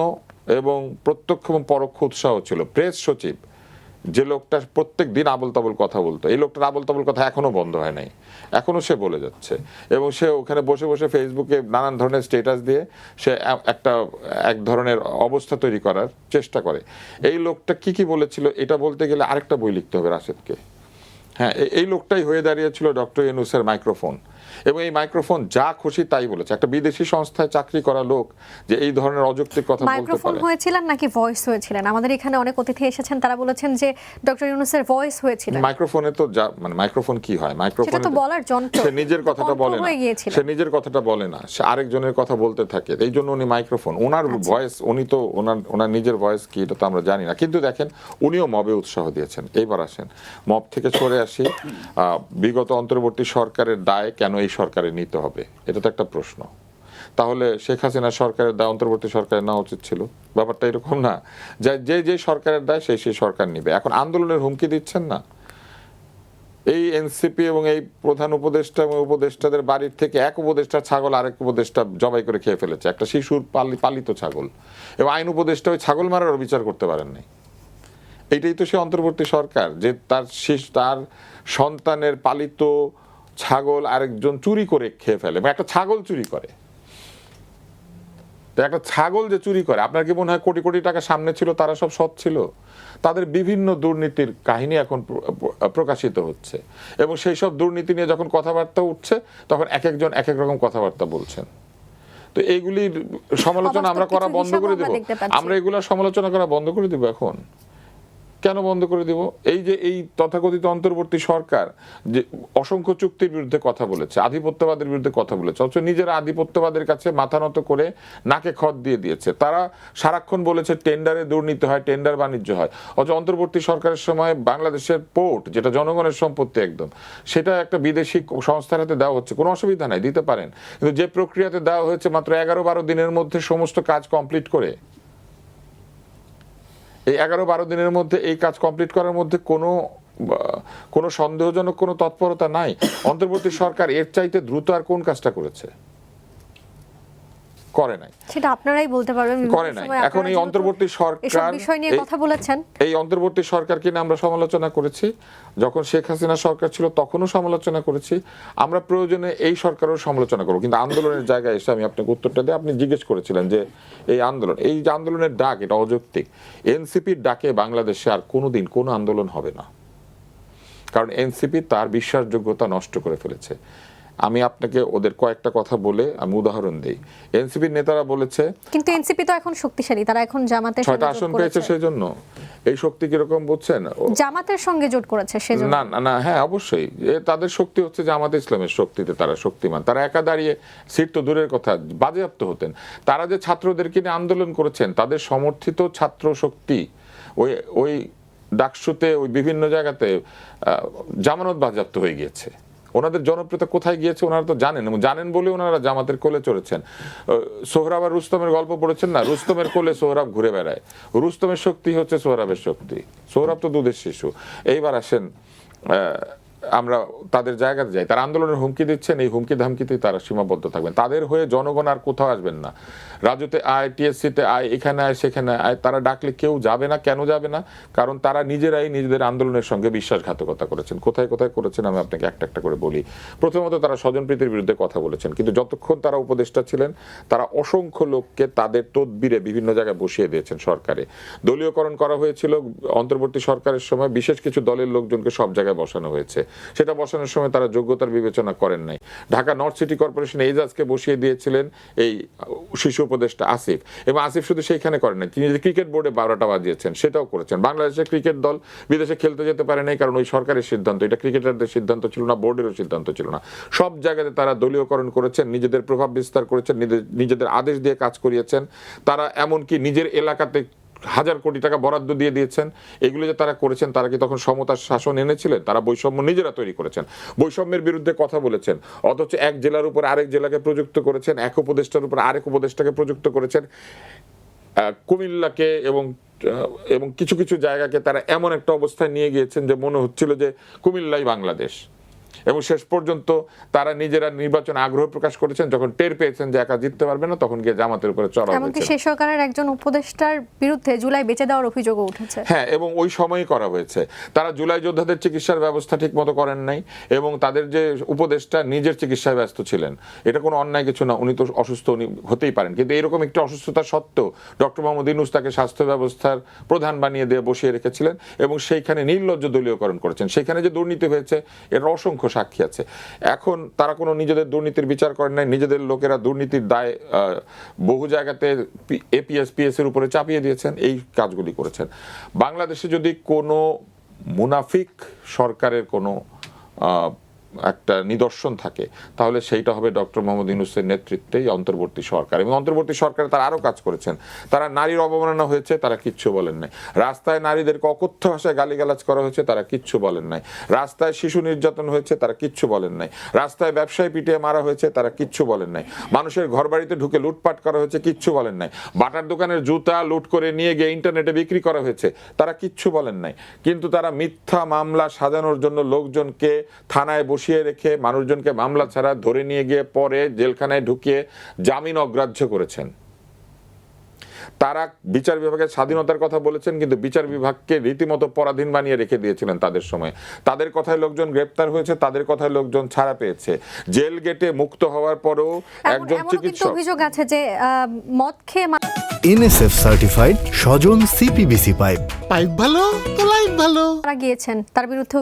এবং প্রত্যক্ষ এবং পরোক্ষ উৎসাহ ছিল। প্রেস সচিব যে লোকটা প্রত্যেক দিন আবল তাবল কথা বলতো, এই লোকটার আবল তাবল কথা এখনো বন্ধ হয় নাই, এখনো সে বলে যাচ্ছে এবং সে ওখানে বসে বসে ফেসবুকে নানান ধরনের স্ট্যাটাস দিয়ে সে এক ধরনের অবস্থা তৈরি করার চেষ্টা করে। এই লোকটা কি বলেছিল এটা বলতে গেলে আরেকটা বই লিখতে হবে রাশেদকে। হ্যাঁ, এই লোকটাই হয়ে দাঁড়িয়েছিল ডক্টর ইউনূসের মাইক্রোফোন, এবং এই মাইক্রোফোন যা খুশি তাই বলেছে। একটা বিদেশি সংস্থায় চাকরি করা লোক যে এই ধরনের অযৌক্তিক কথা বলতে মাইক্রোফোন পারে। হয়েছিলেন নাকি ভয়েস হয়েছিলেন? আমাদের এখানে অনেক অতিথি এসেছেন, তারা বলেছেন যে ডক্টর ইউনূসের ভয়েস হয়েছিলেন। মাইক্রোফোনে তো মানে মাইক্রোফোন কি হয়? মাইক্রোফোনে তো বলার যন্ত্র, সে নিজের কথাটা বলে না, সে নিজের কথাটা বলে না, সে আরেকজনের কথা বলতে থাকে। এই জন্য উনি মাইক্রোফোন, ওনার ভয়েস, উনি তো ওনার নিজের ভয়েস কি এটা তো আমরা জানি না। কিন্তু দেখেন, উনিও মবে উৎসাহ দিয়েছেন। এইবার আসেন মব থেকে সরে আসি। বিগত অন্তর্বর্তী সরকারের দায় কেন এই সরকারে নিতে হবে, এটা তো একটা প্রশ্ন। তাহলে শেখ হাসিনা সরকারের দায় অন্তর্বর্তী সরকারের নেওয়া উচিত ছিল? ব্যাপারটা এরকম না যে সরকারের দায় সেই সরকার নিবে। এখন আন্দোলনের হুমকি দিচ্ছেন না, এই এনসিপি এবং এই প্রধান উপদেষ্টা এবং উপদেষ্টাদের বাড়ির থেকে এক উপদেষ্টা ছাগল আরেক উপদেষ্টা জবাই করে খেয়ে ফেলেছে, একটা শিশুর পালিত ছাগল, এবং আইন উপদেষ্টা ওই ছাগল মারার বিচার করতে পারেন নাই। এইটাই তো সে অন্তর্বর্তী সরকার, যে তার সন্তানের পালিত ছাগল আরেকজন চুরি করে খেয়ে ফেলে, একটা ছাগল চুরি করে। একটা ছাগল যে চুরি করে, আপনার কি মনে হয় কোটি কোটি টাকা সামনে ছিল তারা সব সৎ ছিল? তাদের বিভিন্ন দুর্নীতির কাহিনী এখন প্রকাশিত হচ্ছে, এবং সেই সব দুর্নীতি নিয়ে যখন কথাবার্তা উঠছে তখন এক একজন এক এক রকম কথাবার্তা বলছেন। তো এইগুলির সমালোচনা আমরা করা বন্ধ করে দেব? আমরা এগুলা সমালোচনা করা বন্ধ করে দেব এখন? কেন বন্ধ করে দেব? এই যে এই তথাকথিত অন্তর্বর্তী সরকার যে অসংখ্য চুক্তির বিরুদ্ধে কথা বলেছে, আধিপত্যবাদের বিরুদ্ধে কথা বলেছে, অথচ নিজেরা আধিপত্যবাদের কাছে মাথা নত করে নাকে খত দিয়ে দিয়েছে। তারা সারাক্ষণ বলেছে টেন্ডারে দুর্নীতি হয়, টেন্ডার বাণিজ্য হয়, অথচ অন্তর্বর্তী সরকারের সময় বাংলাদেশের পোর্ট, যেটা জনগণের সম্পত্তি একদম, সেটা একটা বিদেশি সংস্থার হাতে দেওয়া হচ্ছে। কোনো অসুবিধা নাই, দিতে পারেন, কিন্তু যে প্রক্রিয়াতে দেওয়া হয়েছে মাত্র 11-12 দিনের মধ্যে সমস্ত কাজ কমপ্লিট করে, এই 11-12 দিনের মধ্যে এই কাজ কমপ্লিট করার মধ্যে কোনো সন্দেহজনক কোনো তৎপরতা নাই। অন্তর্বর্তী সরকার এর চাইতে দ্রুত আর কোন কাজটা করেছে? করে নাই। সেটা আপনারাই বলতে পারবেন। করে নাই। এখন এই অন্তর্বর্তী সরকার বিষয় নিয়ে কথা বলেছেন, এই অন্তর্বর্তী সরকারকে নিয়ে আমরা সমালোচনা করেছি, যখন শেখ হাসিনা সরকার ছিল তখনও সমালোচনা করেছি, আমরা প্রয়োজনে এই সরকারের সমালোচনা করব। কিন্তু আন্দোলনের জায়গায় এসে আমি আপনাকে উত্তরটা দিই। আপনি জিজ্ঞেস করেছিলেন যে এই যে আন্দোলনের ডাক, এটা অযৌক্তিক। এনসিপির ডাকে বাংলাদেশে আর কোনোদিন কোনো আন্দোলন হবে না, কারণ এনসিপি তার বিশ্বাসযোগ্যতা নষ্ট করে ফেলেছে। আমি আপনাকে ওদের কয়েকটা কথা বলে আমি উদাহরণ দেই। এনসিপির নেতারা বলেছে, কিন্তু এনসিপি তো এখন শক্তিশালী, তারা এখন জামাতের 6টা আসন পেয়েছে, সেজন্য এই শক্তি কিরকম বুঝছেন? জামাতের সঙ্গে জোট করেছে সেজন্য না, হ্যাঁ অবশ্যই তাদের শক্তি হচ্ছে জামাত ইসলামের শক্তিতে তারা শক্তিমান। তারা একা দাঁড়িয়ে সিট তো দূরের কথা, বাজেয়াপ্ত হতেন। তারা যে ছাত্রদেরকে নিয়ে আন্দোলন করেছেন, তাদের সমর্থিত ছাত্র শক্তি ওই ডাকসুতে, ওই বিভিন্ন জায়গাতে জামানত বাজেয়াপ্ত হয়ে গিয়েছে। ওনাদের জনপ্রিয়তা কোথায় গিয়েছে ওনারা তো জানেন, এবং জানেন বলে ওনারা জামাতের কোলে চড়েছেন। সোহরাব আর রুস্তমের গল্প পড়েছেন না? রুস্তমের কোলে সোহরাব ঘুরে বেড়ায়, রুস্তমের শক্তি হচ্ছে সোহরাবের শক্তি। সোহরাব তো দুধের শিশু। এইবার আসেন আমরা তাদের জায়গাতে যাই। তারা আন্দোলনের হুমকি দিচ্ছেন, এই হুমকি ধামকিতেই তারা সীমাবদ্ধ থাকবেন। তাদের হয়ে জনগণ আর কোথাও আসবেন না। রাজুতে আয়, টিএসসিতে আয়, এখানে আয়, সেখানে আয়, তারা ডাকলে কেউ যাবে না। কেন যাবে না? কারণ তারা নিজেরাই নিজেদের আন্দোলনের সঙ্গে বিশ্বাসঘাতকতা করেছেন। কোথায় কোথায় করেছেন আমি আপনাকে একটা একটা করে বলি। প্রথমত তারা স্বজনপ্রীতির বিরুদ্ধে কথা বলেছেন, কিন্তু যতক্ষণ তারা উপদেষ্টা ছিলেন তারা অসংখ্য লোককে তাদের তদবিরে বিভিন্ন জায়গায় বসিয়ে দিয়েছেন সরকারে। দলীয়করণ করা হয়েছিল অন্তর্বর্তী সরকারের সময়, বিশেষ কিছু দলের লোকজনকে সব জায়গায় বসানো হয়েছে। সেটা বসানোর সময় তারা যোগ্যতার বিবেচনা করেন নাই। ঢাকা নর্থ সিটি কর্পোরেশন এজাজকে বসিয়ে দিয়েছিলেন এই শিশু উপদেষ্টা আসিফ, এবং আসিফ শুধু সেইখানে করেন নাই, তিনি যে ক্রিকেট বোর্ডে 12টা বাজিয়েছেন সেটাও করেছেন। বাংলাদেশের ক্রিকেট দল বিদেশে খেলতে যেতে পারে নাই, কারণ ওই সরকারের সিদ্ধান্ত, এটা ক্রিকেটারদের সিদ্ধান্ত ছিল না, বোর্ডেরও সিদ্ধান্ত ছিল না। সব জায়গাতে তারা দলীয়করণ করেছেন, নিজেদের প্রভাব বিস্তার করেছেন, নিজেদের আদেশ দিয়ে কাজ করিয়েছেন। তারা এমনকি নিজের এলাকাতে হাজার কোটি টাকা বরাদ্দ দিয়ে দিয়েছেন। এগুলো যে তারা করেছেন, তারা কি তখন সমতার শাসন এনেছিলেন? তারা বৈষম্য নিজেরা তৈরি করেছেন, বৈষম্যের বিরুদ্ধে কথা বলেছেন, অথচ এক জেলার উপর আরেক জেলাকে প্রযুক্ত করেছেন, এক উপদেষ্টার উপর আরেক উপদেষ্টাকে প্রযুক্ত করেছেন। কুমিল্লাকে এবং কিছু কিছু জায়গাকে তারা এমন একটা অবস্থায় নিয়ে গিয়েছেন যে মনে হচ্ছিল যে কুমিল্লাই বাংলাদেশ। এবং শেষ পর্যন্ত তারা নিজেরা নির্বাচনে আগ্রহ প্রকাশ করেছেন, যখন টের পেয়েছেন যে একা জিততে পারবে না, তখন গিয়ে জামাতের উপরে চড়াও এমনকি হয়েছে। সেই সরকারের একজন উপদেষ্টার বিরুদ্ধে জুলাই বেঁচে দেওয়ার অভিযোগও উঠেছে। হ্যাঁ, এবং ওই সময়ই করা হয়েছে। তারা জুলাই যোদ্ধাদের চিকিৎসার ব্যবস্থা ঠিক মতো করেন নাই, এবং তাদের যে উপদেষ্টা নিজের চিকিৎসায় ব্যস্ত ছিলেন। এটা কোনো অন্যায় কিছু না, উনি তো অসুস্থ, উনি হতেই পারেন, কিন্তু এরকম একটি অসুস্থতা সত্ত্বেও ডক্টর মোহাম্মদ ইউনূস তাকে স্বাস্থ্য ব্যবস্থার প্রধান বানিয়ে দিয়ে বসিয়ে রেখেছিলেন, এবং সেইখানে নির্লজ্জ দলীয়করণ করেছেন। সেখানে যে দুর্নীতি হয়েছে এর অসংখ্য সাক্ষী আছে। এখন তারা কোনো নিজেদের দুর্নীতির বিচার করেন নাই, নিজেদের লোকেরা দুর্নীতির দায় বহু জায়গাতে এপিএস পিএস এর উপরে চাপিয়ে দিয়েছেন, এই কাজগুলি করেছেন। বাংলাদেশে যদি কোনো মুনাফিক সরকারের কোনো একটা নিদর্শন থাকে, তাহলে সেইটা হবে ডক্টর মোহাম্মদ ইউনূসের নেতৃত্বেই অন্তর্বর্তী সরকার। এবং অন্তর্বর্তী সরকারে তারা আরও কাজ করেছেন। তারা নারীর অবমাননা হয়েছে, তারা কিচ্ছু বলেন নাই। রাস্তায় নারীদেরকে অকথ্য ভাষায় গালিগালাজ করা হয়েছে, তারা কিচ্ছু বলেন নাই। রাস্তায় শিশু নির্যাতন হয়েছে, তারা কিচ্ছু বলেন নাই। রাস্তায় ব্যবসায়ী পিটিয়ে মারা হয়েছে, তারা কিচ্ছু বলেন নাই। মানুষের ঘরবাড়িতে ঢুকে লুটপাট করা হয়েছে, কিচ্ছু বলেন নাই। বাটার দোকানের জুতা লুট করে নিয়ে গিয়ে ইন্টারনেটে বিক্রি করা হয়েছে, তারা কিচ্ছু বলেন নাই। কিন্তু তারা মিথ্যা মামলা সাজানোর জন্য লোকজনকে থানায় বসিয়ে রেখে মানুষজনকে মামলা ছাড়া ধরে নিয়ে গিয়ে পরে জেলখানায় ঢুকিয়ে জামিন অগ্রাহ্য করেছেন। তারা বিচার বিভাগের স্বাধীনতার কথা বলেছেন, কিন্তু বিচার বিভাগকে রীতিমতো পরাধীন বানিয়ে রেখে দিয়েছিলেন তাদের সময়। তাদের কথায় লোকজন গ্রেপ্তার হয়েছে, তাদের কথায় লোকজন ছাড়া পেয়েছে। জেল গেটে মুক্ত হওয়ার পরেও একজন চিকিৎসক, অভিযোগ আছে যে মদ খেয়ে এনএসএফ সার্টিফাইড স্বজন সিপিবিসি পাইপ। পাইপ ভালো তো লাইফ ভালো। মারা গিয়েছেন, তার বিরুদ্ধে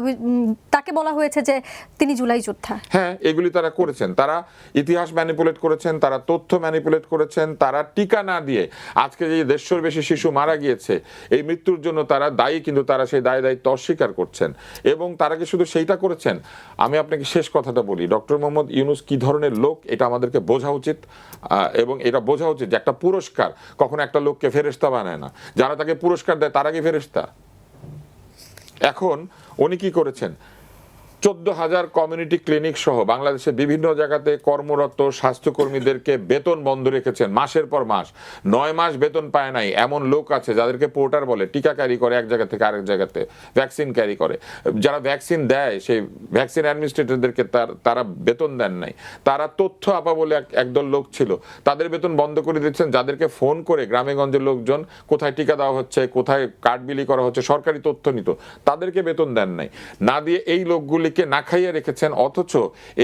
তাকে বলা হয়েছে যে তিনি জুলাই যোদ্ধা। হ্যাঁ, এগুলি তারা করেছেন। তারা ইতিহাস ম্যানিপুলেট করেছেন, তারা তথ্য ম্যানিপুলেট করেছেন। তারা টিকা না দিয়ে আজকে যে 150 বেশি শিশু মারা গিয়েছে এই মৃত্যুর জন্য তারা দায়ী, কিন্তু তারা সেই দায়িত্ব অস্বীকার করছেন। এবং তারা কি শুধু সেইটা করেছেন? আমি আপনাকে শেষ কথাটা বলি, ডক্টর মোহাম্মদ ইউনূস কি ধরনের লোক এটা আমাদেরকে বোঝা উচিত। এবং এটা বোঝা উচিত যে একটা পুরস্কার কখনো একটা লোককে ফেরেশতা বানায় না। যারা তাকে পুরস্কার দেয় তারা কি ফেরেশতা? এখন উনি কি করেছেন? 14,000 কমিউনিটি ক্লিনিক সহ বাংলাদেশের বিভিন্ন জায়গাতে কর্মরত স্বাস্থ্যকর্মীদেরকে বেতন বন্ধ রেখেছেন মাসের পর মাস। 9 মাস বেতন পায় নাই এমন লোক আছে যাদেরকে পোর্টার বলে, টিকা ক্যারি করে এক জায়গা থেকে আরেক জায়গাতে, ভ্যাকসিন ক্যারি করে। যারা ভ্যাকসিন দেয় সেই ভ্যাকসিন অ্যাডমিনিস্ট্রেটরদেরকে তারা বেতন দেন নাই। তারা তথ্য আপা বলে একদল লোক ছিল, তাদের বেতন বন্ধ করে দিচ্ছেন। যাদেরকে ফোন করে গ্রামে গঞ্জের লোকজন কোথায় টিকা দেওয়া হচ্ছে, কোথায় কার্ড বিলি করা হচ্ছে, সরকারি তথ্য নিত, তাদেরকে বেতন দেন নাই। না দিয়ে এই লোকগুলি না খাইয়ে রেখেছেন। অথচ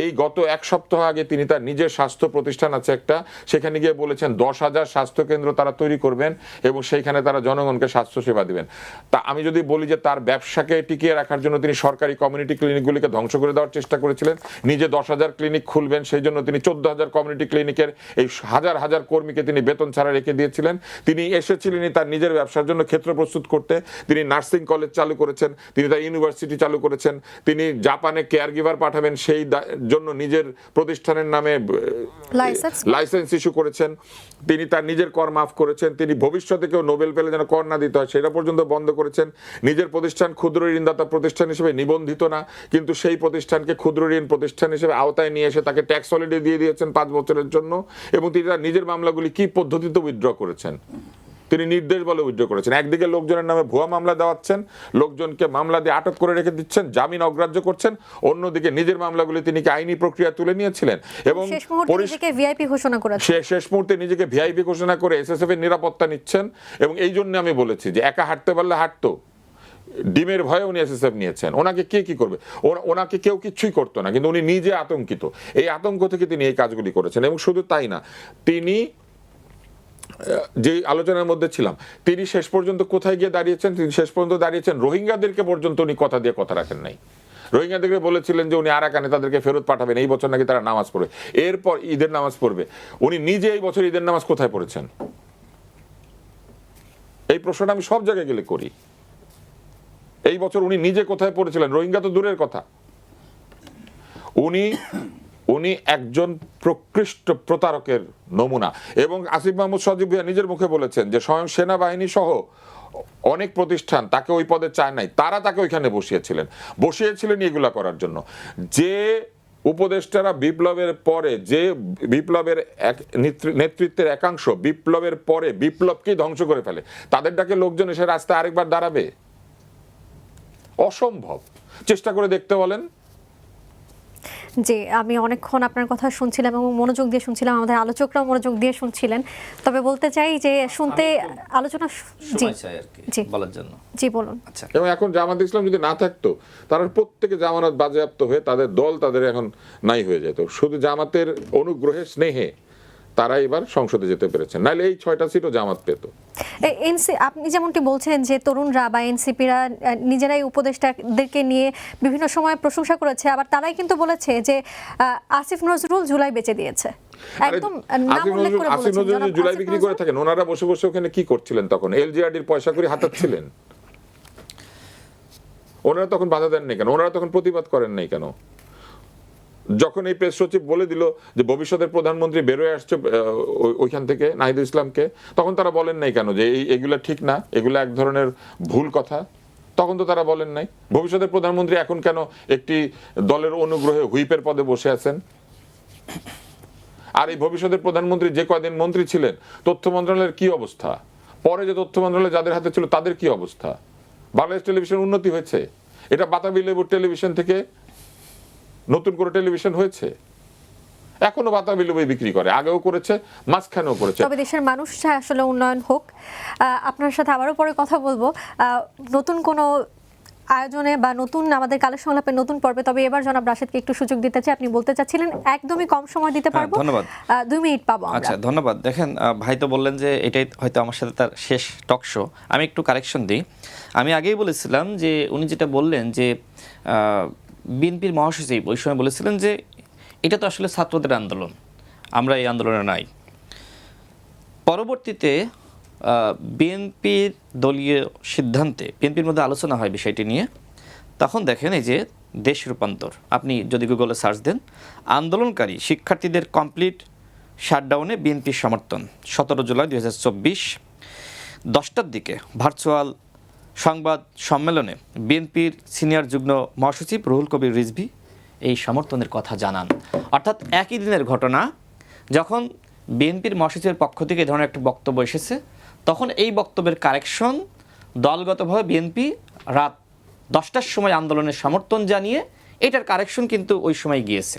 এই গত 1 সপ্তাহ আগে তিনি তার নিজের স্বাস্থ্য প্রতিষ্ঠান আছে একটা, সেখানে গিয়ে বলেছেন 10,000 স্বাস্থ্য কেন্দ্র তারা তৈরি করবেন এবং সেইখানে তারা জনগণকে স্বাস্থ্য সেবা দিবেন। তা আমি যদি বলি যে তার ব্যবসাকে টিকিয়ে রাখার জন্য তিনি সরকারি কমিউনিটি ক্লিনিকগুলিকে ধ্বংস করে দেওয়ার চেষ্টা করেছিলেন, নিজে 10,000 ক্লিনিক খুলবেন, সেই জন্য তিনি 14,000 কমিউনিটি ক্লিনিকের এই হাজার হাজার কর্মীকে তিনি বেতন ছাড়া রেখে দিয়েছিলেন। তিনি এসেছিলেন তার নিজের ব্যবসার জন্য ক্ষেত্র প্রস্তুত করতে। তিনি নার্সিং কলেজ চালু করেছেন, তিনি তার ইউনিভার্সিটি চালু করেছেন, তিনি জাপানে কেয়ার গিভার পাঠাবেন সেই জন্য নিজের প্রতিষ্ঠানের নামে লাইসেন্স ইস্যু করেছেন। তিনি তার নিজের কর মাফ করেছেন। তিনি ভবিষ্যতে কেউ নোবেল পেলে যেন কর না দিতে হয় সেটা পর্যন্ত বন্ধ করেছেন। নিজের প্রতিষ্ঠান ক্ষুদ্র ঋণদাতা প্রতিষ্ঠান হিসেবে নিবন্ধিত না, কিন্তু সেই প্রতিষ্ঠানকে ক্ষুদ্র ঋণ প্রতিষ্ঠান হিসেবে আওতায় নিয়ে এসে তাকে ট্যাক্স হলিডে দিয়ে দিয়েছেন 5 বছরের জন্য। এবং তিনি তার নিজের মামলাগুলি কি পদ্ধতিতে উইথড্র করেছেন, তিনি নির্দেশ বলে উইথড্র করেছেন। একদিকে লোকজনের নামে ভুয়া মামলা দেওয়াচ্ছেন, লোকজনকে মামলা দিয়ে আটক করে রেখে দিচ্ছেন, জামিন অগ্রাহ্য করছেন। অন্যদিকে নিজের মামলাগুলি তিনি আইনি প্রক্রিয়া তুলে নিয়েছিলেন এবং শেষ মুহূর্তে নিজেকে ভিআইপি ঘোষণা করেছেন। শেষ মুহূর্তে নিজেকে ভিআইপি ঘোষণা করে এসএসএফ এর নিরাপত্তা নিচ্ছেন। এবং এই জন্য আমি বলেছি যে একা হাঁটতে পারলে হাঁটতো, ডিমের ভয়ে উনি এসএসএফ নিয়েছেন। ওনাকে কে কি করবে? ওনাকে কেউ কিছুই করতো না, কিন্তু উনি নিজে আতঙ্কিত। এই আতঙ্ক থেকে তিনি এই কাজগুলি করেছেন। এবং শুধু তাই না, তিনি যে আলোচনার মধ্যে ছিলাম, তিনি শেষ পর্যন্ত কোথায় গিয়ে দাঁড়িয়েছেন? তিনি শেষ পর্যন্ত দাঁড়িয়েছেন রোহিঙ্গাদেরকে পর্যন্ত উনি কথা দিয়ে কথা রাখেন নাই। রোহিঙ্গাদেরকে বলেছিলেন যে উনি আরাকানে তাদেরকে ফেরত পাঠাবেন, এই বছর নাকি তারা নামাজ পড়বে, এরপর ঈদের নামাজ পড়বে। উনি নিজে এই বছর ঈদের নামাজ কোথায় পড়েছেন? এই প্রশ্নটা আমি সব জায়গায় গেলে করি। এই বছর উনি নিজে কোথায় পড়েছিলেন? রোহিঙ্গা তো দূরের কথা। উনি একজন প্রকৃষ্ট প্রতারকের নমুনা। এবং আসিফ মাহমুদ সজীব ভুঁইয়া নিজের মুখে বলেছেন যে স্বয়ং সেনাবাহিনী সহ অনেক প্রতিষ্ঠান তাকে ওই পদে চায় নাই, তারা তাকে ওইখানে বসিয়েছিলেন এগুলা করার জন্য। যে উপদেষ্টারা বিপ্লবের পরে, যে বিপ্লবের নেতৃত্বের একাংশ বিপ্লবের পরে বিপ্লবকেই ধ্বংস করে ফেলে, তাদের ডাকে লোকজন এসে রাস্তায় আরেকবার দাঁড়াবে? অসম্ভব। চেষ্টা করে দেখতে বলেন। জি, আমি অনেকক্ষণ আপনার কথা শুনছিলাম এবং মনোযোগ দিয়ে শুনছিলাম, আমাদের আলোচকরাও মনোযোগ দিয়ে শুনছিলেন। তবে বলতে চাই যে শুনতে আলোচনা জি জি বলার জন্য। জি বলুন। আচ্ছা, এবং এখন জামাত ইসলাম যদি না থাকতো, তারা প্রত্যেকে জামানত বাজেয়াপ্ত হয়ে তাদের দল তাদের এখন নাই হয়ে যেত। শুধু জামাতের অনুগ্রহে, স্নেহে তারা এবার সংসদে যেতে পেরেছেন, নাহলে এই 6টা সিটও জামাত পেত। আপনি যেমনটি বলছেন যে তরুণরা বা এনসিপিরা নিজেরাই উপদেষ্টাদেরকে নিয়ে বিভিন্ন সময় প্রশংসা করেছে, আবার তারাই কিন্তু বলেছে যে আসিফ নজরুল জুলাই বেচে দিয়েছে। একদম নাম উল্লেখ করে আসিফ বলেছেন। নজরুল জুলাই বিক্রি করে থাকেন, ওনারা বসে বসে ওখানে কি করছিলেন তখন? এলজিআরডির পয়সা করে হাতাচ্ছিলেন। ওনারা তখন বাধা দেননি কেন? ওনারা তখন প্রতিবাদ করেন নাই কেন? যখন এই প্রেস সচিব বলে দিল যে ভবিষ্যতের প্রধানমন্ত্রী বেরোয় আসছে ওইখান থেকে, নাহিদুল ইসলামকে, তখন তারা বলেন নাই কেন যে এগুলা ঠিক না, এগুলা এক ধরনের ভুল কথা? তখন তো তারা বলেন নাই। ভবিষ্যতের প্রধানমন্ত্রী এখন কেন একটি দলের অনুগ্রহে হুইপের পদে বসে আছেন? আর এই ভবিষ্যতের প্রধানমন্ত্রী যে কয়দিন মন্ত্রী ছিলেন, তথ্য মন্ত্রণালয়ের কি অবস্থা? পরে যে তথ্য মন্ত্রণালয় যাদের হাতে ছিল তাদের কি অবস্থা? বাংলাদেশ টেলিভিশন উন্নতি হয়েছে? এটা বাতাবি লেবুর টেলিভিশন থেকে নতুন করে টেলিভিশন হয়েছে? এখনো বাতাবি লেবুই বিক্রি করে, আগেও করেছে, মাঝখানেও করেছে। তবে দেশের মানুষ চায় আসলে উন্নয়ন হোক। আপনার সাথে আবারও পরে কথা বলবো নতুন কোনো আয়োজনে বা নতুন আমাদের কালের সংলাপের নতুন পর্বে। তবে এবার জনাব রাশেদকে একটু সুযোগ দিতে চাই। আপনি বলতে চাচ্ছিলেন, একদমই কম সময় দিতে পারবো। ধন্যবাদ। 2 মিনিট পাবো আমরা। আচ্ছা, ধন্যবাদ। দেখেন, ভাই তো বললেন যে এটাই হয়তো আমার সাথে তার শেষ টক শো। আমি একটু কারেকশন দিই। আমি আগেই বলেছিলাম যে উনি যেটা বললেন যে বিএনপির মহাসচিব ওই সময় বলেছিলেন যে এটা তো আসলে ছাত্রদের আন্দোলন, আমরা এই আন্দোলনে নাই। পরবর্তীতে বিএনপির দলীয় সিদ্ধান্তে বিএনপির মধ্যে আলোচনা হয় বিষয়টি নিয়ে। তখন দেখেন এই যে দেশ রূপান্তর, আপনি যদি গুগলে সার্চ দেন, আন্দোলনকারী শিক্ষার্থীদের কমপ্লিট শাটডাউনে বিএনপির সমর্থন। 17 জুলাই 2024 10টার দিকে ভার্চুয়াল সংবাদ সম্মেলনে বিএনপির সিনিয়র যুগ্ম মহাসচিব রুহুল কবির রিজভী এই সমর্থনের কথা জানান। অর্থাৎ একই দিনের ঘটনা, যখন বিএনপির মহাসচিবের পক্ষ থেকে এই ধরনের একটা বক্তব্য এসেছে, তখন এই বক্তব্যের কারেকশন দলগতভাবে বিএনপি রাত 10টার সময় আন্দোলনের সমর্থন জানিয়ে এটার কারেকশন কিন্তু ওই সময় গিয়েছে।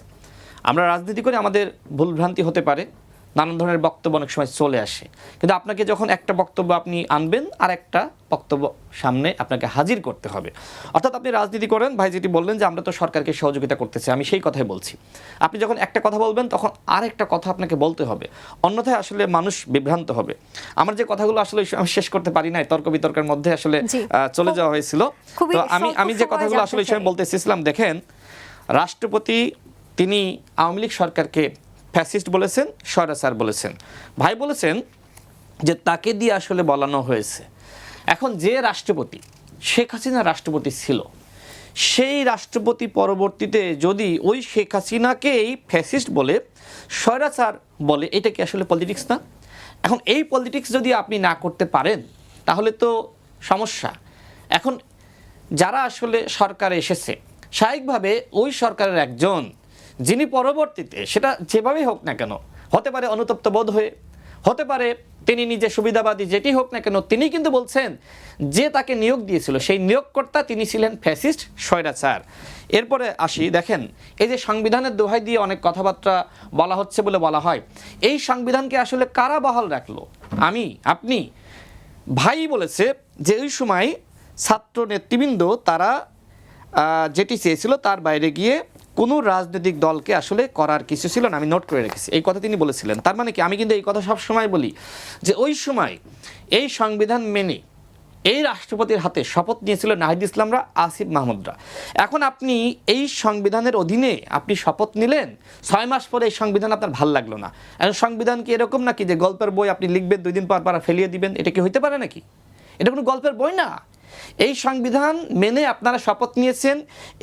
আমরা রাজনীতি করে আমাদের ভুলভ্রান্তি হতে পারে, নানান ধরনের বক্তব্য অনেক সময় চলে আসে, কিন্তু আপনাকে যখন একটা বক্তব্য আপনি আনবেন আর একটা বক্তব্য সামনে আপনাকে হাজির করতে হবে। অর্থাৎ আপনি রাজনীতি করেন, ভাই যেটি বললেন যে আমরা তো সরকারকে সহযোগিতা করতেছি, আমি সেই কথাই বলছি। আপনি যখন একটা কথা বলবেন তখন আর একটা কথা আপনাকে বলতে হবে, অন্যথায় আসলে মানুষ বিভ্রান্ত হবে। আমার যে কথাগুলো আসলে আমি শেষ করতে পারি নাই, তর্ক বিতর্কের মধ্যে আসলে চলে যাওয়া হয়েছিল। তো আমি যে কথাগুলো আসলে এই সময় বলতে চেয়েছিলাম, দেখেন, রাষ্ট্রপতি তিনি আওয়ামী লীগ সরকারকে ফ্যাসিস্ট বলেছেন, স্বৈরাচার বলেছেন। ভাই বলেছেন যে তাকে দিয়ে আসলে বলানো হয়েছে। এখন যে রাষ্ট্রপতি শেখ হাসিনা রাষ্ট্রপতি ছিল, সেই রাষ্ট্রপতি পরবর্তীতে যদি ওই শেখ হাসিনাকেই ফ্যাসিস্ট বলে, স্বৈরাচার বলে, এটা কি আসলে পলিটিক্স না? এখন এই পলিটিক্স যদি আপনি না করতে পারেন তাহলে তো সমস্যা। এখন যারা আসলে সরকারে এসেছে, স্বাভাবিকভাবে ওই সরকারের একজন যিনি পরবর্তীতে, সেটা যেভাবেই হোক না কেন, হতে পারে অনুতপ্ত বোধ হয়ে, হতে পারে তিনি নিজে সুবিধাবাদী, যেটি হোক না কেন, তিনি কিন্তু বলছেন যে তাকে নিয়োগ দিয়েছিল সেই নিয়োগকর্তা তিনি ছিলেন ফ্যাসিস্ট, স্বৈরাচার। এরপরে আসি, দেখেন, এই যে সংবিধানের দোহাই দিয়ে অনেক কথাবার্তা বলা হচ্ছে বলে বলা হয়, এই সংবিধানকে আসলে কারা বহাল রাখলো? আমি, আপনি? ভাই বলেছে যে ওই সময় ছাত্র নেতৃবৃন্দ তারা যেটি চেয়েছিল তার বাইরে গিয়ে কোনো রাজনৈতিক দলকে আসলে করার কিছু ছিল না। আমি নোট করে রেখেছি, এই কথা তিনি বলেছিলেন। তার মানে কি, আমি কিন্তু এই কথা সবসময় বলি যে ওই সময় এই সংবিধান মেনে এই রাষ্ট্রপতির হাতে শপথ নিয়েছিল নাহিদ ইসলামরা, আসিফ মাহমুদরা। এখন আপনি এই সংবিধানের অধীনে আপনি শপথ নিলেন, 6 মাস পরে এই সংবিধান আপনার ভাল লাগলো না। এখন সংবিধান কি এরকম নাকি যে গল্পের বই আপনি লিখবেন 2 দিন পর পর ফেলিয়ে দিবেন? এটা কি হইতে পারে নাকি? এটা কোনো গল্পের বই না। এই সংবিধান মেনে আপনারা শপথ নিয়েছেন,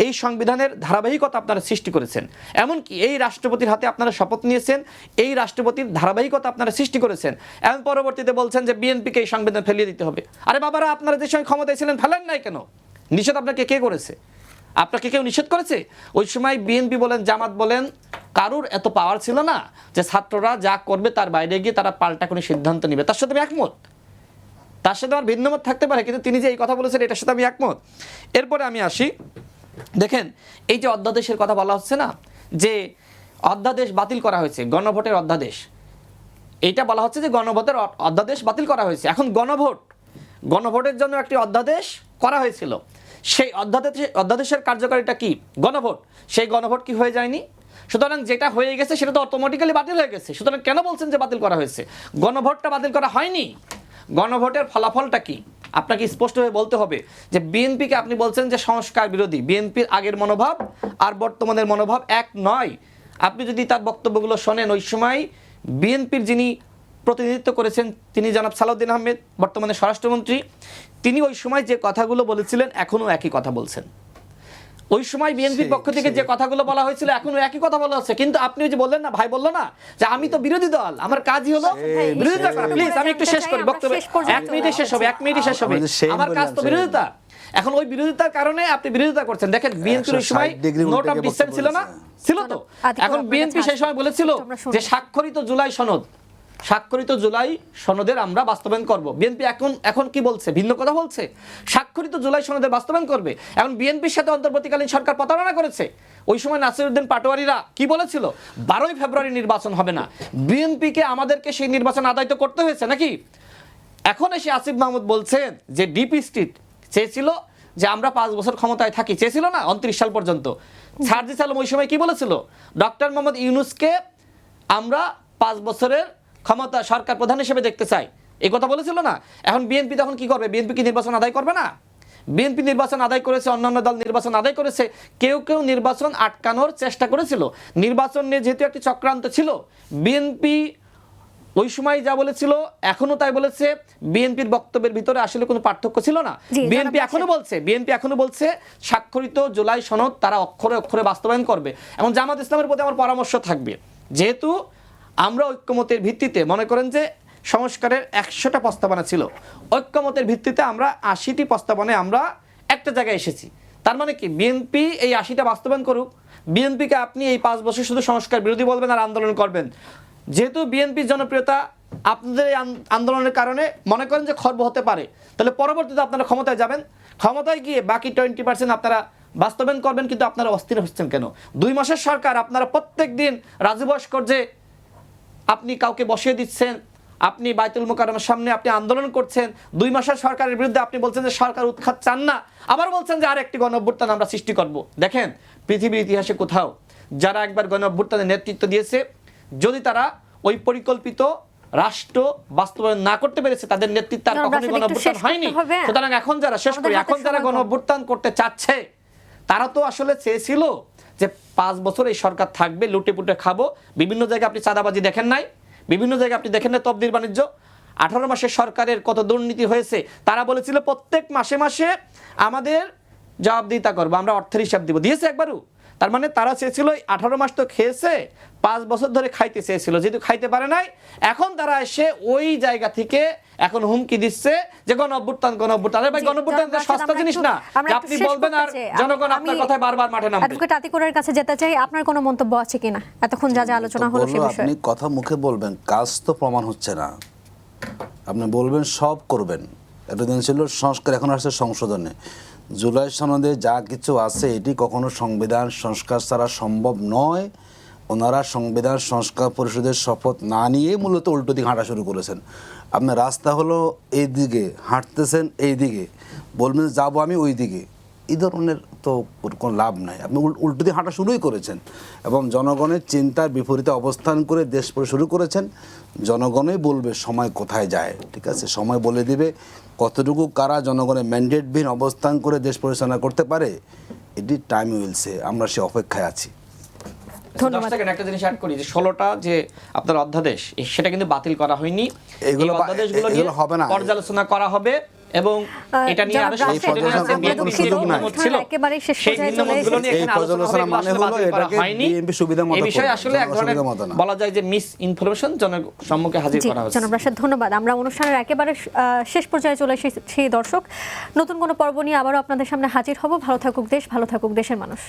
এই সংবিধানের ধারাবাহিকতা আপনারা সৃষ্টি করেছেন। এমনকি এই রাষ্ট্রপতির হাতে আপনারা শপথ নিয়েছেন, এই রাষ্ট্রপতির ধারাবাহিকতা আপনারা সৃষ্টি করেছেন। এখন পরবর্তীতে বলছেন যে বিএনপিকে এই সংবিধান ফেলিয়ে দিতে হবে। আরে বাবারা, আপনারা যে সময় ক্ষমতায় ছিলেন ফেলেন নাই কেন? নিষেধ আপনাকে কে করেছে? আপনাকে কেউ নিষেধ করেছে? ওই সময় বিএনপি বলেন, জামাত বলেন, কারুর এত পাওয়ার ছিল না যে ছাত্ররা যা করবে তার বাইরে গিয়ে তারা পাল্টা কোনো সিদ্ধান্ত নেবে। তার সাথে আমি একমত, তার সাথে আমার ভিন্নমত থাকতে পারে, কিন্তু তিনি যে এই কথা বলেছেন এটার সাথে আমি একমত। এরপরে আমি আসি, দেখেন এই যে অধ্যাদেশের কথা বলা হচ্ছে না, যে অধ্যাদেশ বাতিল করা হয়েছে, গণভোটের অধ্যাদেশ, এইটা বলা হচ্ছে যে গণভোটের অধ্যাদেশ বাতিল করা হয়েছে। এখন গণভোটের জন্য একটি অধ্যাদেশ করা হয়েছিল, সেই অধ্যাদেশের কার্যকারিতা কি? গণভোট। সেই গণভোট কি হয়ে যায়নি? সুতরাং যেটা হয়ে গেছে সেটা তো অটোমেটিক্যালি বাতিল হয়ে গেছে। সুতরাং কেন বলছেন যে বাতিল করা হয়েছে? গণভোটটা বাতিল করা হয়নি। গণভোটের ফলাফলটা কি আপনাকে স্পষ্টভাবে বলতে হবে। যে বিএনপিকে আপনি বলছেন যে সংস্কার বিরোধী, বিএনপির আগের মনোভাব আর বর্তমানের মনোভাব এক নয়। আপনি যদি তার বক্তব্যগুলো শোনেন, ওই সময় বিএনপির যিনি প্রতিনিধিত্ব করেছেন তিনি জনাব সালাউদ্দিন আহমেদ, বর্তমানে স্বরাষ্ট্রমন্ত্রী, তিনি ওই সময় যে কথাগুলো বলেছিলেন এখনও একই কথা বলছেন। ওই সময় বিএনপির পক্ষ থেকে যে কথাগুলো বলা হয়েছিল এখনো একই কথা বলা হচ্ছে। কিন্তু আপনি যে বললেন না, ভাই বললো না যে আমি তো বিরোধী দল, আমার কাজই হলো বিরোধিতা করা। প্লিজ আমি একটু শেষ করি বক্তব্য, 1 মিনিটে শেষ হবে, 1 মিনিটে শেষ হবে। আমার কাজ তো বিরোধিতা। এখন ওই বিরোধিতার কারণে আপনি বিরোধিতা করছেন। দেখেন বিএনপির ওই সময় নোট অফ ডিসেন্ট ছিল না, ছিল তো। এখন বিএনপি সেই সময় বলেছিল যে স্বাক্ষরিত জুলাই সনদের আমরা বাস্তবায়ন করব। বিএনপি এখন কি বলছে? ভিন্ন কথা বলছে। স্বাক্ষরিত জুলাই সনদের বাস্তবায়ন করবে। এখন বিএনপির সাথে অন্তর্বর্তীকালীন সরকার প্রতারণা করেছে। ওই সময় নাসিরউদ্দিন পাটোয়ারিরা কি বলেছিল? 12ই ফেব্রুয়ারি নির্বাচন হবে না। বিএনপিকে আমাদেরকে সেই নির্বাচন আদায় তো করতে হয়েছে নাকি? এখন এসে আসিফ মাহমুদ বলছেন যে ডিপি স্ট্রিট চেয়েছিল যে আমরা 5 বছর ক্ষমতায় থাকি, চেয়েছিল না 29 সাল পর্যন্ত। সার্জিস আলম ওই সময় কি বলেছিল? ডক্টর মোহাম্মদ ইউনূসকে আমরা 5 বছরের ক্ষমতা সরকার প্রধান হিসেবে দেখতে চাই, এই কথা বলেছিল না? এখন বিএনপি তখন কি করবে? বিএনপি কি নির্বাচন আদায় করবে না? বিএনপি নির্বাচন আদায় করেছে, অন্যান্য দল নির্বাচন আদায় করেছে, কেউ নির্বাচন আটকানোর চেষ্টা করেছিল। নির্বাচন নিয়ে যেহেতু একটি চক্রান্ত ছিল, বিএনপি ওই সময় যা বলেছিল এখনো তাই বলেছে। বিএনপির বক্তব্যের ভিতরে আসলে কোনো পার্থক্য ছিল না। বিএনপি এখনো বলছে স্বাক্ষরিত জুলাই সনদ তারা অক্ষরে অক্ষরে বাস্তবায়ন করবে। এবং জামাত ইসলামের প্রতি আমার পরামর্শ থাকবে, যেহেতু আমরা ঐক্যমতের ভিত্তিতে, মনে করেন যে সংস্কারের 100টা প্রস্তাবনা ছিল, ঐক্যমতের ভিত্তিতে আমরা 80টি প্রস্তাবনায় আমরা একটা জায়গায় এসেছি। তার মানে কি বিএনপি এই 80টা বাস্তবায়ন করুক। বিএনপিকে আপনি এই 5 বছর শুধু সংস্কার বিরোধী বলবেন আর আন্দোলন করবেন। যেহেতু বিএনপির জনপ্রিয়তা আপনাদের এই আন্দোলনের কারণে মনে করেন যে খর্ব হতে পারে, তাহলে পরবর্তীতে আপনারা ক্ষমতায় যাবেন, ক্ষমতায় গিয়ে বাকি 20% আপনারা বাস্তবায়ন করবেন। কিন্তু আপনারা অস্থির হচ্ছেন কেন? 2 মাসের সরকার, আপনারা প্রত্যেক দিন রাজু ভাস্কর্যে আপনি কাউকে বসিয়ে দিচ্ছেন, আপনি বাইতুল মোকাররমের সামনে আপনি আন্দোলন করছেন। 2 মাসের সরকারের বিরুদ্ধে আপনি বলছেন যে সরকার উৎখাত চান না, আবার বলছেন যে আরেকটি গণঅভ্যুত্থান আমরা সৃষ্টি করব। দেখেন পৃথিবীর ইতিহাসে কোথাও যারা একবার গণঅভ্যুত্থানের নেতৃত্ব দিয়েছে, যদি তারা ওই পরিকল্পিত রাষ্ট্র বাস্তবায়ন না করতে পেরেছে, তাদের নেতৃত্বে আর কখনোই গণঅভ্যুত্থান হয়নি। সুতরাং এখন যারা গণঅভ্যুত্থান করতে চাচ্ছে, তারা তো আসলে চেয়েছিল যে 5 বছর এই সরকার থাকবে, লুটে পুটে খাবো। বিভিন্ন জায়গায় আপনি চাঁদাবাজি দেখেন নাই, বিভিন্ন জায়গায় আপনি দেখেন না তফদিল বাণিজ্য। 18 মাসের সরকারের কত দুর্নীতি হয়েছে। তারা বলেছিল প্রত্যেক মাসে মাসে আমাদের জবাবদিহিতা করবো, আমরা অর্থের হিসাব দিব। দিয়েছে একবারও? তার মানে তারা চেয়েছিল 18 মাস তো খেয়েছে, 5 বছর ধরে খাইতে চেয়েছিল, যেহেতু খাইতে পারে নাই, এখন তারা এসে ওই জায়গা থেকে এখন হুমকি দিচ্ছে যে গণঅভ্যুত্থান। আরে ভাই, গণঅভ্যুত্থান তো সস্তা জিনিস না আপনি বলবেন আর জনগণ আপনার কথায় বারবার মাঠে নামবে। অ্যাডভোকেট আতিকুরের কাছে যেতে চাই, আপনার কোনো মন্তব্য আছে কিনা এতক্ষণ যা যা আলোচনা হলো সেই বিষয়ে? আপনি কথা মুখে বলবেন, কাজ তো প্রমাণ হচ্ছে না। আপনি বলবেন সব করবেন, এতদিন ছিল সংস্কার, এখন আসছে সংশোধনে। জুলাই সনদে যা কিছু আছে এটি কখনো সংবিধান সংস্কার ছাড়া সম্ভব নয়। ওনারা সংবিধান সংস্কার পরিষদের শপথ না নিয়ে মূলত উল্টো দিকে হাঁটা শুরু করেছেন। আপনার রাস্তা হলো এই দিকে, হাঁটতেছেন এই দিকে, বলবেন যাবো আমি ওই দিকে, এই ধরনের তো কোনো লাভ নাই। আপনি উল্টো দিয়ে হাঁটা শুরুই করেছেন এবং জনগণের চিন্তার বিপরীতে অবস্থান করে দেশ শুরু করেছেন। জনগণই বলবে সময় কোথায় যায়, ঠিক আছে, সময় বলে দিবে কতটুকু কারা জনগণের ম্যান্ডেটবিহীন অবস্থান করে দেশ পরিচালনা করতে পারে। এটি টাইম উইলসে, আমরা সে অপেক্ষায় আছি। ধন্যবাদ। একটা জিনিস অ্যাড করি যে 16টা যে আপনার অধ্যাদেশ সেটা কিন্তু বাতিল করা হয়নি। এগুলো এই অধ্যাদেশগুলো নিয়ে এগুলো হবে না। পর্যালোচনা করা হবে এবং এটা নিয়ে আরো এই পর্যালোচনা কোনো সুযোগ নাই। একেবারে শেষ সেই পর্যায়ে চলে ভিন্নমতগুলো নিয়ে এই এখানে আলোচনা পর্যালোচনা হবে, মানে আসলে হলো বাতিল করা এটাকে হয়নি। বিএনপি সুবিধা মতো এই বিষয়ে করবে, আসলে এক ধরনের জনগণের মতো না। বলা যায় যে মিস ইনফরমেশন জনসম্মুখে হাজির জি, করা হচ্ছে। জনাব রাশেদ ধন্যবাদ। আমরা অনুষ্ঠানের একেবারে শেষ পর্যায়ে চলে এসেছি দর্শক। নতুন কোনো পর্ব নিয়ে আবারও আপনাদের সামনে হাজির হব। ভালো থাকুক দেশ, ভালো থাকুক দেশের মানুষ।